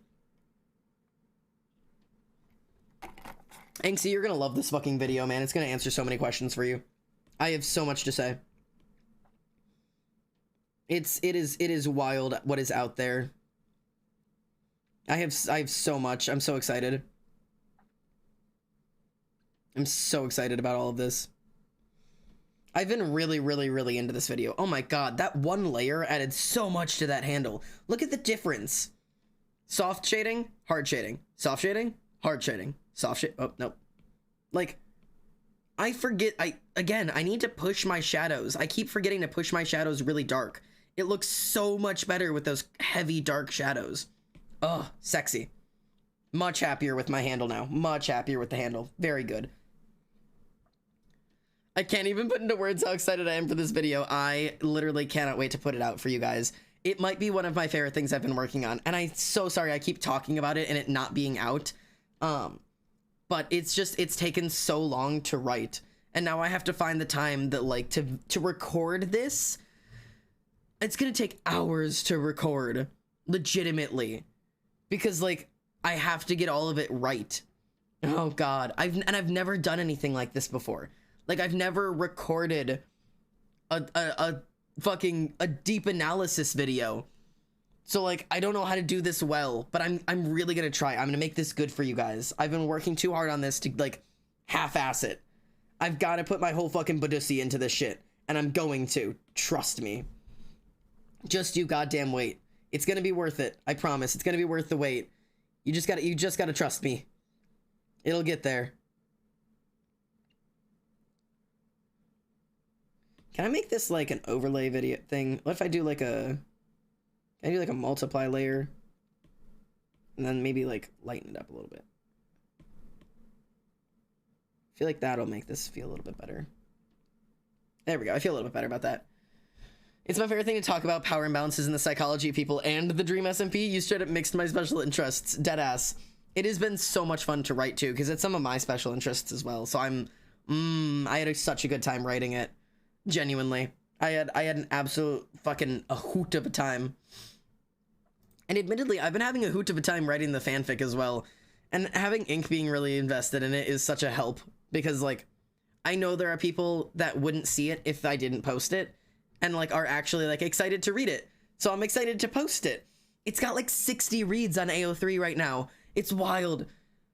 Anxie, you're gonna love this fucking video, man. It's gonna answer so many questions for you. I have so much to say. It is wild what is out there. I have so much. I'm so excited. I'm so excited about all of this. I've been really into this video. Oh my god, that one layer added so much to that handle. Look at the difference. Soft shading, hard shading. Soft shading, hard shading. Soft shade. Oh, no. Like, I forget. I need to push my shadows. I keep forgetting to push my shadows really dark. It looks so much better with those heavy dark shadows. Oh, sexy. Much happier with my handle now. Much happier with the handle. Very good. I can't even put into words how excited I am for this video. I literally cannot wait to put it out for you guys. It might be one of my favorite things I've been working on, and I'm so sorry I keep talking about it and it not being out. But but it's taken so long to write, and now I have to find the time that like to record this. It's gonna take hours to record, legitimately, because like I have to get all of it right. Oh god, I've never done anything like this before. Like I've never recorded a fucking deep analysis video. So like I don't know how to do this well, but I'm really gonna try. I'm gonna make this good for you guys. I've been working too hard on this to like half-ass it. I've got to put my whole fucking Badusi into this shit, and I'm going to. Trust me. Just you goddamn wait. It's gonna be worth it. I promise. It's gonna be worth the wait. You just gotta trust me. It'll get there. Can I make this like an overlay video thing? What if I do like a... Can I do like a multiply layer? And then maybe like lighten it up a little bit. I feel like that'll make this feel a little bit better. There we go. I feel a little bit better about that. It's my favorite thing to talk about power imbalances in the psychology of people and the Dream SMP. You straight up mixed my special interests. Deadass. It has been so much fun to write too, because it's some of my special interests as well. So I had such a good time writing it. Genuinely. I had an absolute fucking a hoot of a time. And admittedly, I've been having a hoot of a time writing the fanfic as well. And having Ink being really invested in it is such a help. Because, like, I know there are people that wouldn't see it if I didn't post it. And, like, are actually, like, excited to read it. So I'm excited to post it. It's got, like, 60 reads on AO3 right now. It's wild.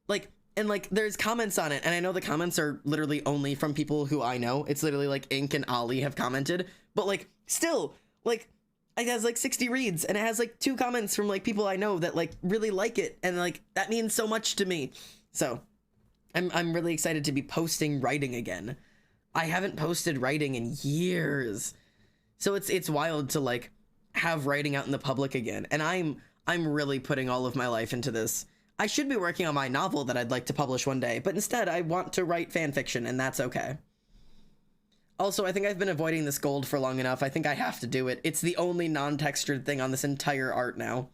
Like, and, like, there's comments on it. And I know the comments are literally only from people who I know. It's literally, like, Ink and Ollie have commented. But, like, still, like... It has like 60 reads, and it has like 2 comments from like people I know that like really like it, and like that means so much to me. So I'm really excited to be posting writing again. I haven't posted writing in years. So it's wild to like have writing out in the public again. And I'm really putting all of my life into this. I should be working on my novel that I'd like to publish one day, but instead I want to write fan fiction, and that's okay. Also, I think I've been avoiding this gold for long enough. I think I have to do it. It's the only non-textured thing on this entire art now.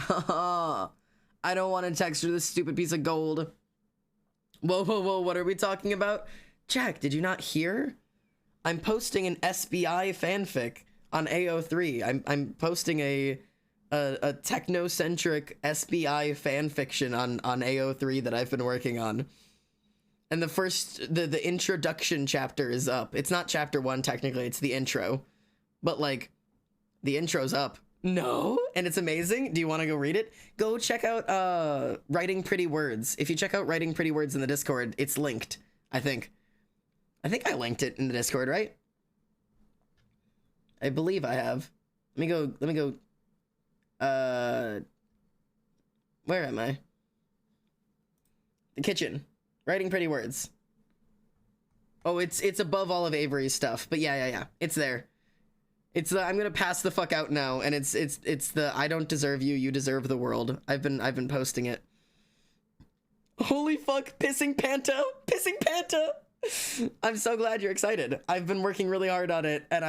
I don't want to texture this stupid piece of gold. Whoa, whoa, whoa, what are we talking about? Jack, did you not hear? I'm posting an SBI fanfic on AO3. I'm posting a technocentric SBI fanfiction on AO3 that I've been working on. And the introduction chapter is up. It's not chapter 1, technically, it's the intro. But, like, the intro's up. No? And it's amazing? Do you want to go read it? Go check out, Writing Pretty Words. If you check out Writing Pretty Words in the Discord, it's linked, I think. I think I linked it in the Discord, right? I believe I have. Let me go, where am I? The kitchen. Writing Pretty Words. Oh, it's above all of Avery's stuff, but yeah. It's there. It's the I'm gonna pass the fuck out now, and it's the I don't deserve you, you deserve the world. I've been posting it. Holy fuck, pissing Panta! Pissing Panta! I'm so glad you're excited. I've been working really hard on it, and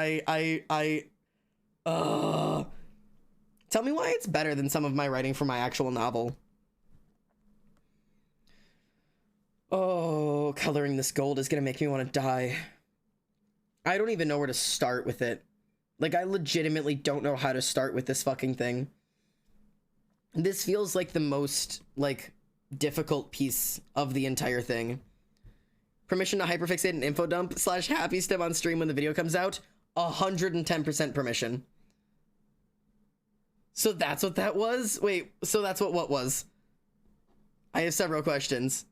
tell me why it's better than some of my writing for my actual novel. Oh, coloring this gold is gonna make me want to die. I don't even know where to start with it. Like, I legitimately don't know how to start with this fucking thing. This feels like the most, like, difficult piece of the entire thing. Permission to hyperfixate an info dump / happy stem on stream when the video comes out? 110% permission. So that's what that was? Wait, so that's what was? I have several questions.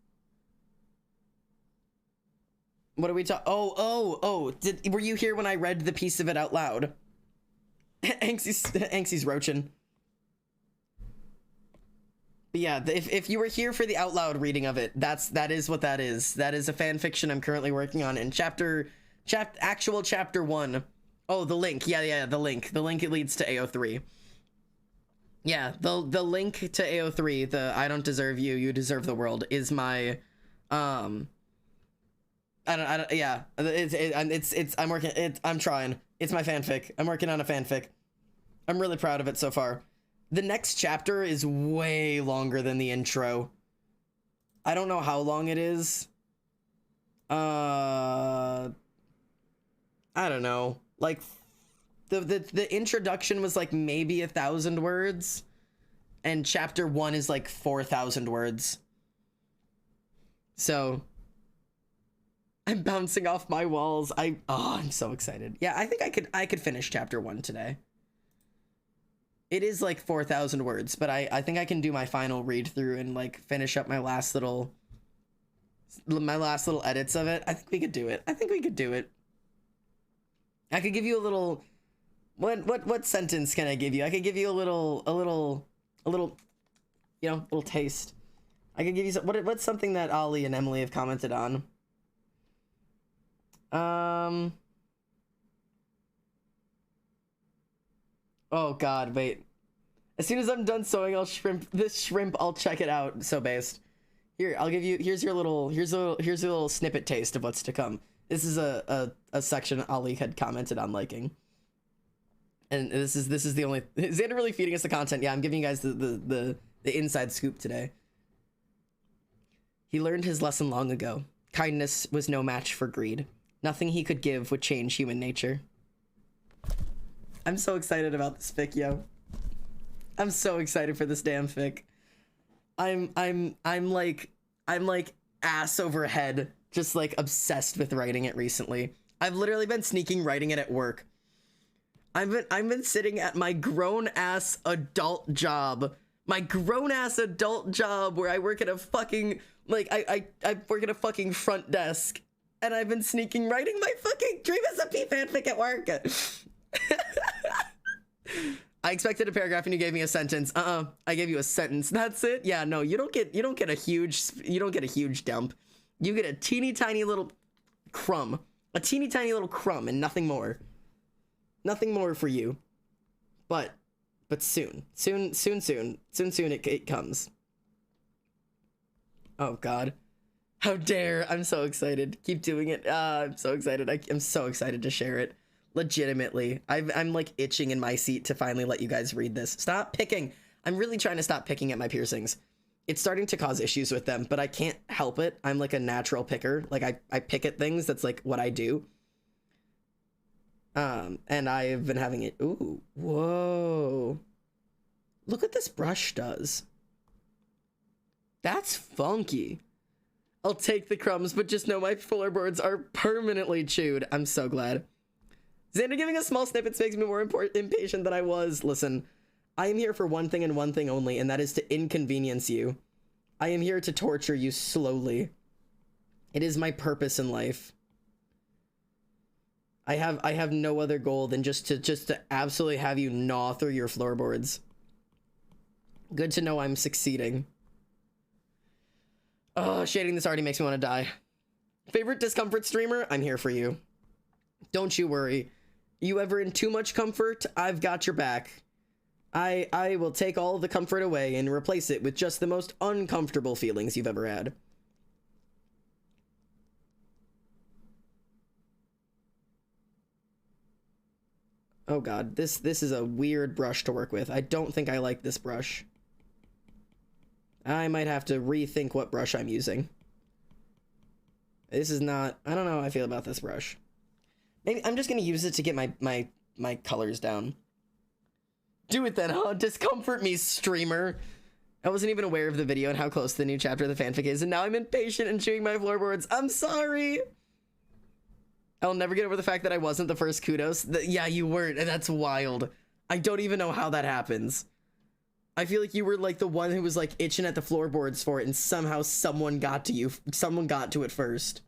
What are we talking? Oh! Were you here when I read the piece of it out loud? Anksy's roachin'. But yeah, if you were here for the out loud reading of it, that is what that is. That is a fan fiction I'm currently working on in actual chapter 1. Oh, the link. Yeah, the link. The link it leads to AO3. Yeah, the link to AO3, the I don't deserve you, you deserve the world, is my yeah, I'm trying. It's my fanfic. I'm working on a fanfic. I'm really proud of it so far. The next chapter is way longer than the intro. I don't know how long it is. I don't know. Like, the introduction was like maybe 1,000 words, and chapter 1 is like 4,000 words. So I'm bouncing off my walls. I'm so excited. Yeah, I think I could finish chapter 1 today. It is like 4,000 words, but I think I can do my final read through and like finish up my last little edits of it. I think we could do it. I think we could do it. I could give you a little, what sentence can I give you? I could give you a little, you know, little taste. I could give you what's something that Ollie and Emily have commented on. Oh God, wait. As soon as I'm done sewing, I'll shrimp this shrimp. I'll check it out. So based. Here, I'll give you. Here's a little snippet taste of what's to come. This is a section Ollie had commented on liking. And this is the only. Is Xander really feeding us the content? Yeah, I'm giving you guys the inside scoop today. He learned his lesson long ago. Kindness was no match for greed. Nothing he could give would change human nature. I'm so excited about this fic, yo. I'm so excited for this damn fic. I'm like ass over head, just like obsessed with writing it recently. I've literally been sneaking writing it at work. I've been sitting at my grown ass adult job. My grown ass adult job where I work at a fucking I work at a fucking front desk, and I've been sneaking writing my fucking Dream SMP fanfic at work. I expected a paragraph and you gave me a sentence. I gave you a sentence. That's it. Yeah, no, you don't get a huge dump. You get a teeny tiny little crumb. A teeny tiny little crumb and nothing more. Nothing more for you. But soon it comes. Oh God. How dare. I'm so excited. Keep doing it. I'm so excited. I'm so excited to share it. Legitimately. I'm like itching in my seat to finally let you guys read this. Stop picking. I'm really trying to stop picking at my piercings. It's starting to cause issues with them, but I can't help it. I'm like a natural picker. Like I pick at things. That's like what I do. And I've been having it. Ooh, whoa. Look what this brush does. That's funky. I'll take the crumbs, but just know my floorboards are permanently chewed. I'm so glad. Xander giving us small snippets makes me more impatient than I was. Listen, I am here for one thing and one thing only, and that is to inconvenience you. I am here to torture you slowly. It is my purpose in life. I have no other goal than just to absolutely have you gnaw through your floorboards. Good to know I'm succeeding. Oh, shading this already makes me want to die. Favorite discomfort streamer? I'm here for you. Don't you worry. You ever in too much comfort? I've got your back. I will take all the comfort away and replace it with just the most uncomfortable feelings you've ever had. Oh God, this is a weird brush to work with. I don't think I like this brush. I might have to rethink what brush I'm using. This is not, I don't know how I feel about this brush. Maybe I'm just gonna use it to get my colors down. Do it then, huh? Discomfort me, streamer. I wasn't even aware of the video and how close the new chapter of the fanfic is, and now I'm impatient and chewing my floorboards. I'm sorry. I'll never get over the fact that I wasn't the first kudos. Yeah, you weren't, and that's wild. I don't even know how that happens. I feel like you were like the one who was like itching at the floorboards for it, and somehow someone got to you. Someone got to it first.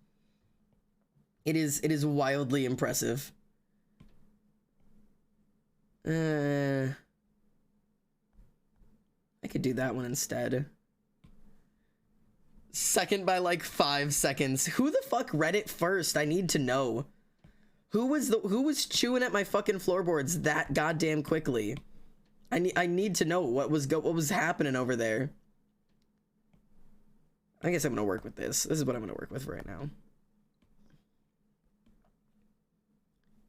It is wildly impressive. I could do that one instead. Second by like 5 seconds. Who the fuck read it first? I need to know. Who was chewing at my fucking floorboards that goddamn quickly? I need to know what was happening over there. I guess I'm gonna work with this. This is what I'm gonna work with right now.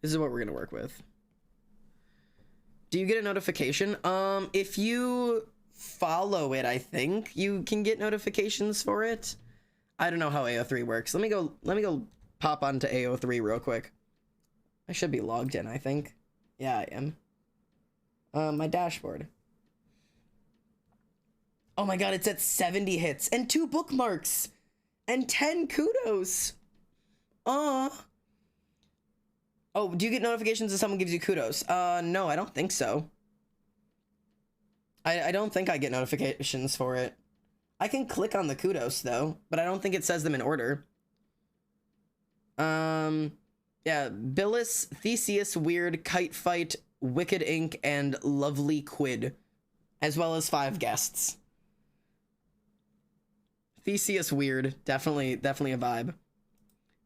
This is what we're gonna work with. Do you get a notification? If you follow it, I think you can get notifications for it. I don't know how AO3 works. Let me go pop onto AO3 real quick. I should be logged in, I think. Yeah, I am. My dashboard. Oh my god, it's at 70 hits and 2 bookmarks and 10 kudos. Oh, do you get notifications if someone gives you kudos? No, I don't think so. I don't think I get notifications for it. I can click on the kudos though, but I don't think it says them in order. Yeah, Billis, Theseus, Weird, Kite Fight, Wicked Ink, and Lovely Quid, as well as 5 guests. Theseus Weird, definitely a vibe.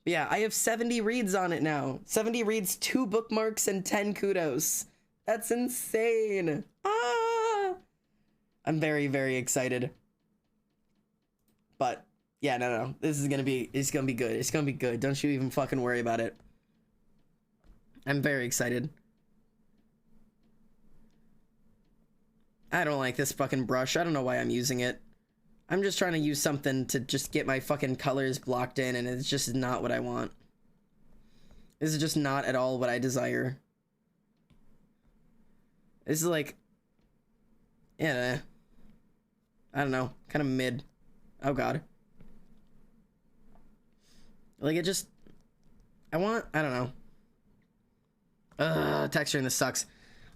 But yeah, I have 70 reads on it now. 70 reads, 2 bookmarks, and 10 kudos. That's insane. Ah! I'm very, very excited. But yeah, no. It's gonna be good. It's gonna be good. Don't you even fucking worry about it. I'm very excited. I don't like this fucking brush. I don't know why I'm using it. I'm just trying to use something to just get my fucking colors blocked in, and it's just not what I want. This is just not at all what I desire. This is like, yeah, I don't know, kind of mid. Oh god. Like, it just, I don't know. Texturing this sucks.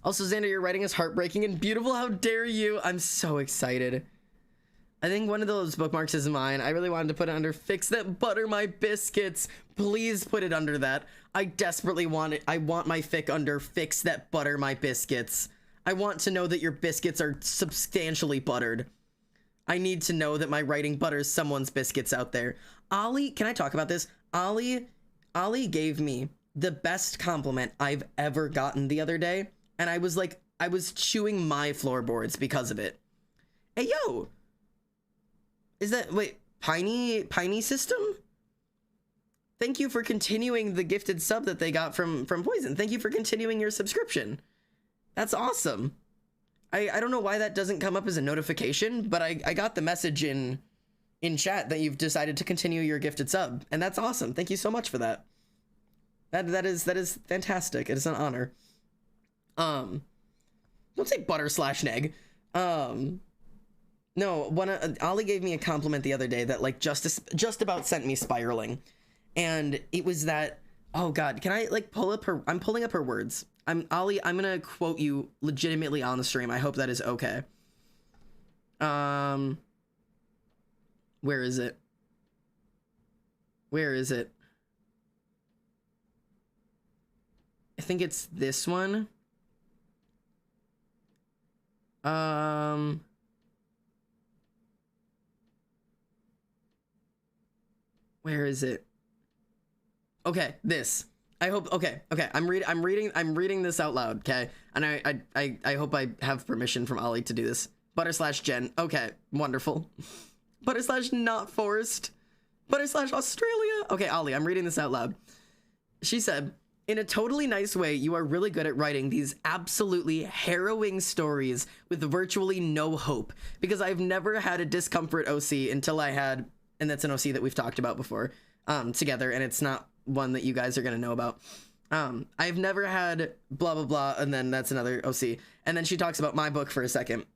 Also, Xander, your writing is heartbreaking and beautiful. How dare you? I'm so excited. I think one of those bookmarks is mine. I really wanted to put it under Fix That Butter My Biscuits. Please put it under that. I desperately want it. I want my fic under Fix That Butter My Biscuits. I want to know that your biscuits are substantially buttered. I need to know that my writing butters someone's biscuits out there. Ollie, can I talk about this? Ollie gave me the best compliment I've ever gotten the other day. And I was like, I was chewing my floorboards because of it. Hey, yo. Is that, wait, Piney System? Thank you for continuing the gifted sub that they got from Poison. Thank you for continuing your subscription. That's awesome. I don't know why that doesn't come up as a notification, but I got the message in chat that you've decided to continue your gifted sub, and that's awesome. Thank you so much for that. That is fantastic. It is an honor. Don't say butter/neg. No, Ollie gave me a compliment the other day that like just about sent me spiraling, and it was that, oh god, can I like pull up her? I'm pulling up her words. Ollie, I'm gonna quote you legitimately on the stream. I hope that is okay. Where is it? Where is it? I think it's this one. Where is it? Okay, this. I hope, okay. I'm reading this out loud, okay? And I hope I have permission from Ollie to do this. Butter/Jen. Okay, wonderful. Butter/not forced. Butter/Australia. Okay, Ollie, I'm reading this out loud. She said, in a totally nice way, you are really good at writing these absolutely harrowing stories with virtually no hope, because I've never had a discomfort OC until I had, and that's an OC that we've talked about before, together, and it's not one that you guys are gonna know about. I've never had blah blah blah, and then that's another OC, and then she talks about my book for a second,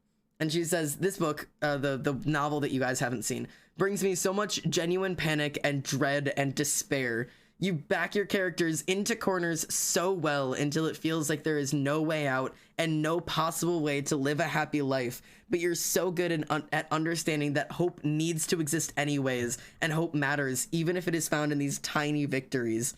and she says this book, the novel that you guys haven't seen, brings me so much genuine panic and dread and despair. You back your characters into corners so well until it feels like there is no way out and no possible way to live a happy life, but you're so good at understanding that hope needs to exist anyways, and hope matters even if it is found in these tiny victories.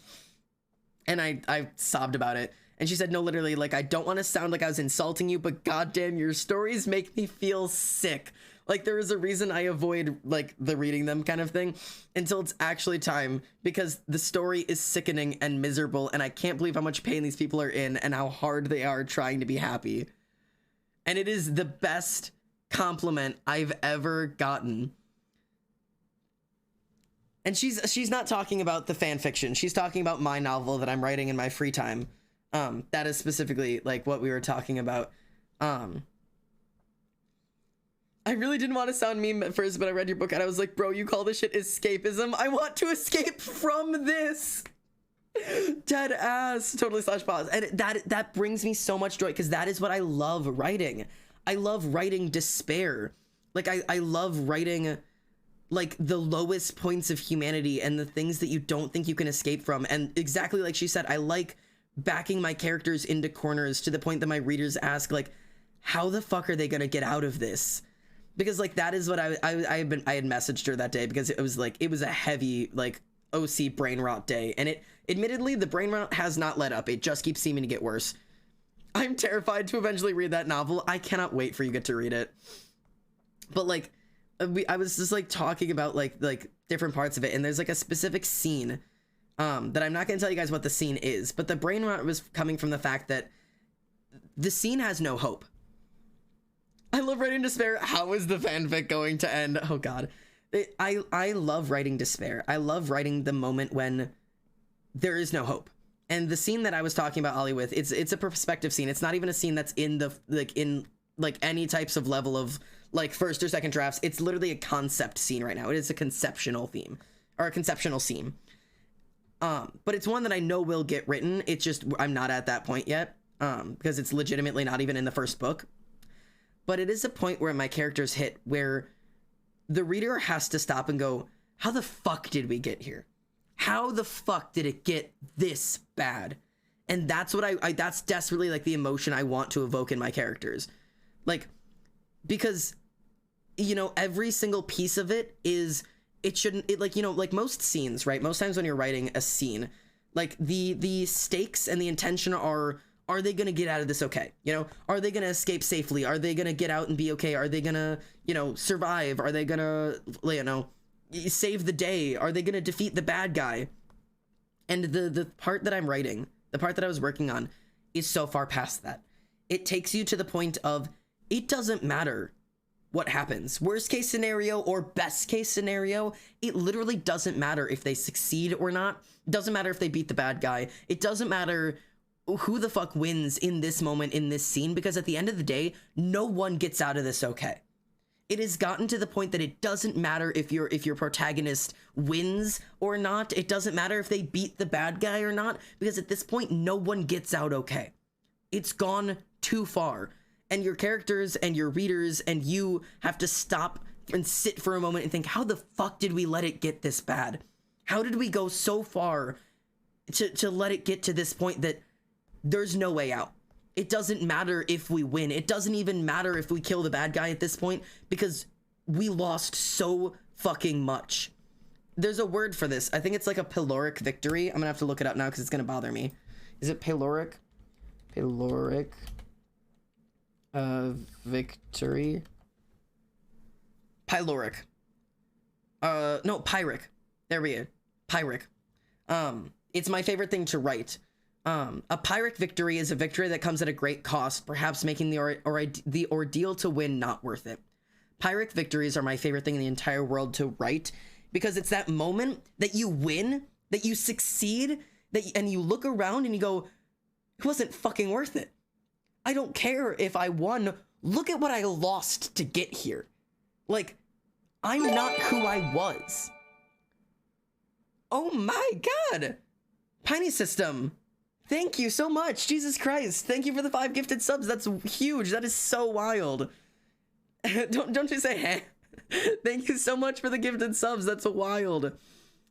And I sobbed about it. And she said, no, literally, like, I don't want to sound like I was insulting you, but goddamn, your stories make me feel sick. Like, there is a reason I avoid, like, the reading them kind of thing until it's actually time, because the story is sickening and miserable, and I can't believe how much pain these people are in and how hard they are trying to be happy. And it is the best compliment I've ever gotten. And she's not talking about the fan fiction. She's talking about my novel that I'm writing in my free time. That is specifically, like, what we were talking about. I really didn't want to sound meme at first, but I read your book and I was like, bro, you call this shit escapism? I want to escape from this. Dead ass. Totally slash pause. And that brings me so much joy because that is what I love writing. I love writing despair. Like I love writing like the lowest points of humanity and the things that you don't think you can escape from. And exactly like she said, I like backing my characters into corners to the point that my readers ask, like, how the fuck are they gonna get out of this? Because like that is what I had messaged her that day because it was a heavy like OC brain rot day, and it admittedly the brain rot has not let up. It just keeps seeming to get worse. I'm terrified to eventually read that novel. I cannot wait for you get to read it. But like I was just like talking about like different parts of it, and there's like a specific scene that I'm not gonna tell you guys what the scene is, but the brain rot was coming from the fact that the scene has no hope. I love writing despair. How is the fanfic going to end? Oh god. I love writing despair. I love writing the moment when there is no hope. And the scene that I was talking about Ollie with, it's a perspective scene. It's not even a scene that's in the like any types of level of like first or second drafts. It's literally a concept scene right now. It is a conceptual theme or a conceptual scene. But it's one that I know will get written. It's just I'm not at that point yet because it's legitimately not even in the first book. But it is a point where my characters hit where the reader has to stop and go, how the fuck did we get here? How the fuck did it get this bad? And that's what that's desperately like the emotion I want to evoke in my characters. Like, because, you know, every single piece of it is, like most scenes, right? Most times when you're writing a scene, like the stakes and the intention are they going to get out of this okay? You know, are they going to escape safely? Are they going to get out and be okay? Are they going to, you know, survive? Are they going to, you know, save the day? Are they going to defeat the bad guy? And the part that I'm writing, the part that I was working on is so far past that. It takes you to the point of, it doesn't matter what happens. Worst case scenario or best case scenario, it literally doesn't matter if they succeed or not. It doesn't matter if they beat the bad guy. It doesn't matter who the fuck wins in this moment, in this scene, because at the end of the day, no one gets out of this okay. It has gotten to the point that it doesn't matter if your protagonist wins or not. It doesn't matter if they beat the bad guy or not, because at this point, no one gets out okay. It's gone too far. And your characters and your readers and you have to stop and sit for a moment and think, how the fuck did we let it get this bad? How did we go so far to let it get to this point that there's no way out? It doesn't matter if we win. It doesn't even matter if we kill the bad guy at this point because we lost so fucking much. There's a word for this. I think it's like a pyloric victory. I'm gonna have to look it up now because it's gonna bother me. Is it pyloric? Pyloric victory? Pyloric. No, Pyrrhic. There we go. Pyrrhic. It's my favorite thing to write. A Pyrrhic victory is a victory that comes at a great cost, perhaps making the ordeal to win not worth it. Pyrrhic victories are my favorite thing in the entire world to write because it's that moment that you win, that you succeed, and you look around and you go, it wasn't fucking worth it. I don't care if I won. Look at what I lost to get here. Like, I'm not who I was. Oh my god. Piney System. Thank you so much. Jesus Christ. Thank you for the 5 gifted subs. That's huge. That is so wild. Don't you say, hey. Thank you so much for the gifted subs. That's wild.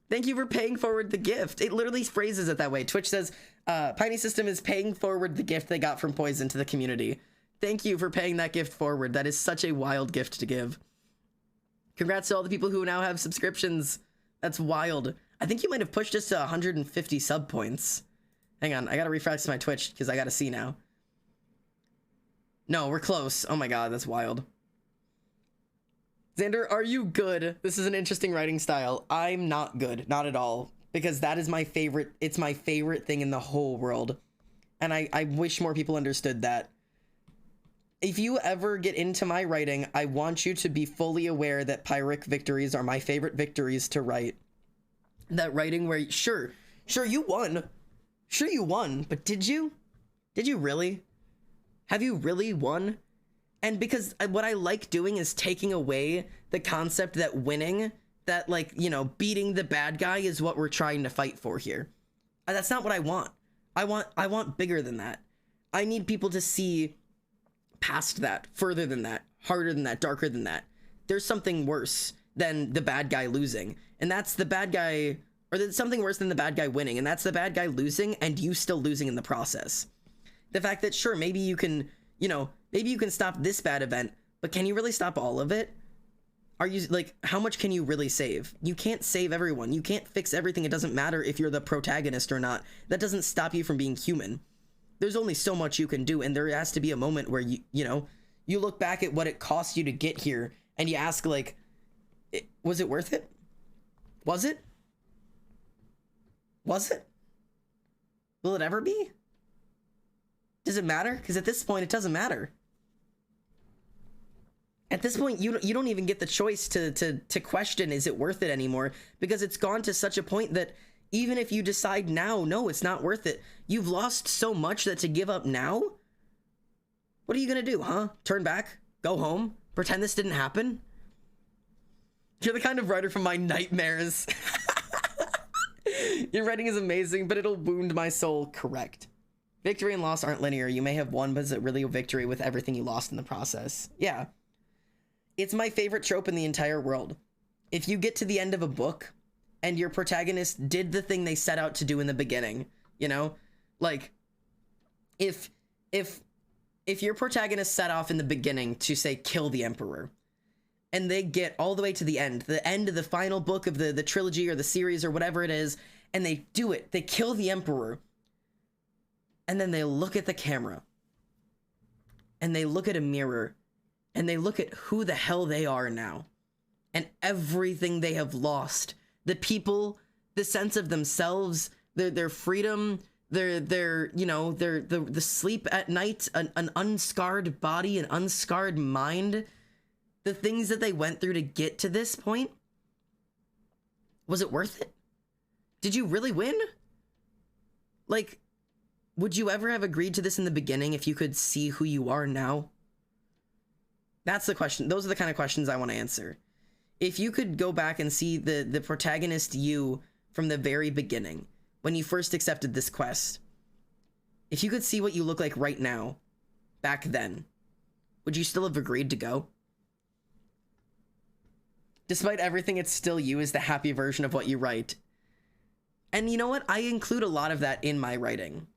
Thank you for paying forward the gift. It literally phrases it that way. Twitch says, Piney System is paying forward the gift they got from Poison to the community. Thank you for paying that gift forward. That is such a wild gift to give. Congrats to all the people who now have subscriptions. That's wild. I think you might have pushed us to 150 sub points. Hang on, I gotta refresh my Twitch because I gotta see now. No, we're close. Oh my god, that's wild. Xander, are you good? This is an interesting writing style. I'm not good, not at all. Because that is my favorite, it's my favorite thing in the whole world. And I wish more people understood that. If you ever get into my writing, I want you to be fully aware that Pyrrhic victories are my favorite victories to write. That writing where, sure, you won. Sure you won, but did you? Did you really? Have you really won? And because what I like doing is taking away the concept that winning, that like, you know, beating the bad guy is what we're trying to fight for here. That's not what I want. I want bigger than that. I need people to see past that, further than that, harder than that, darker than that. There's something worse than the bad guy losing. And that's the bad guy, or there's something worse than the bad guy winning. And that's the bad guy losing and you still losing in the process. The fact that, sure, maybe you can, you know, maybe you can stop this bad event, but can you really stop all of it? Are you, like, how much can you really save? You can't save everyone. You can't fix everything. It doesn't matter if you're the protagonist or not. That doesn't stop you from being human. There's only so much you can do, and there has to be a moment where you know, you look back at what it cost you to get here, and you ask, like, was it worth it? Was it? Was it? Will it ever be? Does it matter? Because at this point, it doesn't matter. At this point, you don't even get the choice to question, is it worth it anymore? Because it's gone to such a point that even if you decide now, no, it's not worth it, you've lost so much that to give up now? What are you gonna do, huh? Turn back? Go home? Pretend this didn't happen? You're the kind of writer from my nightmares. Your writing is amazing, but it'll wound my soul. Correct. Victory and loss aren't linear. You may have won, but is it really a victory with everything you lost in the process? Yeah. It's my favorite trope in the entire world. If you get to the end of a book and your protagonist did the thing they set out to do in the beginning, you know, like if your protagonist set off in the beginning to say kill the emperor, and they get all the way to the end of the final book of the trilogy or the series or whatever it is, and they do it, they kill the emperor, and then they look at the camera and they look at a mirror and they look at who the hell they are now and everything they have lost, the people, the sense of themselves, their freedom, their you know, the sleep at night, an unscarred body, an unscarred mind, the things that they went through to get to this point. Was it worth it? Did you really win? Like, would you ever have agreed to this in the beginning if you could see who you are now? That's the question. Those are the kind of questions I want to answer. If you could go back and see the protagonist you from the very beginning, when you first accepted this quest, if you could see what you look like right now, back then, would you still have agreed to go? Despite everything, it's still you is the happy version of what you write. And you know what? I include a lot of that in my writing.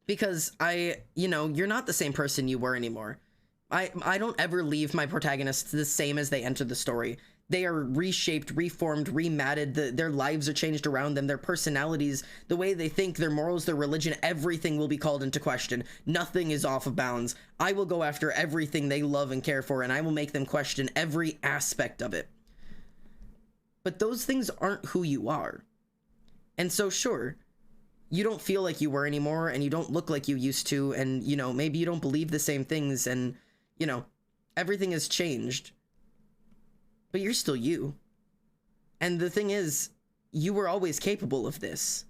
Because you know, you're not the same person you were anymore. I don't ever leave my protagonists the same as they entered the story. They are reshaped, reformed, rematted. Their lives are changed around them. Their personalities, the way they think, their morals, their religion, everything will be called into question. Nothing is off of bounds. I will go after everything they love and care for, and I will make them question every aspect of it. But those things aren't who you are. And so, sure, you don't feel like you were anymore, and you don't look like you used to, and, you know, maybe you don't believe the same things, and, you know, everything has changed. But you're still you. And the thing is, you were always capable of this.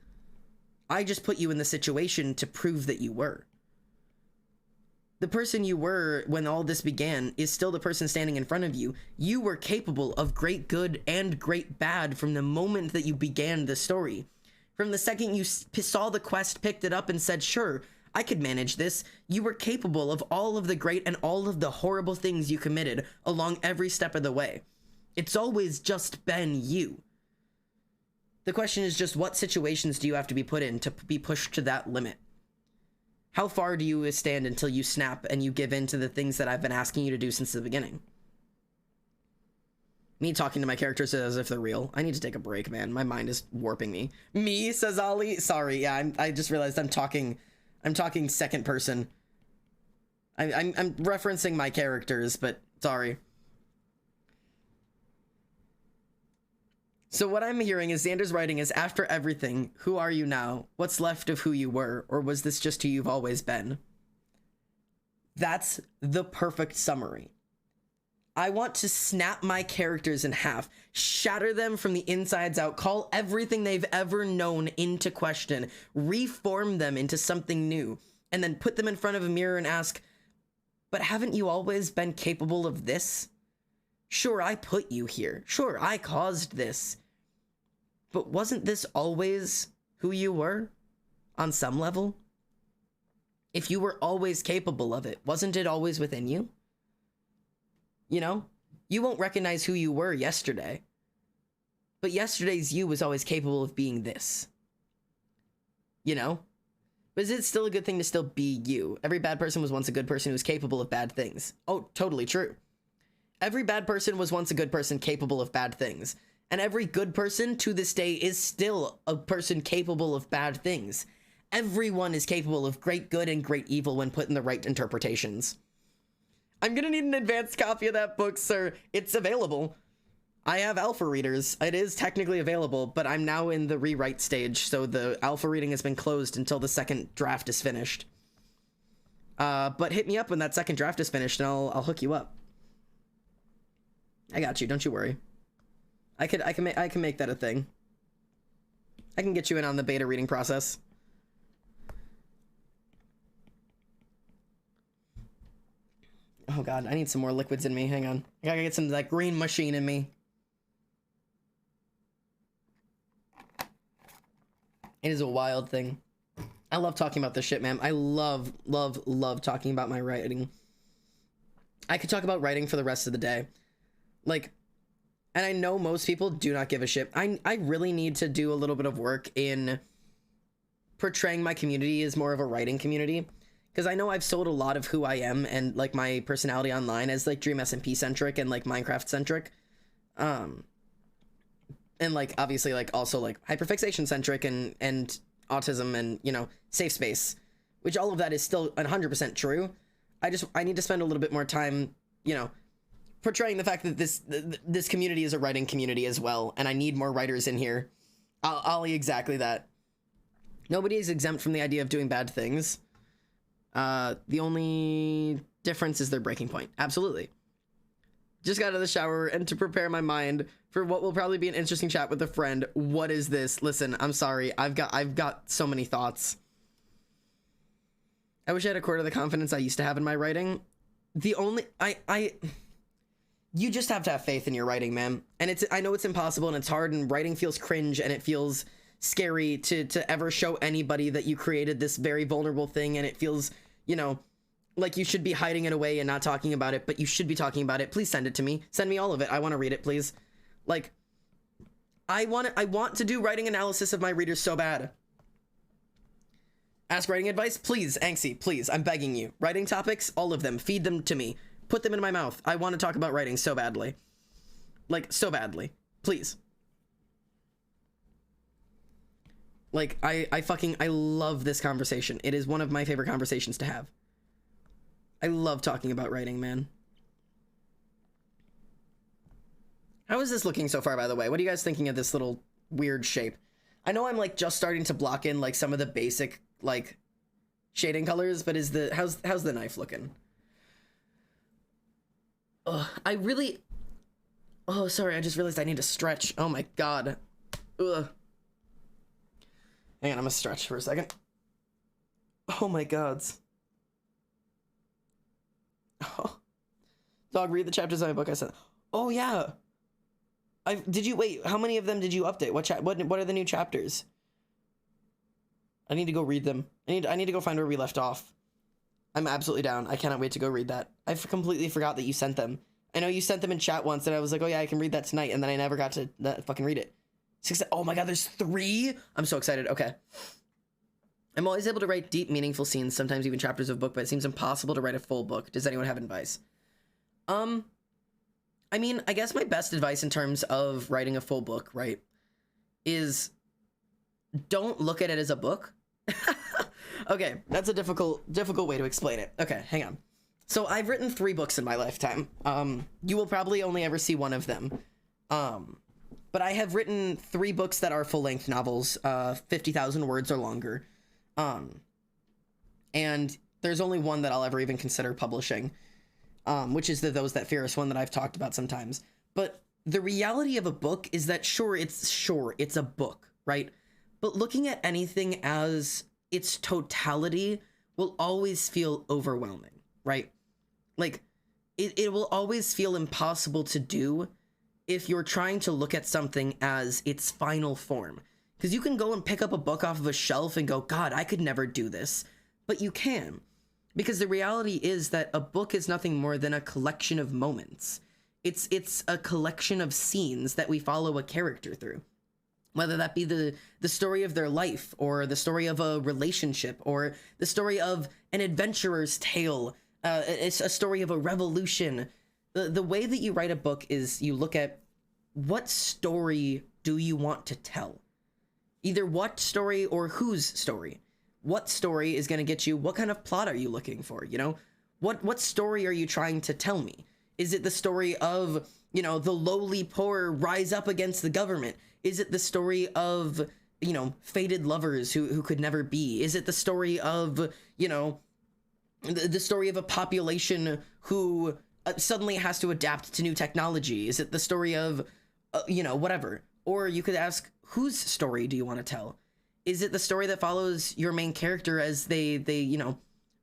I just put you in the situation to prove that you were. The person you were when all this began is still the person standing in front of you. You were capable of great good and great bad from the moment that you began the story. From the second you saw the quest, picked it up, and said, sure, I could manage this, you were capable of all of the great and all of the horrible things you committed along every step of the way. It's always just been you. The question is just, what situations do you have to be put in to be pushed to that limit? How far do you stand until you snap and you give in to the things that I've been asking you to do since the beginning? Me talking to my characters as if they're real. I need to take a break, man. My mind is warping me. Me, says Ollie. Sorry, yeah, I just realized I'm talking second person. I'm referencing my characters, but sorry. So what I'm hearing is Xander's writing is, after everything, who are you now? What's left of who you were? Or was this just who you've always been? That's the perfect summary. I want to snap my characters in half, shatter them from the insides out, call everything they've ever known into question, reform them into something new, and then put them in front of a mirror and ask, but haven't you always been capable of this? Sure, I put you here. Sure, I caused this. But wasn't this always who you were? On some level? If you were always capable of it, wasn't it always within you? You know? You won't recognize who you were yesterday. But yesterday's you was always capable of being this. You know? But is it still a good thing to still be you? Every bad person was once a good person who was capable of bad things. Oh, totally true. Every bad person was once a good person capable of bad things. And every good person to this day is still a person capable of bad things. Everyone is capable of great good and great evil when put in the right interpretations. I'm gonna need an advanced copy of that book, sir. It's available. I have alpha readers. It is technically available, but I'm now in the rewrite stage, so the alpha reading has been closed until the second draft is finished. But hit me up when that second draft is finished, and I'll hook you up. I got you. Don't you worry. I can make that a thing. I can get you in on the beta reading process. Oh god, I need some more liquids in me. Hang on. I gotta get some of that green machine in me. It is a wild thing. I love talking about this shit, man. I love talking about my writing. I could talk about writing for the rest of the day. Like, and I know most people do not give a shit. I really need to do a little bit of work in portraying my community as more of a writing community. Because I know I've sold a lot of who I am and, like, my personality online as, like, Dream SMP centric and, like, Minecraft centric. And, like, obviously, like, also, like, hyperfixation centric and autism and, you know, safe space. Which all of that is still 100% true. I need to spend a little bit more time, you know, portraying the fact that this community is a writing community as well. And I need more writers in here. Ollie, exactly that. Nobody is exempt from the idea of doing bad things. The only difference is their breaking point. Absolutely. Just got out of the shower and to prepare my mind for what will probably be an interesting chat with a friend. What is this? Listen, I'm sorry. I've got so many thoughts. I wish I had a quarter of the confidence I used to have in my writing. You just have to have faith in your writing, man. And I know it's impossible and it's hard and writing feels cringe and it feels scary to ever show anybody that you created this very vulnerable thing, and it feels, you know, like you should be hiding it away and not talking about it, but you should be talking about it. Please send it to me. Send me all of it. I want to read it, please. Like, I want to do writing analysis of my readers so bad. Ask writing advice? Please, Anxie, please. I'm begging you. Writing topics? All of them. Feed them to me. Put them in my mouth. I want to talk about writing so badly. Like, so badly. Please. Like, I love this conversation. It is one of my favorite conversations to have. I love talking about writing, man. How is this looking so far, by the way? What are you guys thinking of this little weird shape? I know I'm, like, just starting to block in, like, some of the basic, like, shading colors, but how's the knife looking? Ugh, oh, sorry, I just realized I need to stretch. Oh my god. Ugh. Hang on, I'm gonna stretch for a second. Oh my gods. Oh. Dog, read the chapters of my book I sent. Oh yeah. Wait, how many of them did you update? What are the new chapters? I need to go read them. I need to go find where we left off. I'm absolutely down. I cannot wait to go read that. I completely forgot that you sent them. I know you sent them in chat once, and I was like, oh yeah, I can read that tonight, and then I never got to fucking read it. Oh my god, there's 3? I'm so excited. Okay. I'm always able to write deep, meaningful scenes, sometimes even chapters of a book, but it seems impossible to write a full book. Does anyone have advice? I mean, I guess my best advice in terms of writing a full book, right, is don't look at it as a book. Okay, that's a difficult way to explain it. Okay, hang on. So I've written 3 books in my lifetime. You will probably only ever see one of them. But I have written 3 books that are full-length novels, 50,000 words or longer. And there's only one that I'll ever even consider publishing, which is Those That Fear Us one that I've talked about sometimes. But the reality of a book is that sure, it's a book, right? But looking at anything as its totality will always feel overwhelming, right? Like, it will always feel impossible to do if you're trying to look at something as its final form. Because you can go and pick up a book off of a shelf and go, God, I could never do this. But you can. Because the reality is that a book is nothing more than a collection of moments. It's a collection of scenes that we follow a character through. Whether that be the story of their life, or the story of a relationship, or the story of an adventurer's tale. It's a story of a revolution. The way that you write a book is you look at what story do you want to tell? Either what story or whose story. What story is going to get you? What kind of plot are you looking for? You know, what story are you trying to tell me? Is it the story of, you know, the lowly poor rise up against the government? Is it the story of, you know, fated lovers who could never be? Is it the story of, you know, the story of a population who suddenly has to adapt to new technology? Is it the story of, you know, whatever? Or you could ask, whose story do you want to tell? Is it the story that follows your main character as they you know,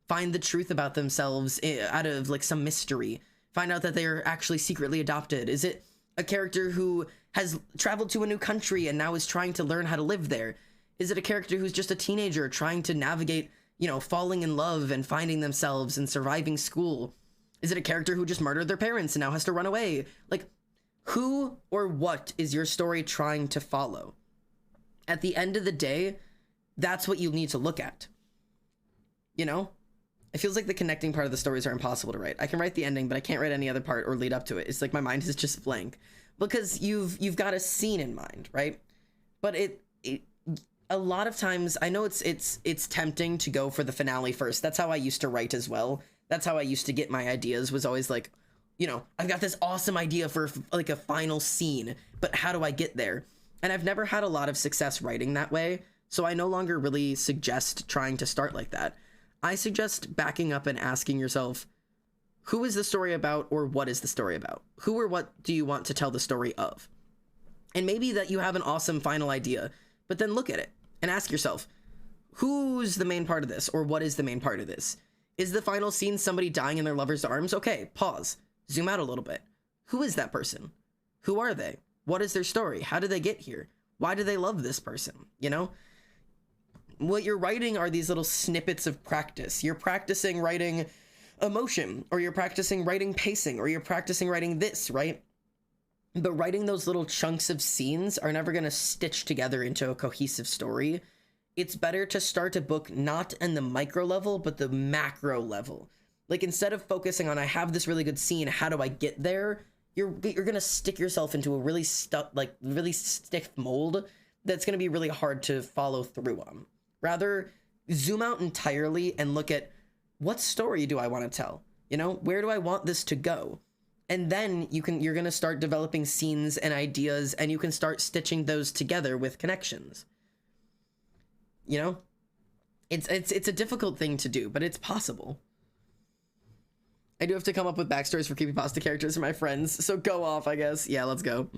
find the truth about themselves out of like some mystery? Find out that they're actually secretly adopted? Is it a character who has traveled to a new country and now is trying to learn how to live there? Is it a character who's just a teenager trying to navigate, you know, falling in love and finding themselves and surviving school? Is it a character who just murdered their parents and now has to run away? Like, who or what is your story trying to follow? At the end of the day, that's what you need to look at. You know? It feels like the connecting part of the stories are impossible to write. I can write the ending, but I can't write any other part or lead up to it. It's like my mind is just blank. Because you've got a scene in mind, right? But it a lot of times, I know it's tempting to go for the finale first. That's how I used to write as well. That's how I used to get my ideas, was always like, you know, I've got this awesome idea for like a final scene, but how do I get there? And I've never had a lot of success writing that way, so I no longer really suggest trying to start like that. I suggest backing up and asking yourself, who is the story about, or what is the story about? Who or what do you want to tell the story of? And maybe that you have an awesome final idea, but then look at it and ask yourself, who's the main part of this, or what is the main part of this? Is the final scene somebody dying in their lover's arms? Okay, pause. Zoom out a little bit. Who is that person? Who are they? What is their story? How did they get here? Why do they love this person? You know? What you're writing are these little snippets of practice. You're practicing writing emotion, or you're practicing writing pacing, or you're practicing writing this, right? But writing those little chunks of scenes are never going to stitch together into a cohesive story. It's better to start a book not in the micro level, but the macro level. Like, instead of focusing on, I have this really good scene, how do I get there? You're going to stick yourself into a really stiff mold that's going to be really hard to follow through on. Rather, zoom out entirely and look at, what story do I want to tell? You know, where do I want this to go? And then you're going to start developing scenes and ideas, and you can start stitching those together with connections. You know, it's a difficult thing to do, but it's possible. I do have to come up with backstories for creepypasta characters for my friends, so go off, I guess. Yeah, let's go.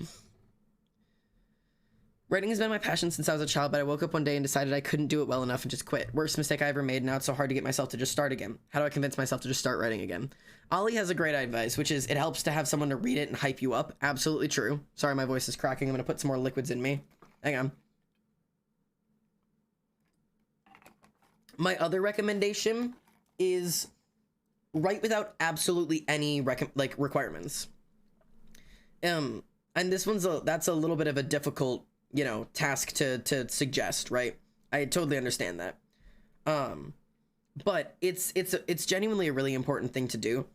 Writing has been my passion since I was a child, but I woke up one day and decided I couldn't do it well enough and just quit. Worst mistake I ever made, now it's so hard to get myself to just start again. How do I convince myself to just start writing again? Ollie has a great advice, which is it helps to have someone to read it and hype you up. Absolutely true. Sorry, my voice is cracking. I'm going to put some more liquids in me. Hang on. My other recommendation is write without absolutely any requirements. And this one's that's a little bit of a difficult, you know, task to suggest, right? I totally understand that. But it's genuinely a really important thing to do.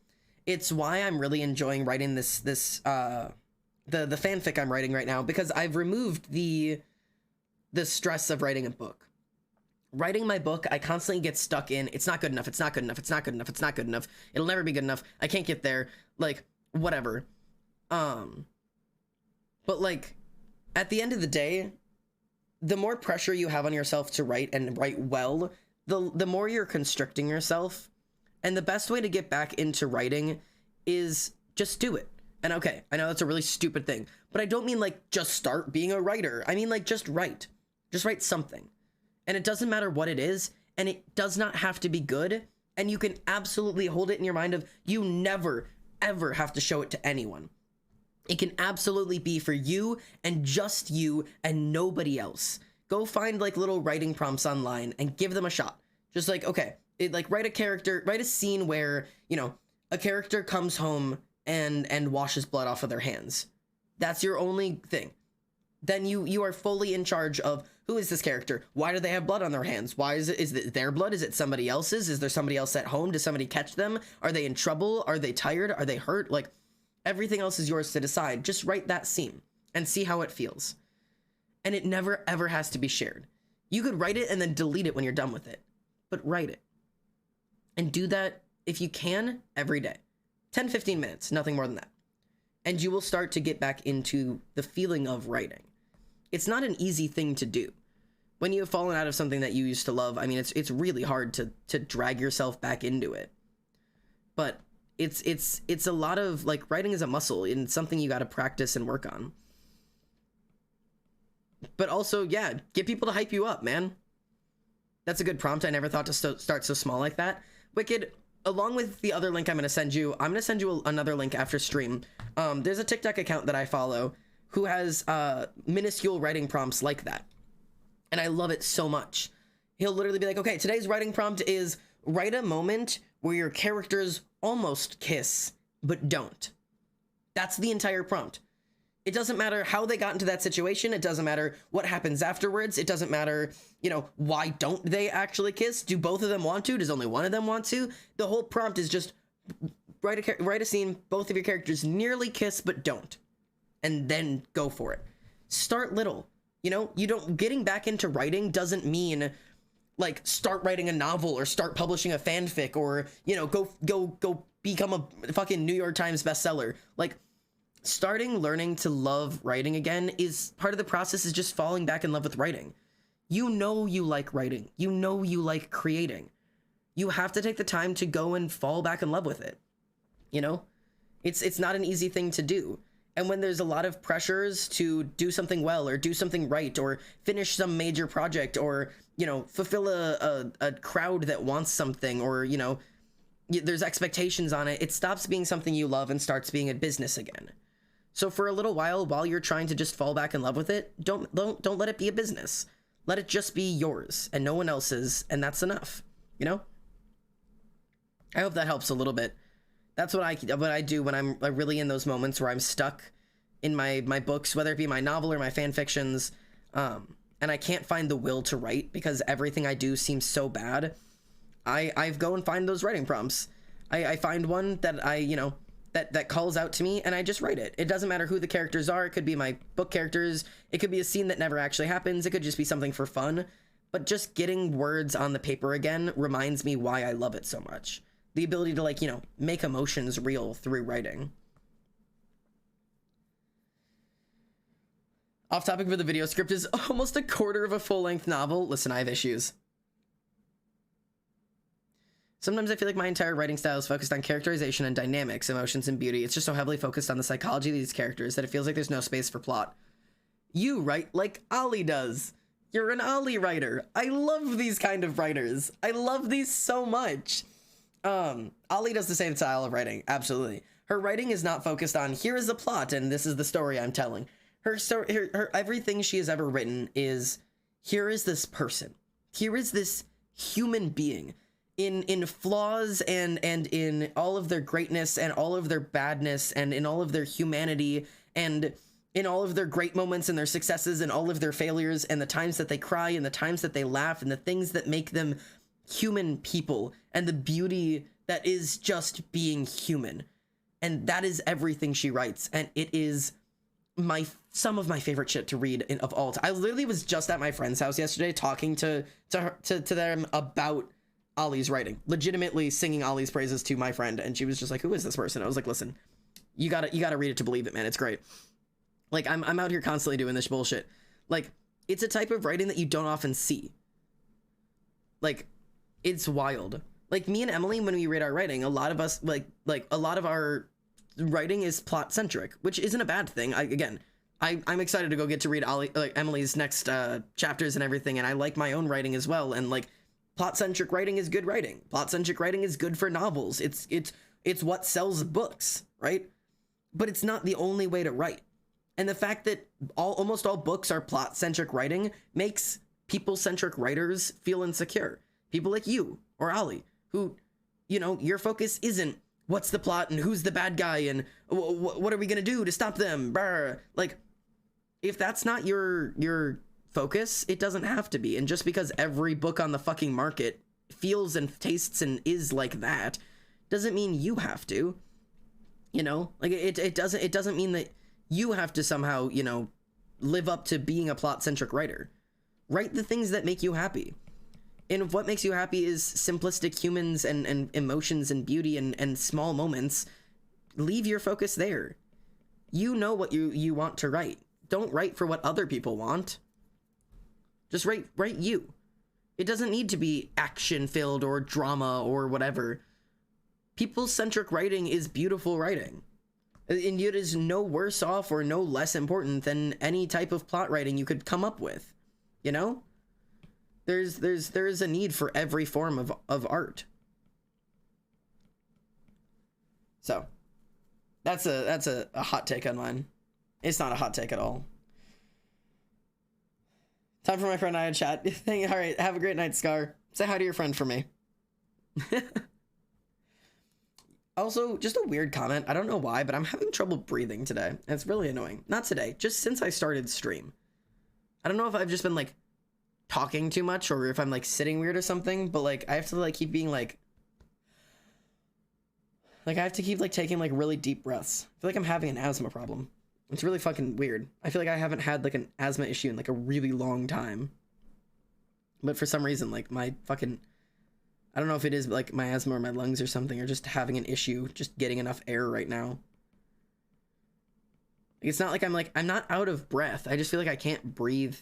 It's why I'm really enjoying writing the fanfic I'm writing right now, because I've removed the stress of writing a book. Writing my book, I constantly get stuck in, it's not good enough, it's not good enough, it's not good enough, it's not good enough, it'll never be good enough, I can't get there, like, whatever. But, like, at the end of the day, the more pressure you have on yourself to write and write well, the more you're constricting yourself, and the best way to get back into writing is just do it. And okay, I know that's a really stupid thing, but I don't mean, like, just start being a writer. I mean, like, just write something. And it doesn't matter what it is, and it does not have to be good, And you can absolutely hold it in your mind of you never, ever have to show it to anyone. It can absolutely be for you and just you and nobody else. Go find like little writing prompts online and give them a shot. Just like, okay, write a scene where, you know, a character comes home and washes blood off of their hands. That's your only thing. Then you are fully in charge of who is this character? Why do they have blood on their hands? Why is it their blood? Is it somebody else's? Is there somebody else at home? Does somebody catch them? Are they in trouble? Are they tired? Are they hurt? Like, everything else is yours to decide. Just write that scene and see how it feels. And it never ever has to be shared. You could write it and then delete it when you're done with it, but write it. And do that if you can every day. 10-15 minutes, nothing more than that. And you will start to get back into the feeling of writing. It's not an easy thing to do. When you have fallen out of something that you used to love, I mean, it's really hard to drag yourself back into it. But it's a lot of, like, writing is a muscle and something you got to practice and work on. But also, yeah, get people to hype you up, man. That's a good prompt. I never thought to start so small like that. Wicked, along with the other link I'm going to send you another link after stream. There's a TikTok account that I follow who has minuscule writing prompts like that. And I love it so much. He'll literally be like, okay, today's writing prompt is write a moment where your characters almost kiss, but don't. That's the entire prompt. It doesn't matter how they got into that situation. It doesn't matter what happens afterwards. It doesn't matter, you know, why don't they actually kiss? Do both of them want to? Does only one of them want to? The whole prompt is just write a scene, both of your characters nearly kiss, but don't. And then go for it. Start little. You know, getting back into writing doesn't mean like start writing a novel or start publishing a fanfic or, you know, go become a fucking New York Times bestseller. Like, learning to love writing again is part of the process, is just falling back in love with writing. You know you like writing. You know you like creating. You have to take the time to go and fall back in love with it. You know, it's not an easy thing to do. And when there's a lot of pressures to do something well or do something right or finish some major project or, you know, fulfill a crowd that wants something or, you know, there's expectations on it, it stops being something you love and starts being a business again. So for a little while you're trying to just fall back in love with it, don't let it be a business. Let it just be yours and no one else's, and that's enough, you know? I hope that helps a little bit. That's what I do when I'm really in those moments where I'm stuck in my books, whether it be my novel or my fan fictions, and I can't find the will to write because everything I do seems so bad. I go and find those writing prompts. I find one that that calls out to me and I just write it. It doesn't matter who the characters are. It could be my book characters. It could be a scene that never actually happens. It could just be something for fun. But just getting words on the paper again reminds me why I love it so much. The ability to, like, you know, make emotions real through writing. Off topic for the video, script is almost a quarter of a full-length novel. Listen, I have issues. Sometimes I feel like my entire writing style is focused on characterization and dynamics, emotions, and beauty. It's just so heavily focused on the psychology of these characters that it feels like there's no space for plot. You write like Ollie does. You're an Ollie writer. I love these kind of writers. I love these so much. Ollie does the same style of writing, absolutely. Her writing is not focused on, here is the plot and this is the story I'm telling. Her everything she has ever written is, here is this person. Here is this human being. In flaws and in all of their greatness and all of their badness and in all of their humanity and in all of their great moments and their successes and all of their failures and the times that they cry and the times that they laugh and the things that make them human people and the beauty that is just being human. And that is everything she writes. And it is some of my favorite shit to read of all time. I literally was just at my friend's house yesterday talking to them about Ollie's writing, legitimately singing Ollie's praises to my friend, and she was just like, who is this person? I was like, listen, you gotta read it to believe it, man. It's great. Like, I'm out here constantly doing this bullshit. Like, it's a type of writing that you don't often see. Like, it's wild. Like, me and Emily, when we read our writing, a lot of us, like a lot of our writing is plot centric, which isn't a bad thing. I'm excited to go get to read Emily's next chapters and everything, and I like my own writing as well, and like, Plot-centric writing is good writing. Plot-centric writing is good for novels. It's what sells books, right? But it's not the only way to write. And the fact that almost all books are plot-centric writing makes people-centric writers feel insecure. People like you or Ali, who, you know, your focus isn't what's the plot and who's the bad guy and what are we gonna do to stop them? Brr. Like, if that's not your focus, it doesn't have to be. And just because every book on the fucking market feels and tastes and is like that doesn't mean you have to, you know? Like, it doesn't mean that you have to somehow, you know, live up to being a plot-centric writer. Write the things that make you happy. And if what makes you happy is simplistic humans and emotions and beauty and small moments, leave your focus there. You know what you want to write. Don't write for what other people want. Just write you. It doesn't need to be action-filled or drama or whatever. People-centric writing is beautiful writing. And it is no worse off or no less important than any type of plot writing you could come up with. You know? There's a need for every form of art. So, that's a hot take on mine. It's not a hot take at all. Time for my friend I in chat. All right, have a great night, Scar. Say hi to your friend for me. Also, just a weird comment. I don't know why, but I'm having trouble breathing today. It's really annoying. Not today, just since I started stream. I don't know if I've just been, like, talking too much or if I'm, like, sitting weird or something, but, like, I have to, like, keep being, like, I have to keep, like, taking, like, really deep breaths. I feel like I'm having an asthma problem. It's really fucking weird. I feel like I haven't had, like, an asthma issue in, like, a really long time. But for some reason, like, my fucking... I don't know if it is, like, my asthma or my lungs or something, or just having an issue just getting enough air right now. It's not like I'm not out of breath. I just feel like I can't breathe,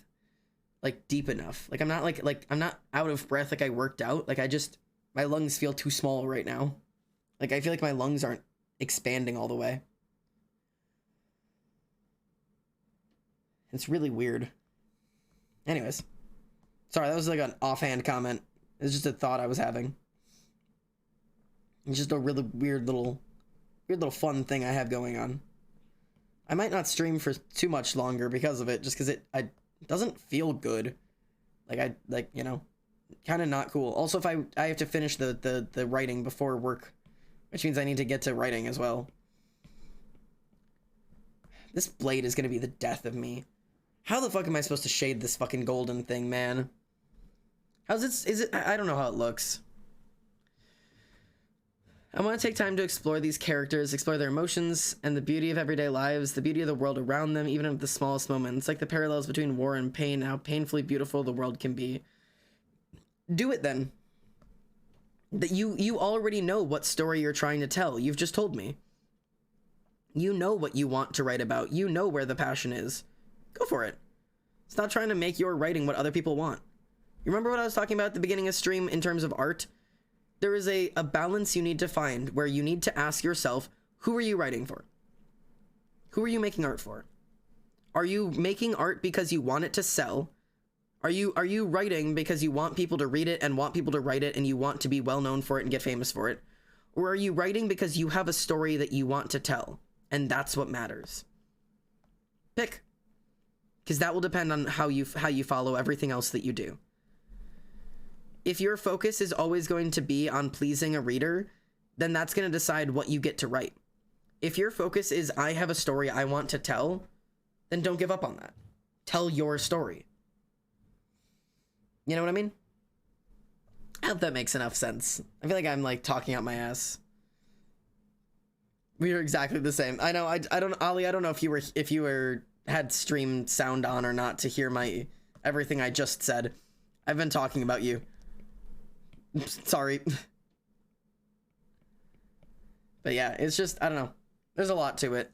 like, deep enough. Like, I'm not, like, I'm not out of breath like I worked out. Like, my lungs feel too small right now. Like, I feel like my lungs aren't expanding all the way. It's really weird. Anyways. Sorry, that was like an offhand comment. It's just a thought I was having. It's just a really weird little fun thing I have going on. I might not stream for too much longer because of it, just because it doesn't feel good. Like, you know, kind of not cool. Also, if I have to finish the writing before work, which means I need to get to writing as well. This blade is gonna be the death of me. How the fuck am I supposed to shade this fucking golden thing, man? How's it? Is it? I don't know how it looks. I want to take time to explore these characters, explore their emotions and the beauty of everyday lives, the beauty of the world around them, even at the smallest moments, like the parallels between war and pain, how painfully beautiful the world can be. Do it then. That you already know what story you're trying to tell. You've just told me. You know what you want to write about. You know where the passion is. Go for it. Stop trying to make your writing what other people want. You remember what I was talking about at the beginning of stream in terms of art? There is a balance you need to find where you need to ask yourself, who are you writing for? Who are you making art for? Are you making art because you want it to sell? Are you writing because you want people to read it and want people to write it and you want to be well known for it and get famous for it? Or are you writing because you have a story that you want to tell and that's what matters? Pick. Because that will depend on how you follow everything else that you do. If your focus is always going to be on pleasing a reader, then that's going to decide what you get to write. If your focus is, I have a story I want to tell, then don't give up on that. Tell your story. You know what I mean? I hope that makes enough sense. I feel like I'm like talking out my ass. We are exactly the same. I know. I don't, Ali. I don't know if you were had stream sound on or not to hear everything I just said. I've been talking about you. Sorry. But yeah, it's just, I don't know. There's a lot to it.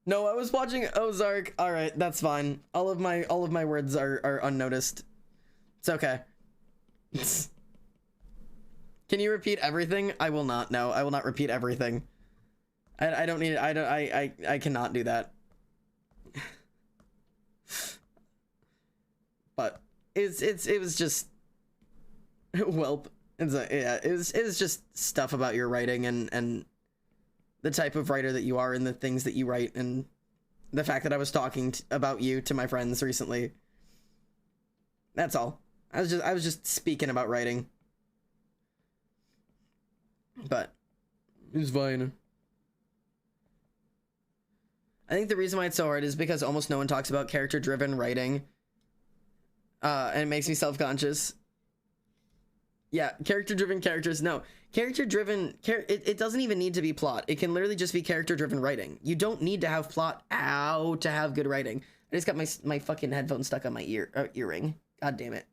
No, I was watching Ozark. All right, that's fine. All of my words are unnoticed. It's okay. Can you repeat everything? I will not. No, I will not repeat everything. I don't need it. I cannot do that. But it was just Welp. Yeah, it was just stuff about your writing and the type of writer that you are and the things that you write and the fact that I was talking about you to my friends recently. That's all. I was just speaking about writing. But it's fine. I think the reason why it's so hard is because almost no one talks about character-driven writing. And it makes me self-conscious. Yeah, character-driven characters. No, character-driven... It doesn't even need to be plot. It can literally just be character-driven writing. You don't need to have plot to have good writing. I just got my fucking headphone stuck on my earring. God damn it.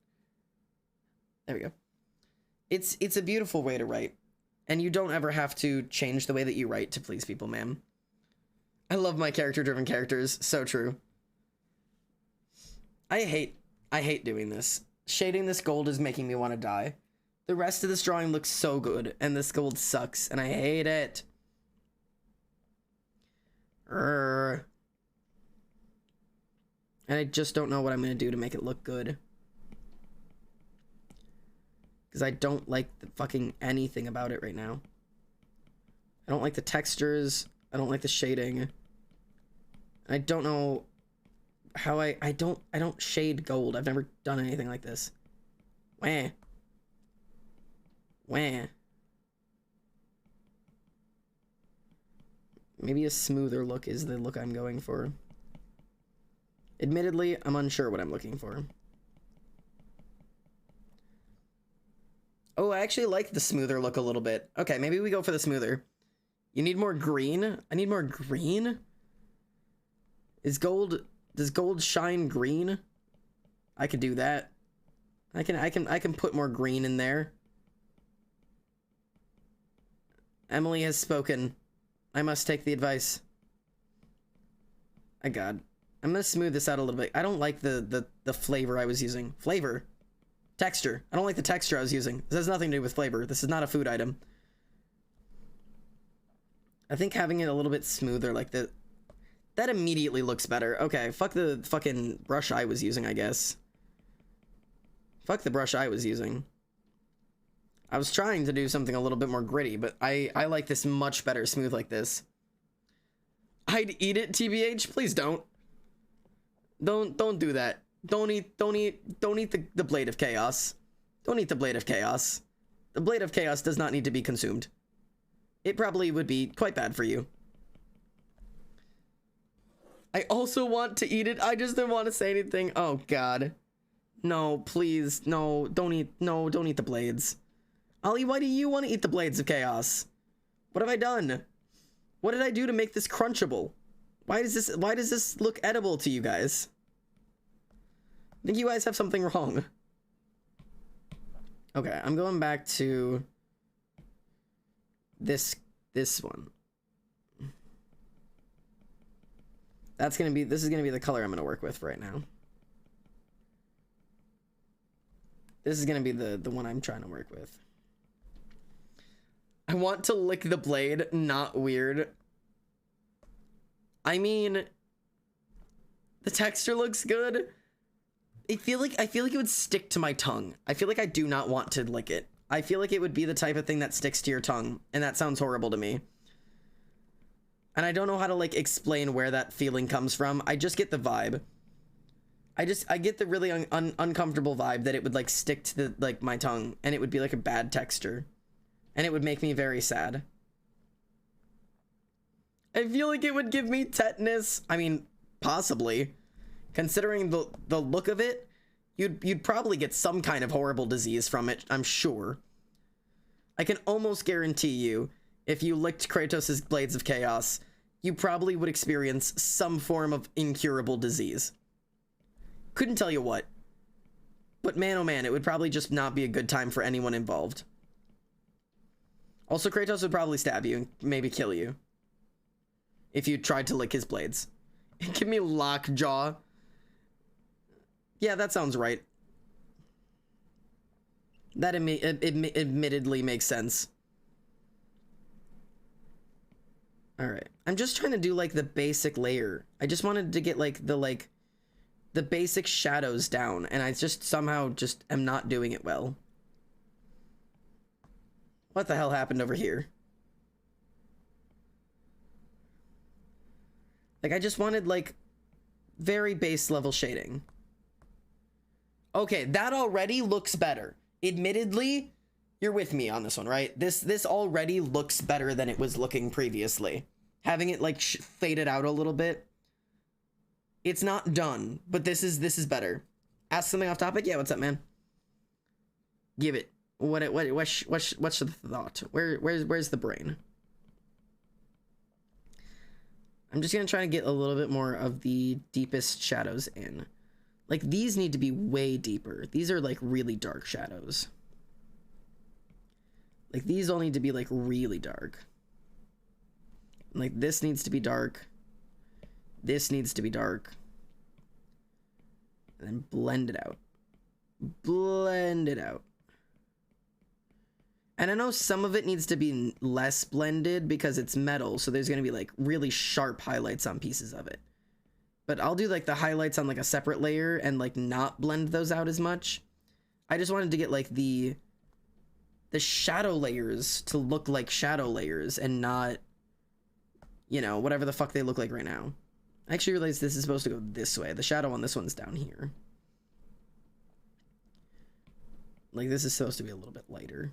There we go. It's a beautiful way to write. And you don't ever have to change the way that you write to please people, ma'am. I love my character-driven characters. So true. I hate doing this. Shading this gold is making me want to die. The rest of this drawing looks so good, and this gold sucks, and I hate it. And I just don't know what I'm going to do to make it look good. Because I don't like the fucking anything about it right now. I don't like the textures. I don't like the shading. I don't know how I don't shade gold. I've never done anything like this. Wah. Wah. Maybe a smoother look is the look I'm going for. Admittedly, I'm unsure what I'm looking for. Oh, I actually like the smoother look a little bit. Okay, maybe we go for the smoother. You need more green? I need more green? Does gold shine green? I could do that. I can put more green in there. Emily has spoken. I must take the advice. My God. I'm gonna smooth this out a little bit. I don't like the flavor I was using. Flavor? Texture. I don't like the texture I was using. This has nothing to do with flavor. This is not a food item. I think having it a little bit smoother like that immediately looks better. Okay, fuck the fucking brush I was using, I guess. Fuck the brush I was using. I was trying to do something a little bit more gritty, but I like this much better smooth like this. I'd eat it, TBH. Please don't. Don't do that. Don't eat the Blade of Chaos. Don't eat the Blade of Chaos. The Blade of Chaos does not need to be consumed. It probably would be quite bad for you. I also want to eat it. I just don't want to say anything. Oh God. No, please. No, don't eat the blades. Ollie, why do you want to eat the Blades of Chaos? What have I done? What did I do to make this crunchable? Why does this look edible to you guys? I think you guys have something wrong. Okay, I'm going back to this one. This is gonna be the color I'm gonna work with right now. This is gonna be the one I'm trying to work with. I want to lick the blade, not weird. I mean, the texture looks good. I feel like it would stick to my tongue. I feel like I do not want to lick it. I feel like it would be the type of thing that sticks to your tongue, and that sounds horrible to me. And I don't know how to like explain where that feeling comes from. I just get the vibe. I get the really uncomfortable vibe that it would like stick to the like my tongue, and it would be like a bad texture, and it would make me very sad. I feel like it would give me tetanus. I mean, possibly. Considering the look of it, you'd probably get some kind of horrible disease from it, I'm sure. I can almost guarantee you, if you licked Kratos' Blades of Chaos, you probably would experience some form of incurable disease. Couldn't tell you what. But man, oh man, it would probably just not be a good time for anyone involved. Also, Kratos would probably stab you and maybe kill you if you tried to lick his blades. Give me lockjaw. Yeah, that sounds right. That admittedly makes sense. Alright. I'm just trying to do, like, the basic layer. I just wanted to get, like, the basic shadows down, and I just somehow just am not doing it well. What the hell happened over here? Like, I just wanted, like, very base level shading. Okay, that already looks better. Admittedly, you're with me on this one, right? This already looks better than it was looking previously. Having it, like, faded out a little bit. It's not done, but this is better. Ask something off topic? Yeah, what's up, man? Give it. What's the thought? Where's the brain? I'm just gonna try to get a little bit more of the deepest shadows in. Like, these need to be way deeper. These are, like, really dark shadows. Like, these all need to be, like, really dark. Like, this needs to be dark. This needs to be dark. And then blend it out. Blend it out. And I know some of it needs to be less blended because it's metal, so there's going to be, like, really sharp highlights on pieces of it. But I'll do, like, the highlights on, like, a separate layer and, like, not blend those out as much. I just wanted to get, like, the shadow layers to look like shadow layers and not, you know, whatever the fuck they look like right now. I actually realized this is supposed to go this way. The shadow on this one's down here. Like, this is supposed to be a little bit lighter.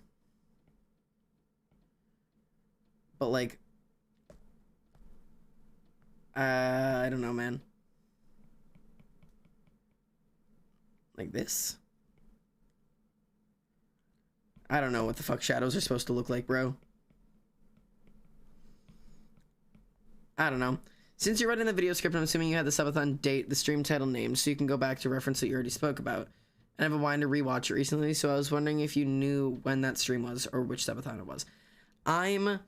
But, like, I don't know, man. Like this? I don't know what the fuck shadows are supposed to look like, bro. I don't know. Since you're writing the video script, I'm assuming you had the subathon date, the stream title name, so you can go back to reference that you already spoke about. And I've been wanting to rewatch it recently, so I was wondering if you knew when that stream was or which subathon it was. I'm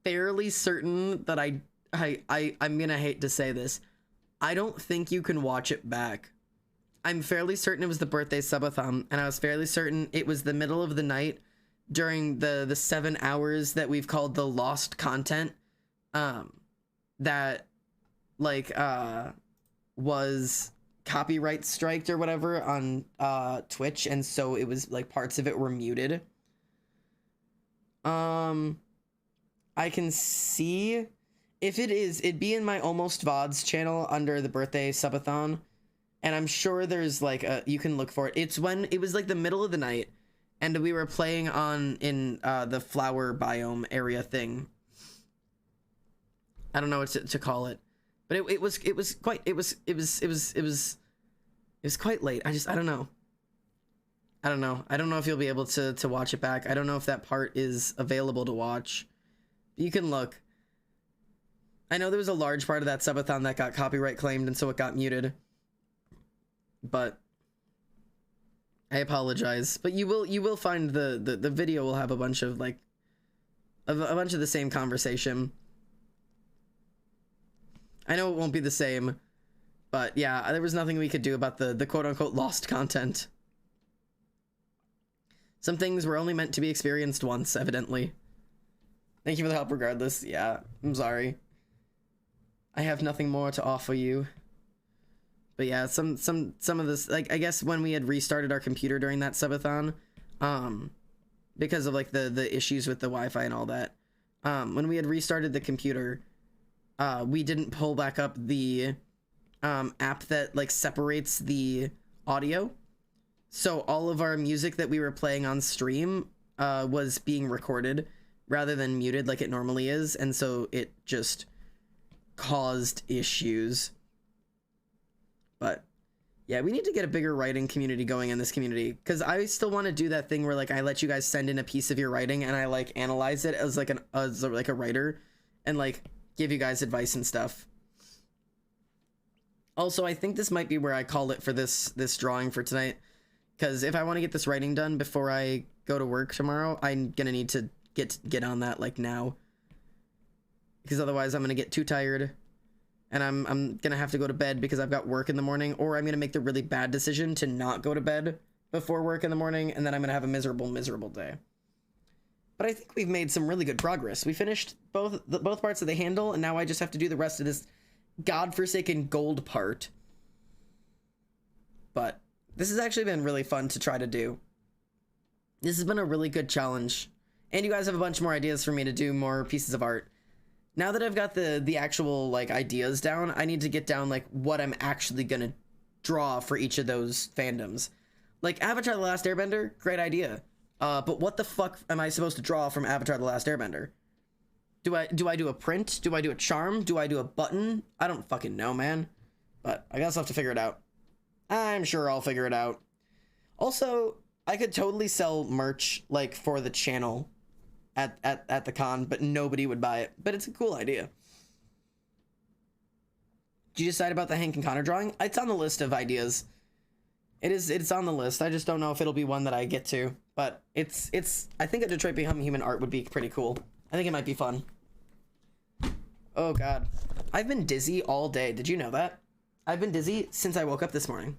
fairly certain that I'm gonna hate to say this. I don't think you can watch it back. I'm fairly certain it was the birthday subathon, and I was fairly certain it was the middle of the night during the 7 hours that we've called the lost content, that, like, was copyright striked or whatever on Twitch, and so it was, like, parts of it were muted. I can see if it is, it'd be in my Almost VODs channel under the birthday subathon. And I'm sure there's, like, you can look for it. It's when it was, like, the middle of the night, and we were playing in the flower biome area thing. I don't know what to call it, but it was quite late. I don't know. I don't know if you'll be able to watch it back. I don't know if that part is available to watch. You can look. I know there was a large part of that subathon that got copyright claimed, and so it got muted. But I apologize. But you will find the video will have a bunch of, like, a bunch of the same conversation. I know it won't be the same, but yeah, there was nothing we could do about the quote-unquote lost content. Some things were only meant to be experienced once, evidently. Thank you for the help regardless. Yeah, I'm sorry. I have nothing more to offer you. But yeah, some of this, like, I guess when we had restarted our computer during that subathon, because of, like, the issues with the Wi-Fi and all that, when we had restarted the computer, we didn't pull back up the app that, like, separates the audio. So all of our music that we were playing on stream was being recorded rather than muted like it normally is, and so it just caused issues. But yeah, we need to get a bigger writing community going in this community, because I still want to do that thing where, like, I let you guys send in a piece of your writing and I, like, analyze it as, like, a writer and, like, give you guys advice and stuff. Also, I think this might be where I call it for this drawing for tonight, because if I want to get this writing done before I go to work tomorrow, I'm gonna need to get on that, like, now, because otherwise I'm gonna get too tired and I'm gonna have to go to bed because I've got work in the morning, or I'm gonna make the really bad decision to not go to bed before work in the morning, and then I'm gonna have a miserable day. But I think we've made some really good progress. We finished both parts of the handle, and now I just have to do the rest of this godforsaken gold part. But this has actually been really fun to try to do. This has been a really good challenge. And you guys have a bunch more ideas for me to do more pieces of art. Now that I've got the actual like ideas down, I need to get down like what I'm actually gonna draw for each of those fandoms. Like Avatar: The Last Airbender, great idea. But what the fuck am I supposed to draw from Avatar: The Last Airbender? Do I do a print? Do I do a charm? Do I do a button? I don't fucking know, man. But I guess I'll have to figure it out. I'm sure I'll figure it out. Also, I could totally sell merch like for the channel at the con, but nobody would buy it. But it's a cool idea. Did you decide about the Hank and Connor drawing? It's on the list of ideas. It's on the list. I just don't know if it'll be one that I get to. But it's I think a Detroit Become Human art would be pretty cool. I think it might be fun. Oh god. I've been dizzy all day. Did you know that? I've been dizzy since I woke up this morning.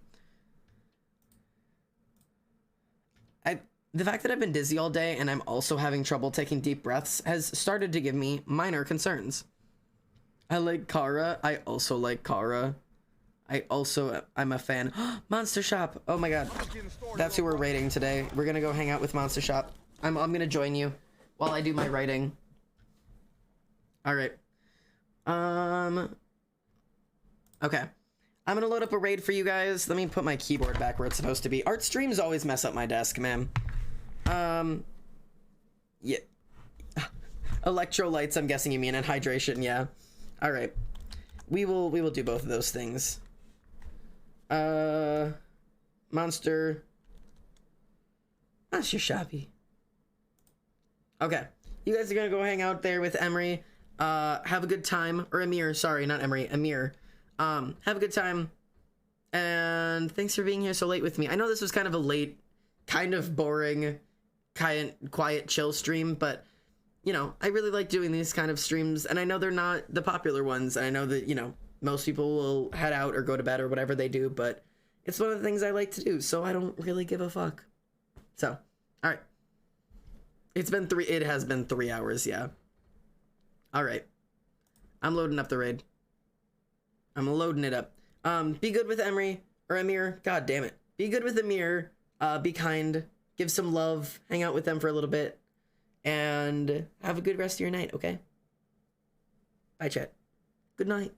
The fact that I've been dizzy all day and I'm also having trouble taking deep breaths has started to give me minor concerns. I like Kara. I also like Kara. I'm a fan. Monster Shop. Oh my god. That's who we're raiding today. We're gonna go hang out with Monster Shop. I'm gonna join you while I do my writing. Alright. Okay. I'm gonna load up a raid for you guys. Let me put my keyboard back where it's supposed to be. Art streams always mess up my desk, man. Yeah. Electrolytes, I'm guessing you mean, and hydration, yeah. Alright. We will do both of those things. Monster Shoppy. Okay. You guys are gonna go hang out there with Emery. Have a good time. Or Amir, sorry, not Emery, Amir. Have a good time. And thanks for being here so late with me. I know this was kind of a late, kind of boring, kind of quiet, chill stream, but, you know, I really like doing these kind of streams, and I know they're not the popular ones, and I know that, you know, most people will head out or go to bed or whatever they do, but it's one of the things I like to do, so I don't really give a fuck. So, alright. It has been 3 hours, yeah. Alright. I'm loading up the raid. I'm loading it up. Be good with Emery, or Amir, god damn it. Be good with Amir, be kind, give some love, hang out with them for a little bit, and have a good rest of your night, okay? Bye, chat. Good night.